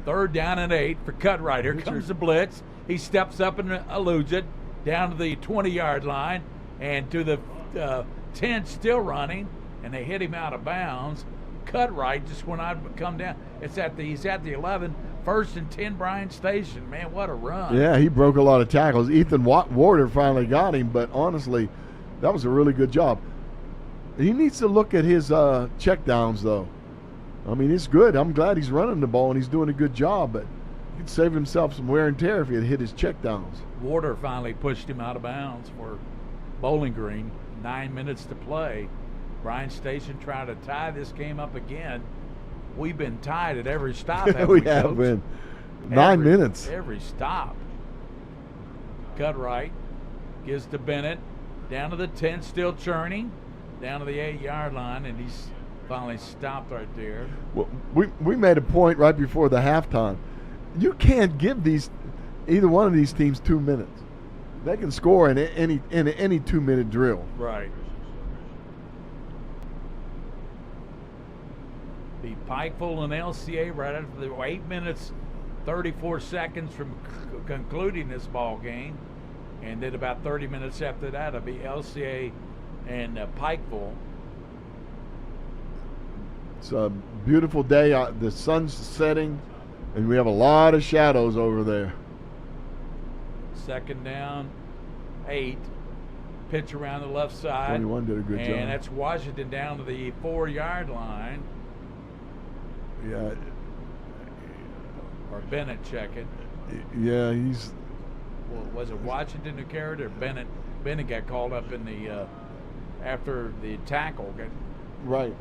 3rd down and 8 for Cutright. Here comes the blitz. He steps up and eludes it down to the 20-yard line and to the 10, still running, and they hit him out of bounds. Cutright just went out and come down. He's at the 11, 1st and 10 Bryan Station. Man, what a run. Yeah, he broke a lot of tackles. Ethan Warder finally got him, but honestly, that was a really good job. He needs to look at his checkdowns, though. I mean, it's good. I'm glad he's running the ball and he's doing a good job, but he could save himself some wear and tear if he had hit his checkdowns. Warder finally pushed him out of bounds for Bowling Green. 9 minutes to play. Bryan Station trying to tie this game up again. We've been tied at every stop, haven't we, have Coach? been. 9 minutes. Every stop. Cutright gives to Bennett. Down to the 10, still churning. Down to the 8-yard line, and he's finally stopped right there. Well, we made a point right before the halftime. You can't give either one of these teams 2 minutes. They can score in any 2-minute drill. Right. The Pikeville and LCA right after the 8 minutes, 34 seconds from concluding this ball game, and then about 30 minutes after that, it'll be LCA and Pikeville. It's a beautiful day. The sun's setting, and we have a lot of shadows over there. 2nd down, 8. Pitch around the left side. 21 did a good job. And that's Washington down to the 4-yard line. Yeah. Or Bennett checking. Yeah, he's. Well, was it Washington who carried it, or Bennett? Bennett got called up in the after the tackle got right.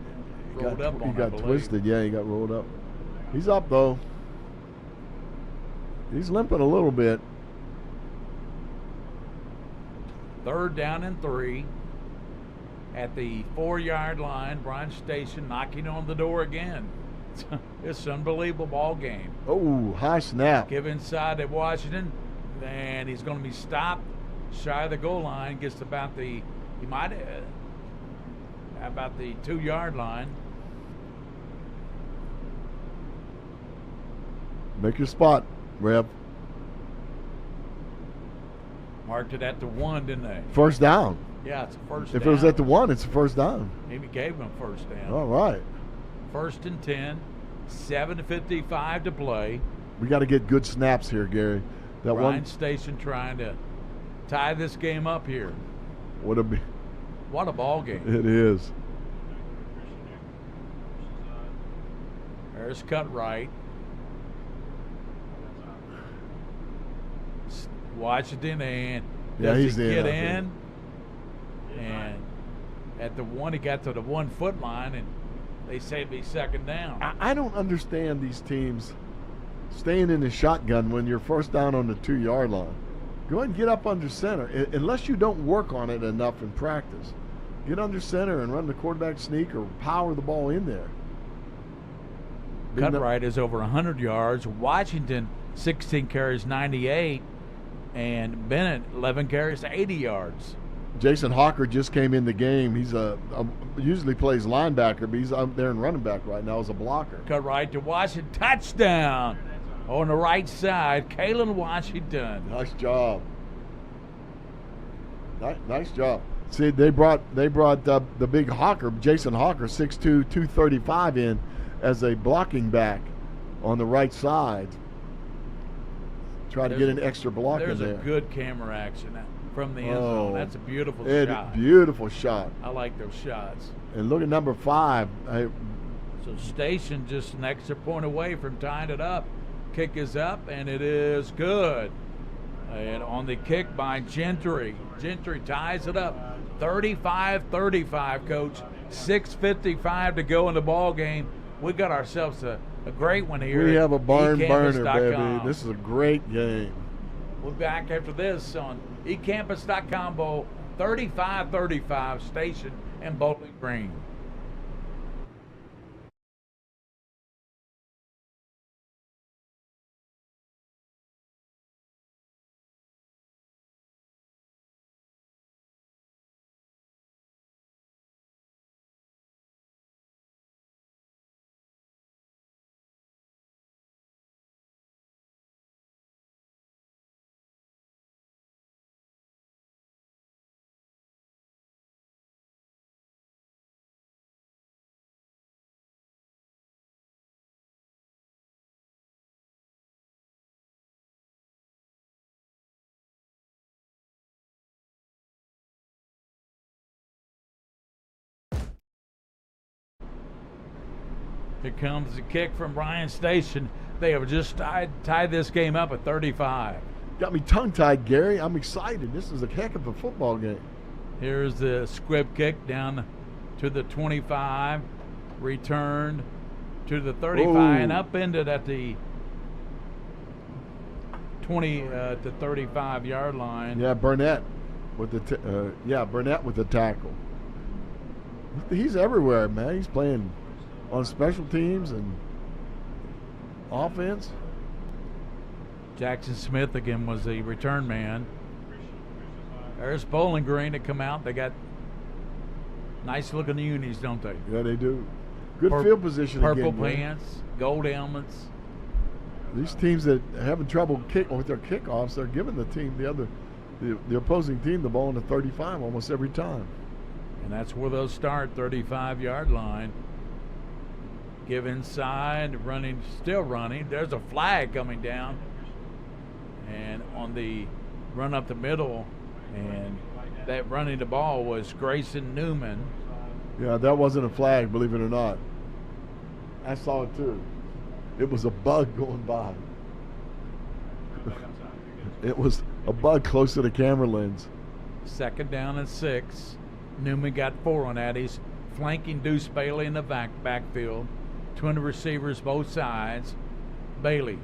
rolled up on. He got twisted. Yeah, he got rolled up. He's up though. He's limping a little bit. 3rd down and 3 at the 4-yard line. Bryan Station knocking on the door again. It's an unbelievable ball game. Oh, high snap. Give inside at Washington, and he's going to be stopped shy of the goal line. Gets about the 2-yard line. Make your spot, Rev. Marked it at the 1, didn't they? First down. Yeah, it's a first If down. it was at the 1, it's a first down. Maybe gave him a first down. All right. 1st and 10, 7:55 to play. We got to get good snaps here, Gary. That Bryan Station trying to tie this game up here. What a ball game. It is. There's Cutright. Washington, and Yeah, does he's he get in. And at the 1, he got to the 1-foot line, and they say it'd be 2nd down. I don't understand these teams staying in the shotgun when you're first down on the 2-yard line. Go ahead and get up under center, unless you don't work on it enough in practice. Get under center and run the quarterback sneak or power the ball in there. Cutright is over 100 yards. Washington, 16 carries, 98. And Bennett, 11 carries, 80 yards. Jason Hawker just came in the game. He's usually plays linebacker, but he's out there in running back right now as a blocker. Cutright to Washington, touchdown on the right side. Kalen Washington. Nice job. Nice job. See, they brought the big Hawker, Jason Hawker, 6'2", 235 in as a blocking back on the right side. Try to get an extra block in there. There's a good camera action from the end zone. That's a beautiful shot. Beautiful shot. I like those shots. And look at number 5. So Station just an extra point away from tying it up. Kick is up, and it is good. And on the kick by Gentry. Gentry ties it up. 35-35, Coach. 6:55 to go in the ball game. We got ourselves a great one here. We have a barn burner, baby. This is a great game. We'll be back after this on ecampus.com Bowl. 35-35, Station and Bowling Green. Here comes the kick from Bryan Station. They have just tied this game up at 35. Got me tongue-tied, Gary. I'm excited. This is a heck of a football game. Here's the squib kick down to the 25. Returned to the 35 and upended at the 20 to 35 yard line. Yeah, Burnett with the tackle. He's everywhere, man. He's playing on special teams and offense. Jackson Smith again was the return man. There's Bowling Green to come out. They got nice looking unis, don't they? Yeah, they do. Good field position purple again. Purple pants, gold helmets. These teams that are having trouble with their kickoffs, they're giving the opposing team the ball in the 35 almost every time. And that's where they'll start, 35-yard line. Give inside, still running. There's a flag coming down. And on the run up the middle, and that running the ball was Grayson Newman. Yeah, that wasn't a flag, believe it or not. I saw it too. It was a bug going by. It was a bug close to the camera lens. 2nd down and 6. Newman got 4 on that. He's flanking Deuce Bailey in the backfield. 20 receivers both sides. Bailey.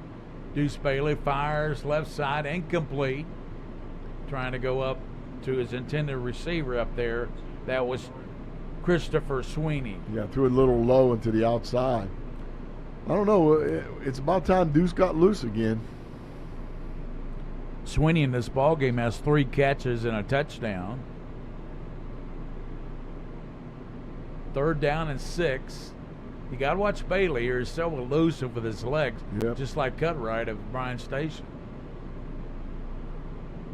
Deuce Bailey fires left side, incomplete. Trying to go up to his intended receiver up there. That was Christopher Sweeney. Yeah, threw it a little low into the outside. I don't know. It's about time Deuce got loose again. Sweeney in this ball game has 3 catches and a touchdown. 3rd down and 6. You got to watch Bailey here. He's so elusive with his legs, just like Cutright of Bryan Station.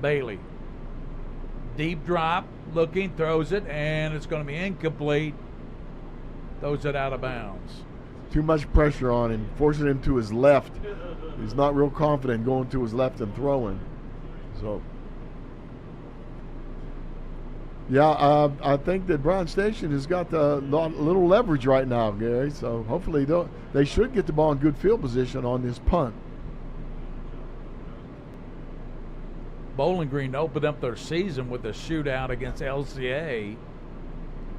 Bailey. Deep drop, looking, throws it, and it's going to be incomplete. Throws it out of bounds. Too much pressure on him, forcing him to his left. He's not real confident going to his left and throwing. So, yeah, I think that Bryan Station has got a little leverage right now, Gary. So hopefully they should get the ball in good field position on this punt. Bowling Green opened up their season with a shootout against LCA.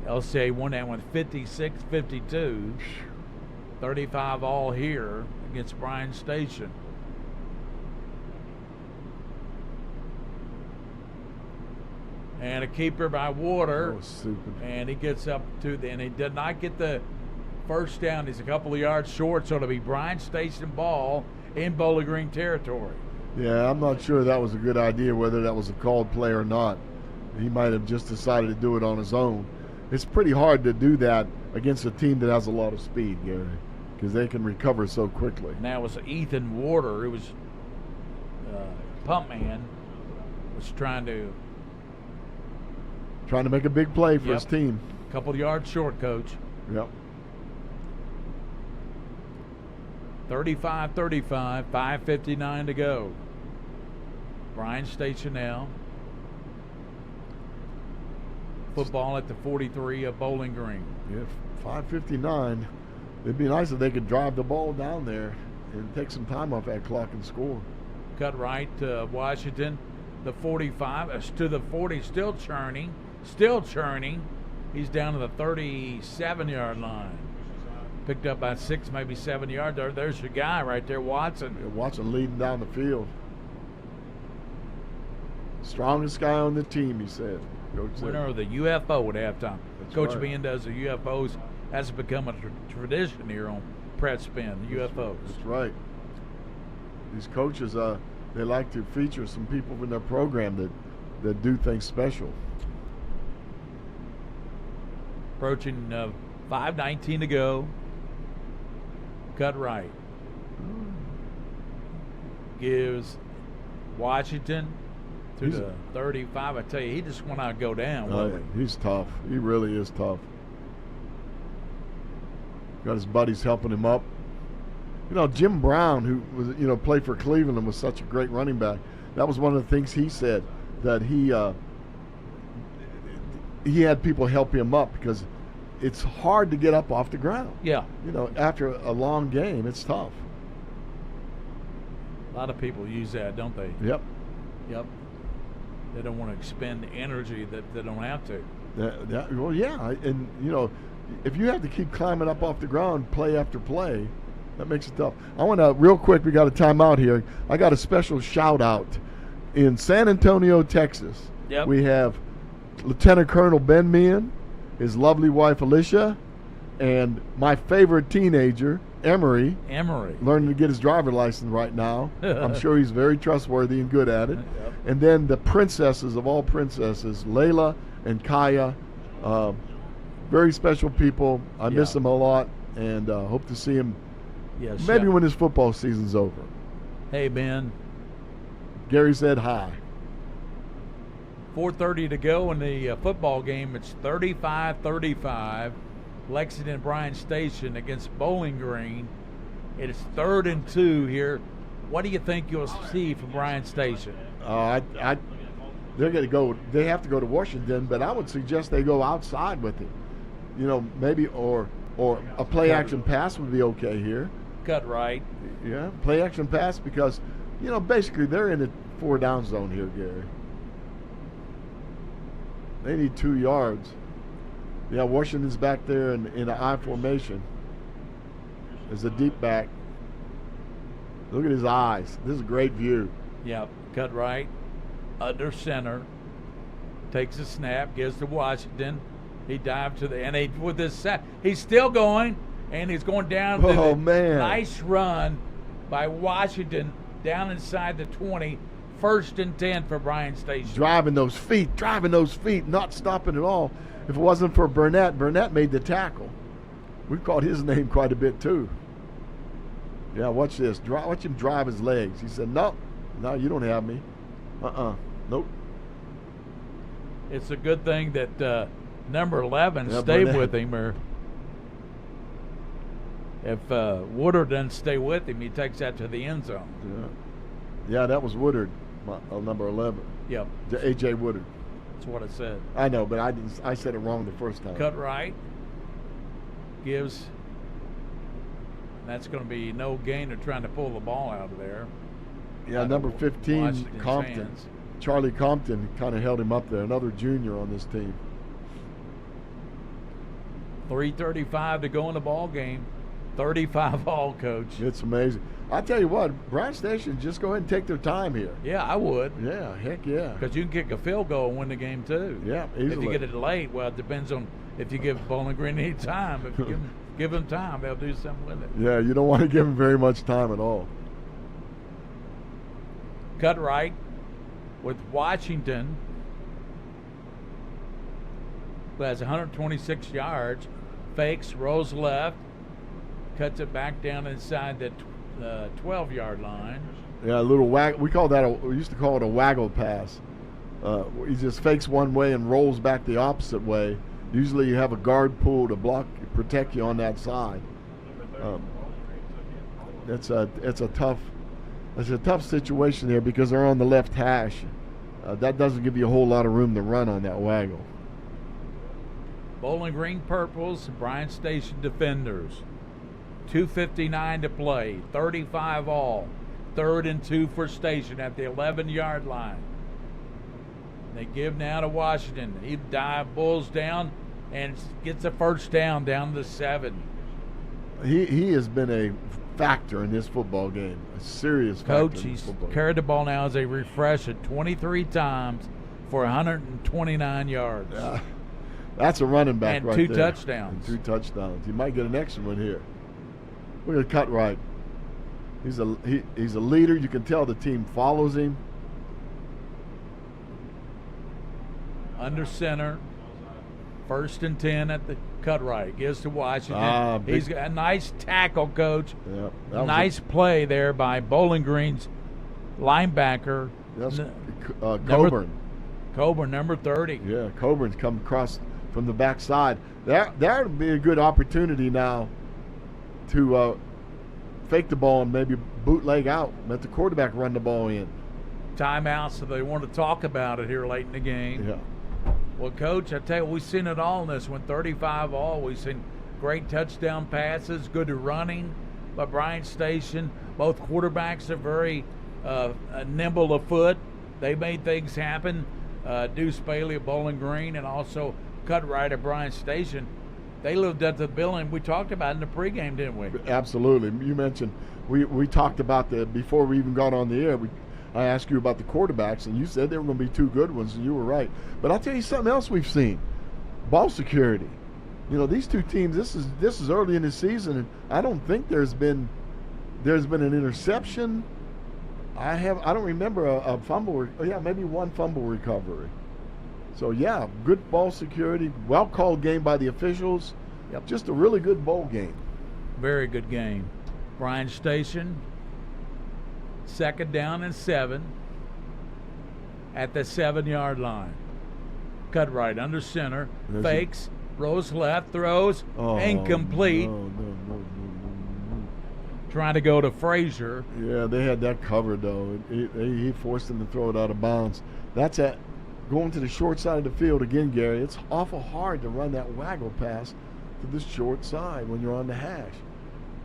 LCA won that one 56-52. 35 all here against Bryan Station. And a keeper by Water. That was stupid. And he gets up to and he did not get the first down. He's a couple of yards short, so it'll be Bryan Station ball in Bowling Green territory. Yeah, I'm not sure that was a good idea, whether that was a called play or not. He might have just decided to do it on his own. It's pretty hard to do that against a team that has a lot of speed, Gary, because they can recover so quickly. Now it was Ethan Warder, who was pump man, was trying to make a big play for his team. A couple of yards short, Coach. Yep. 35-35, 5:59 to go. Bryan Station now. Football at the 43 of Bowling Green. Yeah, 5:59. It'd be nice if they could drive the ball down there and take some time off that clock and score. Cut right to Washington. The 45 to the 40, still churning. He's down to the 37-yard line. Picked up by 6, maybe 7 yards. There's your guy right there, Watson. Yeah, Watson leading down the field. Strongest guy on the team, he said. Winner of the UFO at halftime. That's Coach right. Bean does the UFOs. Has become a tradition here on Prep Spin, the UFOs. That's right. These coaches, they like to feature some people in their program that do things special. Approaching 5:19 to go. Cut right. Gives Washington to the 35. I tell you, he just went out and go down. He's tough. He really is tough. Got his buddies helping him up. You know, Jim Brown, who was played for Cleveland and was such a great running back. That was one of the things he said, that he had people help him up because it's hard to get up off the ground. Yeah. After a long game, it's tough. A lot of people use that, don't they? Yep. They don't want to expend energy that they don't have to. Well, yeah, and if you have to keep climbing up off the ground play after play, that makes it tough. I want to, real quick, we got a timeout here. I got a special shout out. In San Antonio, Texas, we have Lieutenant Colonel Ben Meehan, his lovely wife Alicia, and my favorite teenager, Emery. Learning to get his driver's license right now. I'm sure he's very trustworthy and good at it. Yep. And then the princesses of all princesses, Layla and Kaya. Very special people. I miss them a lot, and hope to see him maybe when his football season's over. Hey, Ben. Gary said hi. 4:30 to go in the football game. It's 35-35. Lexington Bryan Station against Bowling Green. It is 3rd and 2 here. What do you think you'll see from Bryan Station? They're going to go. They have to go to Washington, but I would suggest they go outside with it. Maybe or a play action pass would be okay here. Cut right. Yeah, play action pass because basically they're in the 4-down zone here, Gary. They need 2 yards. Yeah, Washington's back there in an I formation. There's a deep back. Look at his eyes. This is a great view. Yep, cut right. Under center. Takes a snap, gives to Washington. He dived to with this sack. He's still going, and he's going down. Man. Nice run by Washington down inside the 20. 1st and 10 for Bryan Station. Driving those feet, not stopping at all. If it wasn't for Burnett made the tackle. We've called his name quite a bit too. Yeah, watch this. Watch him drive his legs. He said, no, you don't have me. Nope. It's a good thing that number 11 stayed Burnett with him. Or if Woodard doesn't stay with him, he takes that to the end zone. Yeah, that was Woodard, number 11. Yep. A.J. Woodard. That's what I said. I know, but I said it wrong the first time. Cut right. Gives. That's going to be no gain of trying to pull the ball out of there. Yeah, number 15, Washington's Compton. hands. Charlie Compton kind of held him up there. Another junior on this team. 3:35 to go in the ball game. 35 all, Coach. It's amazing. I tell you what, Bryan Station, just go ahead and take their time here. Yeah, I would. Yeah, heck yeah. Because you can kick a field goal and win the game too. Yeah, easily. If you get it late, well, it depends on if you give Bowling Green any time. If you give them time, they'll do something with it. Yeah, you don't want to give them very much time at all. Cut right with Washington, who has 126 yards. Fakes, rolls left, cuts it back down inside the 12-yard line. Yeah, a little wag. We used to call it a waggle pass. He just fakes one way and rolls back the opposite way. Usually, you have a guard pull to protect you on that side. It's a tough situation here because they're on the left hash. That doesn't give you a whole lot of room to run on that waggle. Bowling Green Purples, Bryan Station Defenders. 2:59 to play, 35 all. 3rd and 2 for Station at the 11-yard line. They give now to Washington. He bulls down and gets a first down to the 7. He has been a factor in this football game, a serious factor. Coach, he's carried the ball now as a refresh at 23 times for 129 yards. That's a running back and right two there. touchdowns. And 2 touchdowns. He might get an extra one here. Look at cut right. He's a leader. You can tell the team follows him. Under center. 1st and 10 at the cut right. Gives to Washington. He's got a nice tackle, Coach. Yeah, nice play there by Bowling Green's linebacker. That's Coburn. Coburn, number 30. Yeah, Coburn's come across from the backside. That would be a good opportunity now to fake the ball and maybe bootleg out. Let the quarterback run the ball in. Timeout, so they want to talk about it here late in the game. Yeah. Well, Coach, I tell you, we've seen it all in this one. 35 all. We've seen great touchdown passes, good running by Bryan Station. Both quarterbacks are very nimble of foot. They made things happen. Deuce Bailey of Bowling Green and also Cut Right at Bryan Station. They lived up to the billing we talked about in the pregame, didn't we? Absolutely. You mentioned we talked about before we even got on the air. I asked you about the quarterbacks, and you said they were going to be 2 good ones, and you were right. But I'll tell you something else we've seen: ball security. You know, these two teams. This is early in the season, and I don't think there's been an interception. I don't remember a fumble. Maybe one fumble recovery. So yeah, good ball security. Well called game by the officials. Yep. Just a really good bowl game. Very good game. Bryan Station, 2nd down and 7 at the 7-yard line. Cut right under center. Fakes, rolls left, throws, incomplete. No. Trying to go to Frazier. Yeah, they had that covered though. He forced him to throw it out of bounds. That's going to the short side of the field again, Gary. It's awful hard to run that waggle pass to the short side when you're on the hash.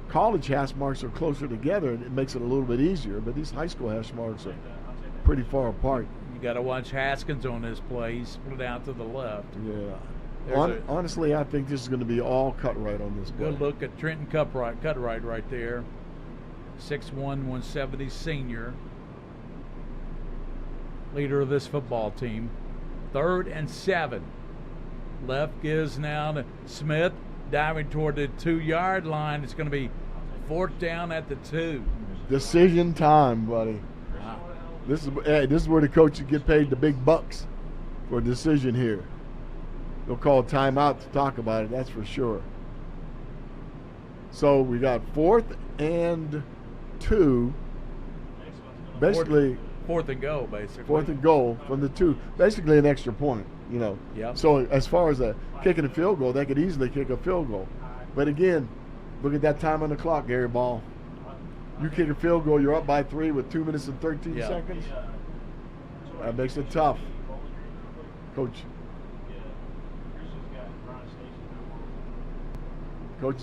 College hash marks are closer together and it makes it a little bit easier, but these high school hash marks are pretty far apart. You got to watch Haskins on this play. He's split out to the left. Yeah. Honestly, I think this is going to be all cut right on this play. Good look at Trenton cut right there. 6'1", 170 senior. Leader of this football team. 3rd and 7. Left gives now to Smith. Diving toward the 2-yard line. It's going to be 4th down at the 2. Decision time, buddy. Wow. This is where the coaches get paid the big bucks for a decision here. They'll call a timeout to talk about it, that's for sure. So we got 4th and 2. Basically 4th and goal, basically. 4th and goal from the 2. Basically an extra point, you know. Yep. So as far as kicking a field goal, they could easily kick a field goal. But again, look at that time on the clock, Gary Ball. You kick a field goal, you're up by 3 with 2 minutes and 13 seconds. That makes it tough. Coach's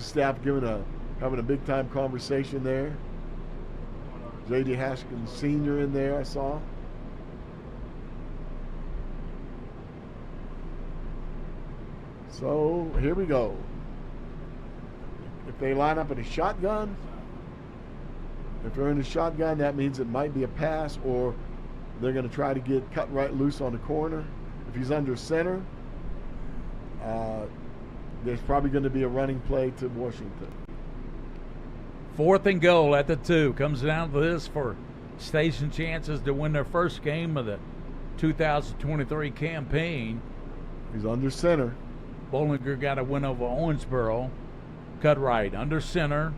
staff having a big time conversation there. J.D. Haskins Sr. in there, I saw. So here we go. If they line up in a shotgun, if they're in a shotgun, that means it might be a pass, or they're going to try to get cut right loose on the corner. If he's under center, there's probably going to be a running play to Washington. 4th and goal at the 2. Comes down to this for Station chances to win their first game of the 2023 campaign. He's under center. Bollinger got a win over Owensboro. Cut right, under center.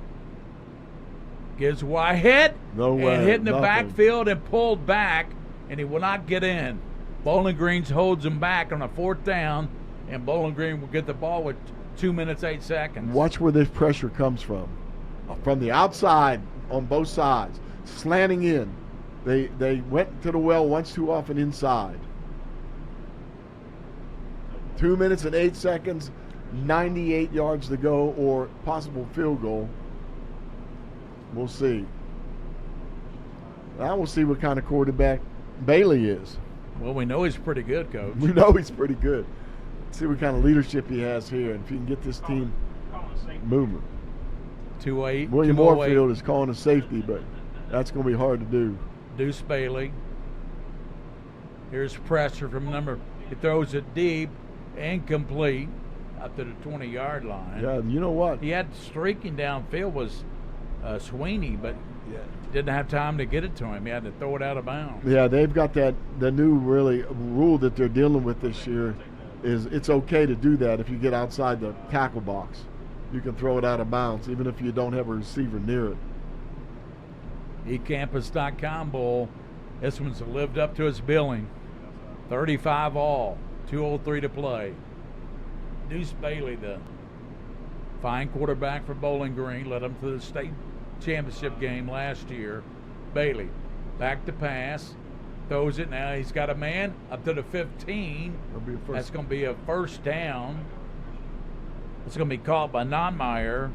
Gives wide hit. No way. And hit in the Nothing. backfield and pulled back, and he will not get in. Bowling Green holds him back on a 4th down, and Bowling Green will get the ball with 2 minutes, 8 seconds. Watch where this pressure comes from. From the outside on both sides. Slanting in. They went to the well once too often inside. 2 minutes and 8 seconds, 98 yards to go, or possible field goal. We'll see. Now we'll see what kind of quarterback Bailey is. Well, we know he's pretty good, Coach. We know he's pretty good. See what kind of leadership he has here, and if he can get this team moving. 2-8. William 208. Moorfield is calling a safety, but that's going to be hard to do. Deuce Bailey. Here's pressure from number. He throws it deep, incomplete, up to the 20-yard line. Yeah, you know what? He had streaking downfield was Sweeney, but didn't have time to get it to him. He had to throw it out of bounds. Yeah, they've got the new really rule that they're dealing with this year is it's okay to do that if you get outside the tackle box. You can throw it out of bounds even if you don't have a receiver near it. eCampus.com Bowl. This one's lived up to its billing. 35 all, 2:03 to play. Deuce Bailey, the fine quarterback for Bowling Green, led them to the state championship game last year. Bailey, back to pass, throws it now. He's got a man up to the 15. That's going to be a first down. It's going to be caught by Notmeyer.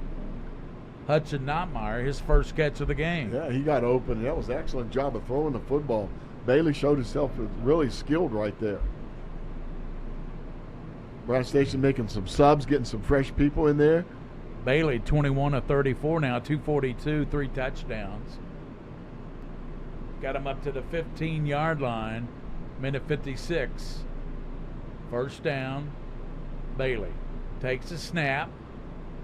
Hudson Notmeyer, his first catch of the game. Yeah, he got open. That was an excellent job of throwing the football. Bailey showed himself as really skilled right there. Bryan Station making some subs, getting some fresh people in there. Bailey, 21 of 34 now, 242, 3 touchdowns. Got him up to the 15-yard line, minute 56. First down, Bailey takes a snap,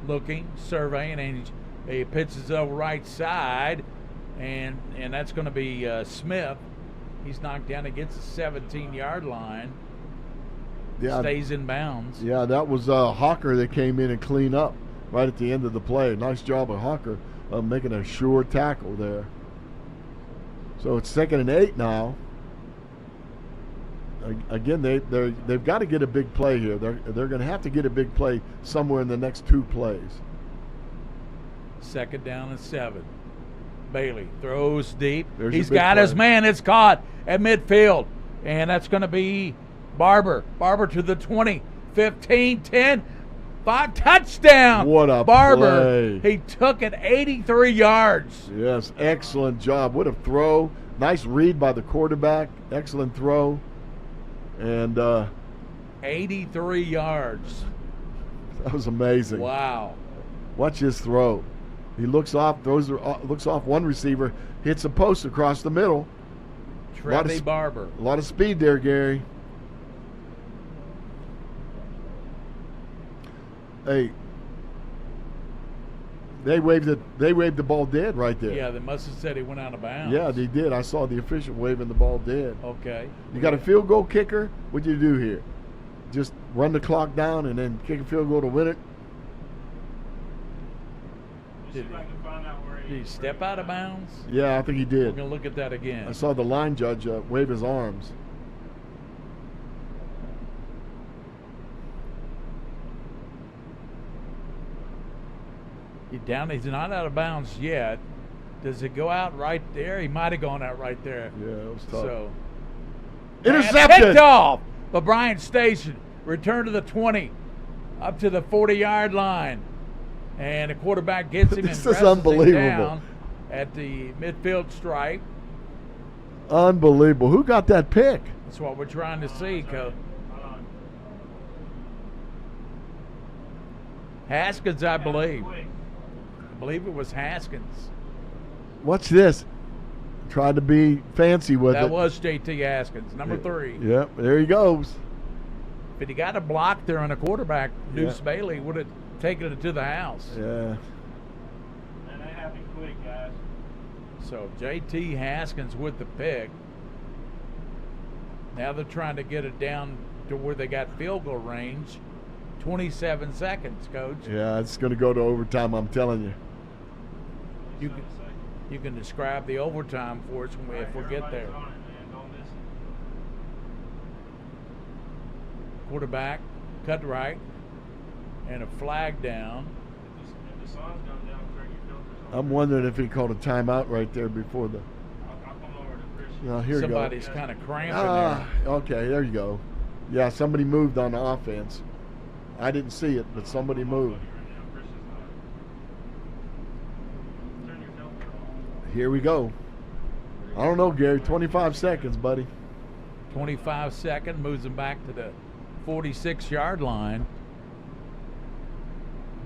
looking, surveying, and he pitches over right side, and that's going to be Smith. He's knocked down against the 17-yard line. Yeah, stays in bounds. Yeah, that was Hawker that came in and cleaned up right at the end of the play. Nice job of Hawker making a sure tackle there. So it's 2nd and 8 now. Again, they've got to get a big play here. They're going to have to get a big play somewhere in the next 2 plays. 2nd down and 7. Bailey throws deep. He's got his man. It's caught at midfield. And that's going to be Barber. Barber to the 20, 15, 10, 5. Touchdown. What a Barber. play. He took it 83 yards. Yes, excellent job. What a throw. Nice read by the quarterback. Excellent throw. And 83 yards. That was amazing. Wow. Watch his throw. He looks off, looks off one receiver, hits a post across the middle. Trevi Barber. A lot of speed there, Gary. Hey, they waved the ball dead right there. Yeah, they must have said he went out of bounds. Yeah, they did. I saw the official waving the ball dead. Okay. You got a field goal kicker? What do you do here? Just run the clock down and then kick a field goal to win it? Did he step out of bounds? Yeah, I think he did. We're going to look at that again. I saw the line judge wave his arms. He's not out of bounds yet. Does it go out right there? He might have gone out right there. Yeah, it was tough. So intercepted. Picked off. But Bryan Station return to the 20, up to the 40-yard line. And the quarterback gets him This and is unbelievable. down at the midfield stripe. Unbelievable. Who got that pick? That's what we're trying to see, Coach. Haskins, I believe. believe it was Haskins. What's this? Tried to be fancy with it. That was JT Haskins, number 3. Yep, there he goes. If he got a block there on a quarterback, Deuce Bailey would have taken it to the house. Yeah. And that happened quick, guys. So JT Haskins with the pick. Now they're trying to get it down to where they got field goal range. 27 seconds, Coach. Yeah, it's going to go to overtime, I'm telling you. You can describe the overtime for us if we get there. Quarterback, cut right, and a flag down. If the sun's gone down, turn your filters on. I'm wondering if he called a timeout right there before the. I'll come over to Chris. No, here Somebody's you go. kind of cramping there. Okay, there you go. Yeah, somebody moved on the offense. I didn't see it, but somebody moved. Here we go. I don't know, Gary. 25 seconds, buddy. 25 seconds, moves him back to the 46-yard line.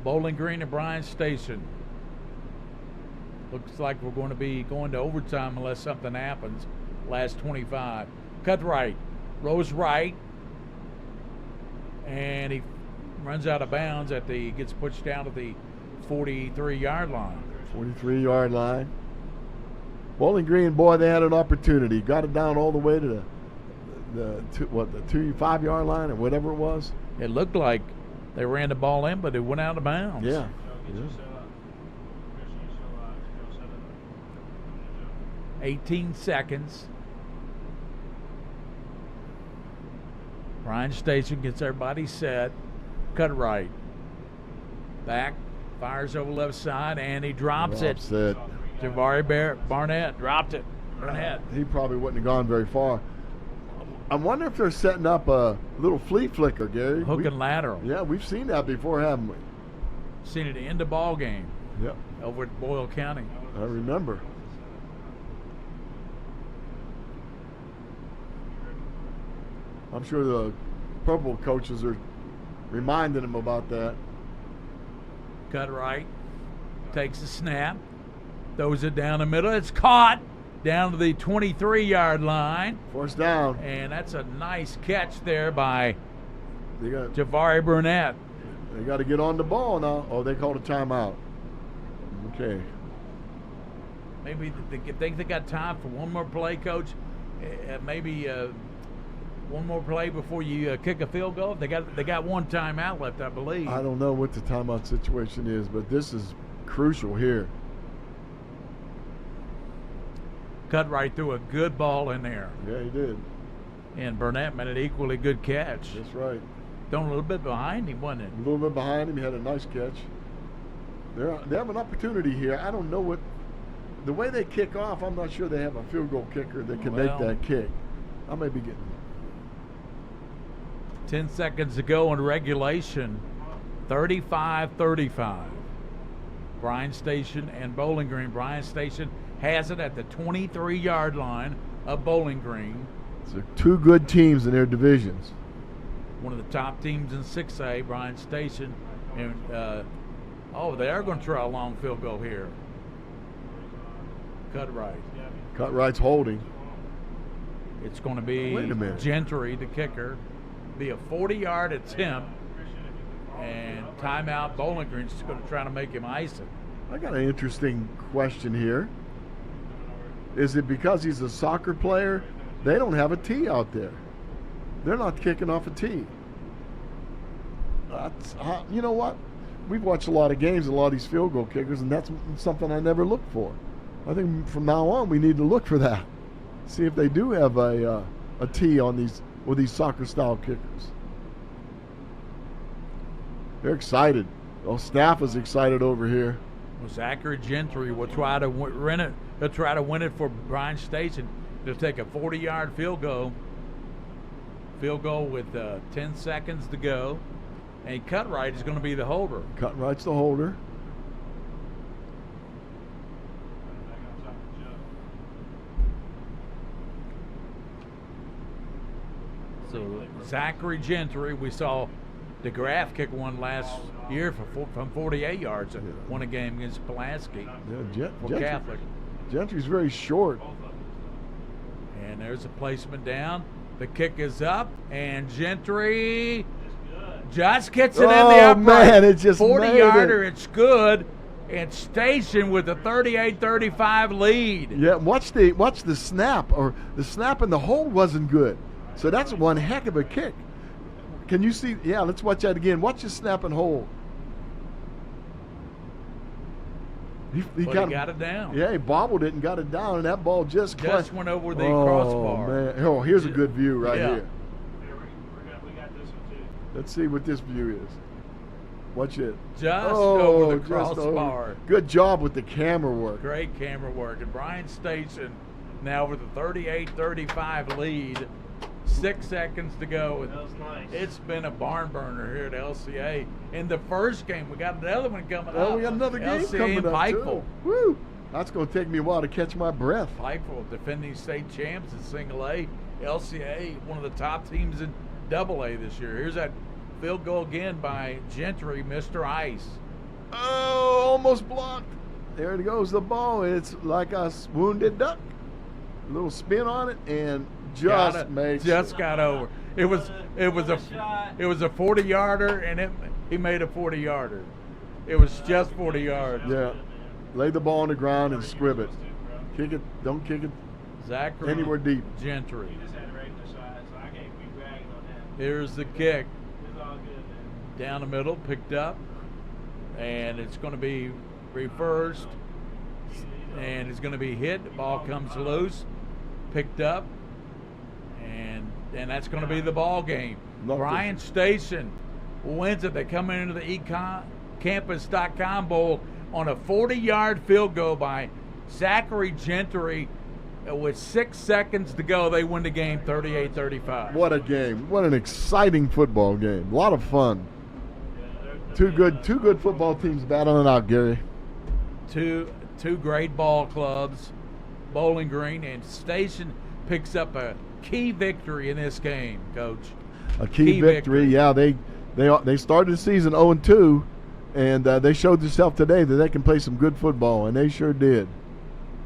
Bowling Green and Bryan Station. Looks like we're going to be going to overtime unless something happens. Last 25. Cut right. Rose right. And he runs out of bounds gets pushed down to the 43-yard line. 43-yard line. Bowling Green, boy, they had an opportunity. Got it down all the way to the 5-yard line or whatever it was. It looked like they ran the ball in, but it went out of bounds. Yeah. 18 seconds. Bryan Station gets everybody set. Cut right. Back. Fires over left side, and he drops it. Javari Barnett dropped it. Barnett. He probably wouldn't have gone very far. I wonder if they're setting up a little flea flicker, Gary. Hook and lateral. Yeah, we've seen that before, haven't we? Seen it in the ball game. Yep. Over at Boyle County. I remember. I'm sure the purple coaches are reminding him about that. Cut right. Takes the snap. Throws it down the middle. It's caught down to the 23-yard line. Forced down. And that's a nice catch there by Javari Burnett. They got to get on the ball now. Oh, they called a timeout. Okay. Maybe they think they got time for one more play, Coach. Maybe one more play before you kick a field goal. They got one timeout left, I believe. I don't know what the timeout situation is, but this is crucial here. Cut right through a good ball in there. Yeah, he did. And Burnett made an equally good catch. That's right. Thrown a little bit behind him, wasn't it? A little bit behind him. He had a nice catch. They have an opportunity here. I don't know what – the way they kick off, I'm not sure they have a field goal kicker that can make that kick. I may be getting – 10 seconds to go in regulation. 35-35. Bryan Station and Bowling Green. Bryan Station has it at the 23-yard line of Bowling Green. So two good teams in their divisions. One of the top teams in 6A, Bryan Station. And they are going to try a long field goal here. Cut right. Cut right's holding. It's going to be Gentry, the kicker. Be a 40-yard attempt. And timeout. Bowling Green's going to try to make him ice it. I got an interesting question here. Is it because he's a soccer player? They don't have a tee out there. They're not kicking off a tee. You know what? We've watched a lot of games, a lot of these field goal kickers, and that's something I never looked for. I think from now on we need to look for that. See if they do have a tee on these soccer-style kickers. They're excited. Well, staff is excited over here. Well, Zachary Gentry will try to win it. He'll try to win it for Bryan Station. They'll take a 40-yard field goal. Field goal with 10 seconds to go. And Cut right is going to be the holder. Cut right's the holder. So Zachary Gentry, we saw DeGraff kicked one last year from 48 yards. Won a game against Pulaski for Catholic. Gentry's very short. And there's a placement down. The kick is up, and Gentry just gets it in the upright. Man, it just 40-yarder, it's good. And Station with a 38-35 lead. Yeah, watch the snap, or the snap in the hole wasn't good. So that's one heck of a kick. Can you see? Yeah, let's watch that again. Watch the snap and hold. He got it down. Yeah, he bobbled it and got it down, and that ball just went over the crossbar. Man. Oh, here's a good view right here. We got this one too. Let's see what this view is. Watch it. Just over the crossbar. Good job with the camera work. Great camera work. And Bryan Station now with a 38-35 lead. 6 seconds to go. That was nice. It's been a barn burner here at LCA. In the first game, we got another one coming up. Oh, we got another game LCA coming and up Pikeville. too. Woo! That's going to take me a while to catch my breath. Pikeville, defending state champs in Single A. LCA, one of the top teams in Double A this year. Here's that field goal again by Gentry, Mr. Ice. Oh, almost blocked. There it goes, the ball. It's like a wounded duck. A little spin on it, and just got over. It was a 40-yarder, and he made a 40-yarder. It was just 40 yards. Yeah. Lay the ball on the ground and scrib it. Kick it. Don't kick it Zachary anywhere deep. Gentry. He just had a regular size, so I can't be bragging on that. Here's the kick. It's all good, man. Down the middle, picked up, and it's going to be reversed, and it's going to be hit. The ball comes loose, picked up, and that's going to be the ball game. Bryan Station wins it. They come into the eCampus.com Bowl on a 40-yard field goal by Zachary Gentry. With 6 seconds to go, they win the game 38-35. What a game. What an exciting football game. A lot of fun. Two good football teams battling out, Gary. Two great ball clubs, Bowling Green and Station picks up a key victory in this game, Coach. A key victory. Yeah, they started the season 0-2, and they showed themselves today that they can play some good football, and they sure did.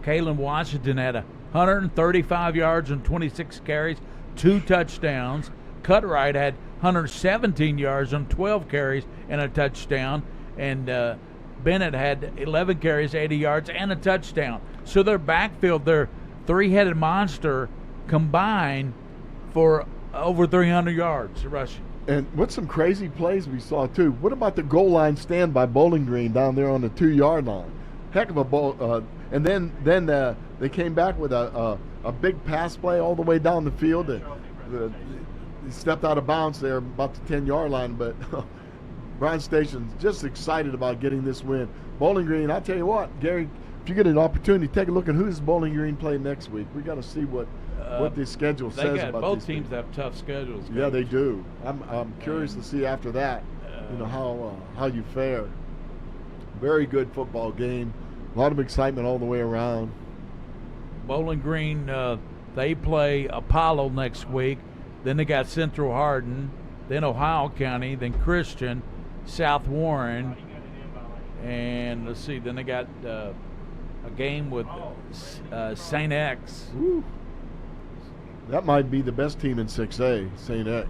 Kalen Washington had 135 yards and 26 carries, 2 touchdowns. Cutright had 117 yards on 12 carries and a touchdown, and Bennett had 11 carries, 80 yards, and a touchdown. So their backfield, their three-headed monster, combined for over 300 yards rushing. And what's some crazy plays we saw, too? What about the goal line stand by Bowling Green down there on the 2-yard line? Heck of a ball. And then they came back with a big pass play all the way down the field. He stepped out of bounds there about the 10-yard line, but Bryan Station's just excited about getting this win. Bowling Green, I'll tell you what, Gary, if you get an opportunity, take a look at who does Bowling Green play next week. We got to see what the schedule says about both these teams teams. have tough schedules. Yeah, they do. I'm curious to see after that, how you fare. Very good football game. A lot of excitement all the way around. Bowling Green, they play Apollo next week. Then they got Central Hardin, then Ohio County, then Christian, South Warren, and let's see, then they got a game with St. X. Woo. That might be the best team in 6A, St. X,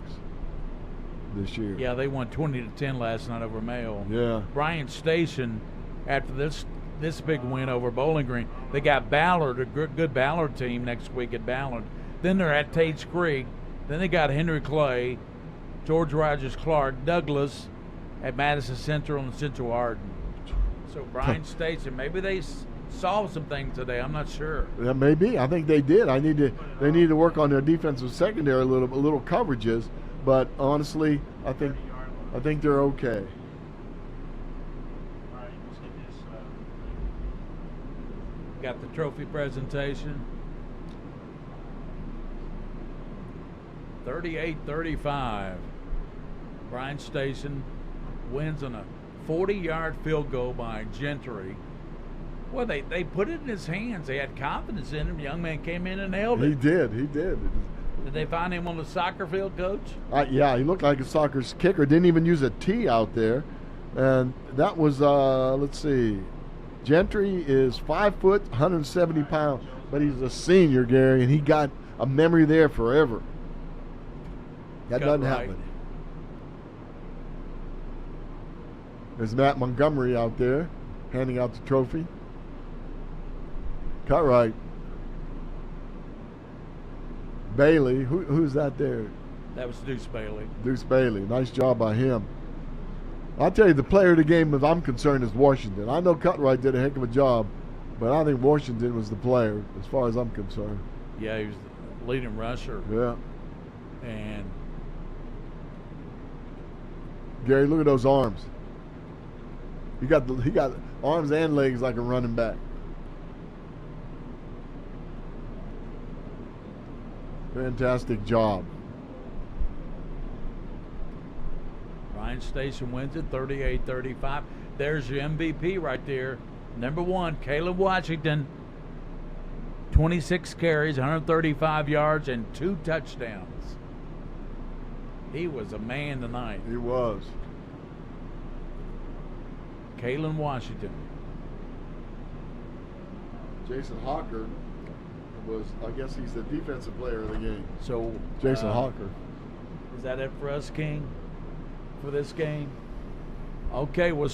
this year. Yeah, they won 20-10 last night over Mayo. Yeah. Bryan Station, after this big win over Bowling Green, they got Ballard, a good Ballard team next week at Ballard. Then they're at Tate's Creek. Then they got Henry Clay, George Rogers Clark, Douglas at Madison Central and Central Hardin. So Bryan Station, maybe they solved some things today. I'm not sure. That may be. I think they did. They need to work on their defensive secondary a little coverages. But honestly, I think they're okay. Got the trophy presentation. 38-35. Bryan Station wins on a 40-yard field goal by Gentry. Well, they put it in his hands. They had confidence in him. The young man came in and nailed it. He did. Did they find him on the soccer field, Coach? Yeah, he looked like a soccer kicker. Didn't even use a tee out there. And that was, let's see, Gentry is 5 foot, 170 pounds, but he's a senior, Gary, and he got a memory there forever. That doesn't happen. There's Matt Montgomery out there handing out the trophy. Cut right. Bailey, who's that there? That was Deuce Bailey. Deuce Bailey. Nice job by him. I'll tell you, the player of the game, as I'm concerned, is Washington. I know Cutright did a heck of a job, but I think Washington was the player as far as I'm concerned. Yeah, he was the leading rusher. Yeah. And Gary, look at those arms. He got arms and legs like a running back. Fantastic job. Bryan Station wins it 38-35. There's your MVP right there. Number 1, Caleb Washington. 26 carries, 135 yards, and 2 touchdowns. He was a man tonight. He was. Kalen Washington. Jason Hawker was, I guess he's the defensive player of the game. So Jason Hawker. Is that it for us, King, for this game? Okay, we'll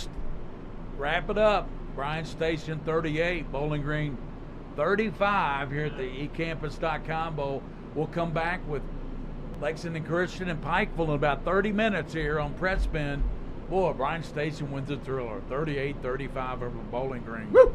wrap it up. Bryan Station 38, Bowling Green 35 here at the ecampus.com Bowl. We'll come back with Lexington Christian and Pikeville in about 30 minutes here on Prep Spin. Boy, Bryan Station wins the thriller, 38-35 over Bowling Green. Woo!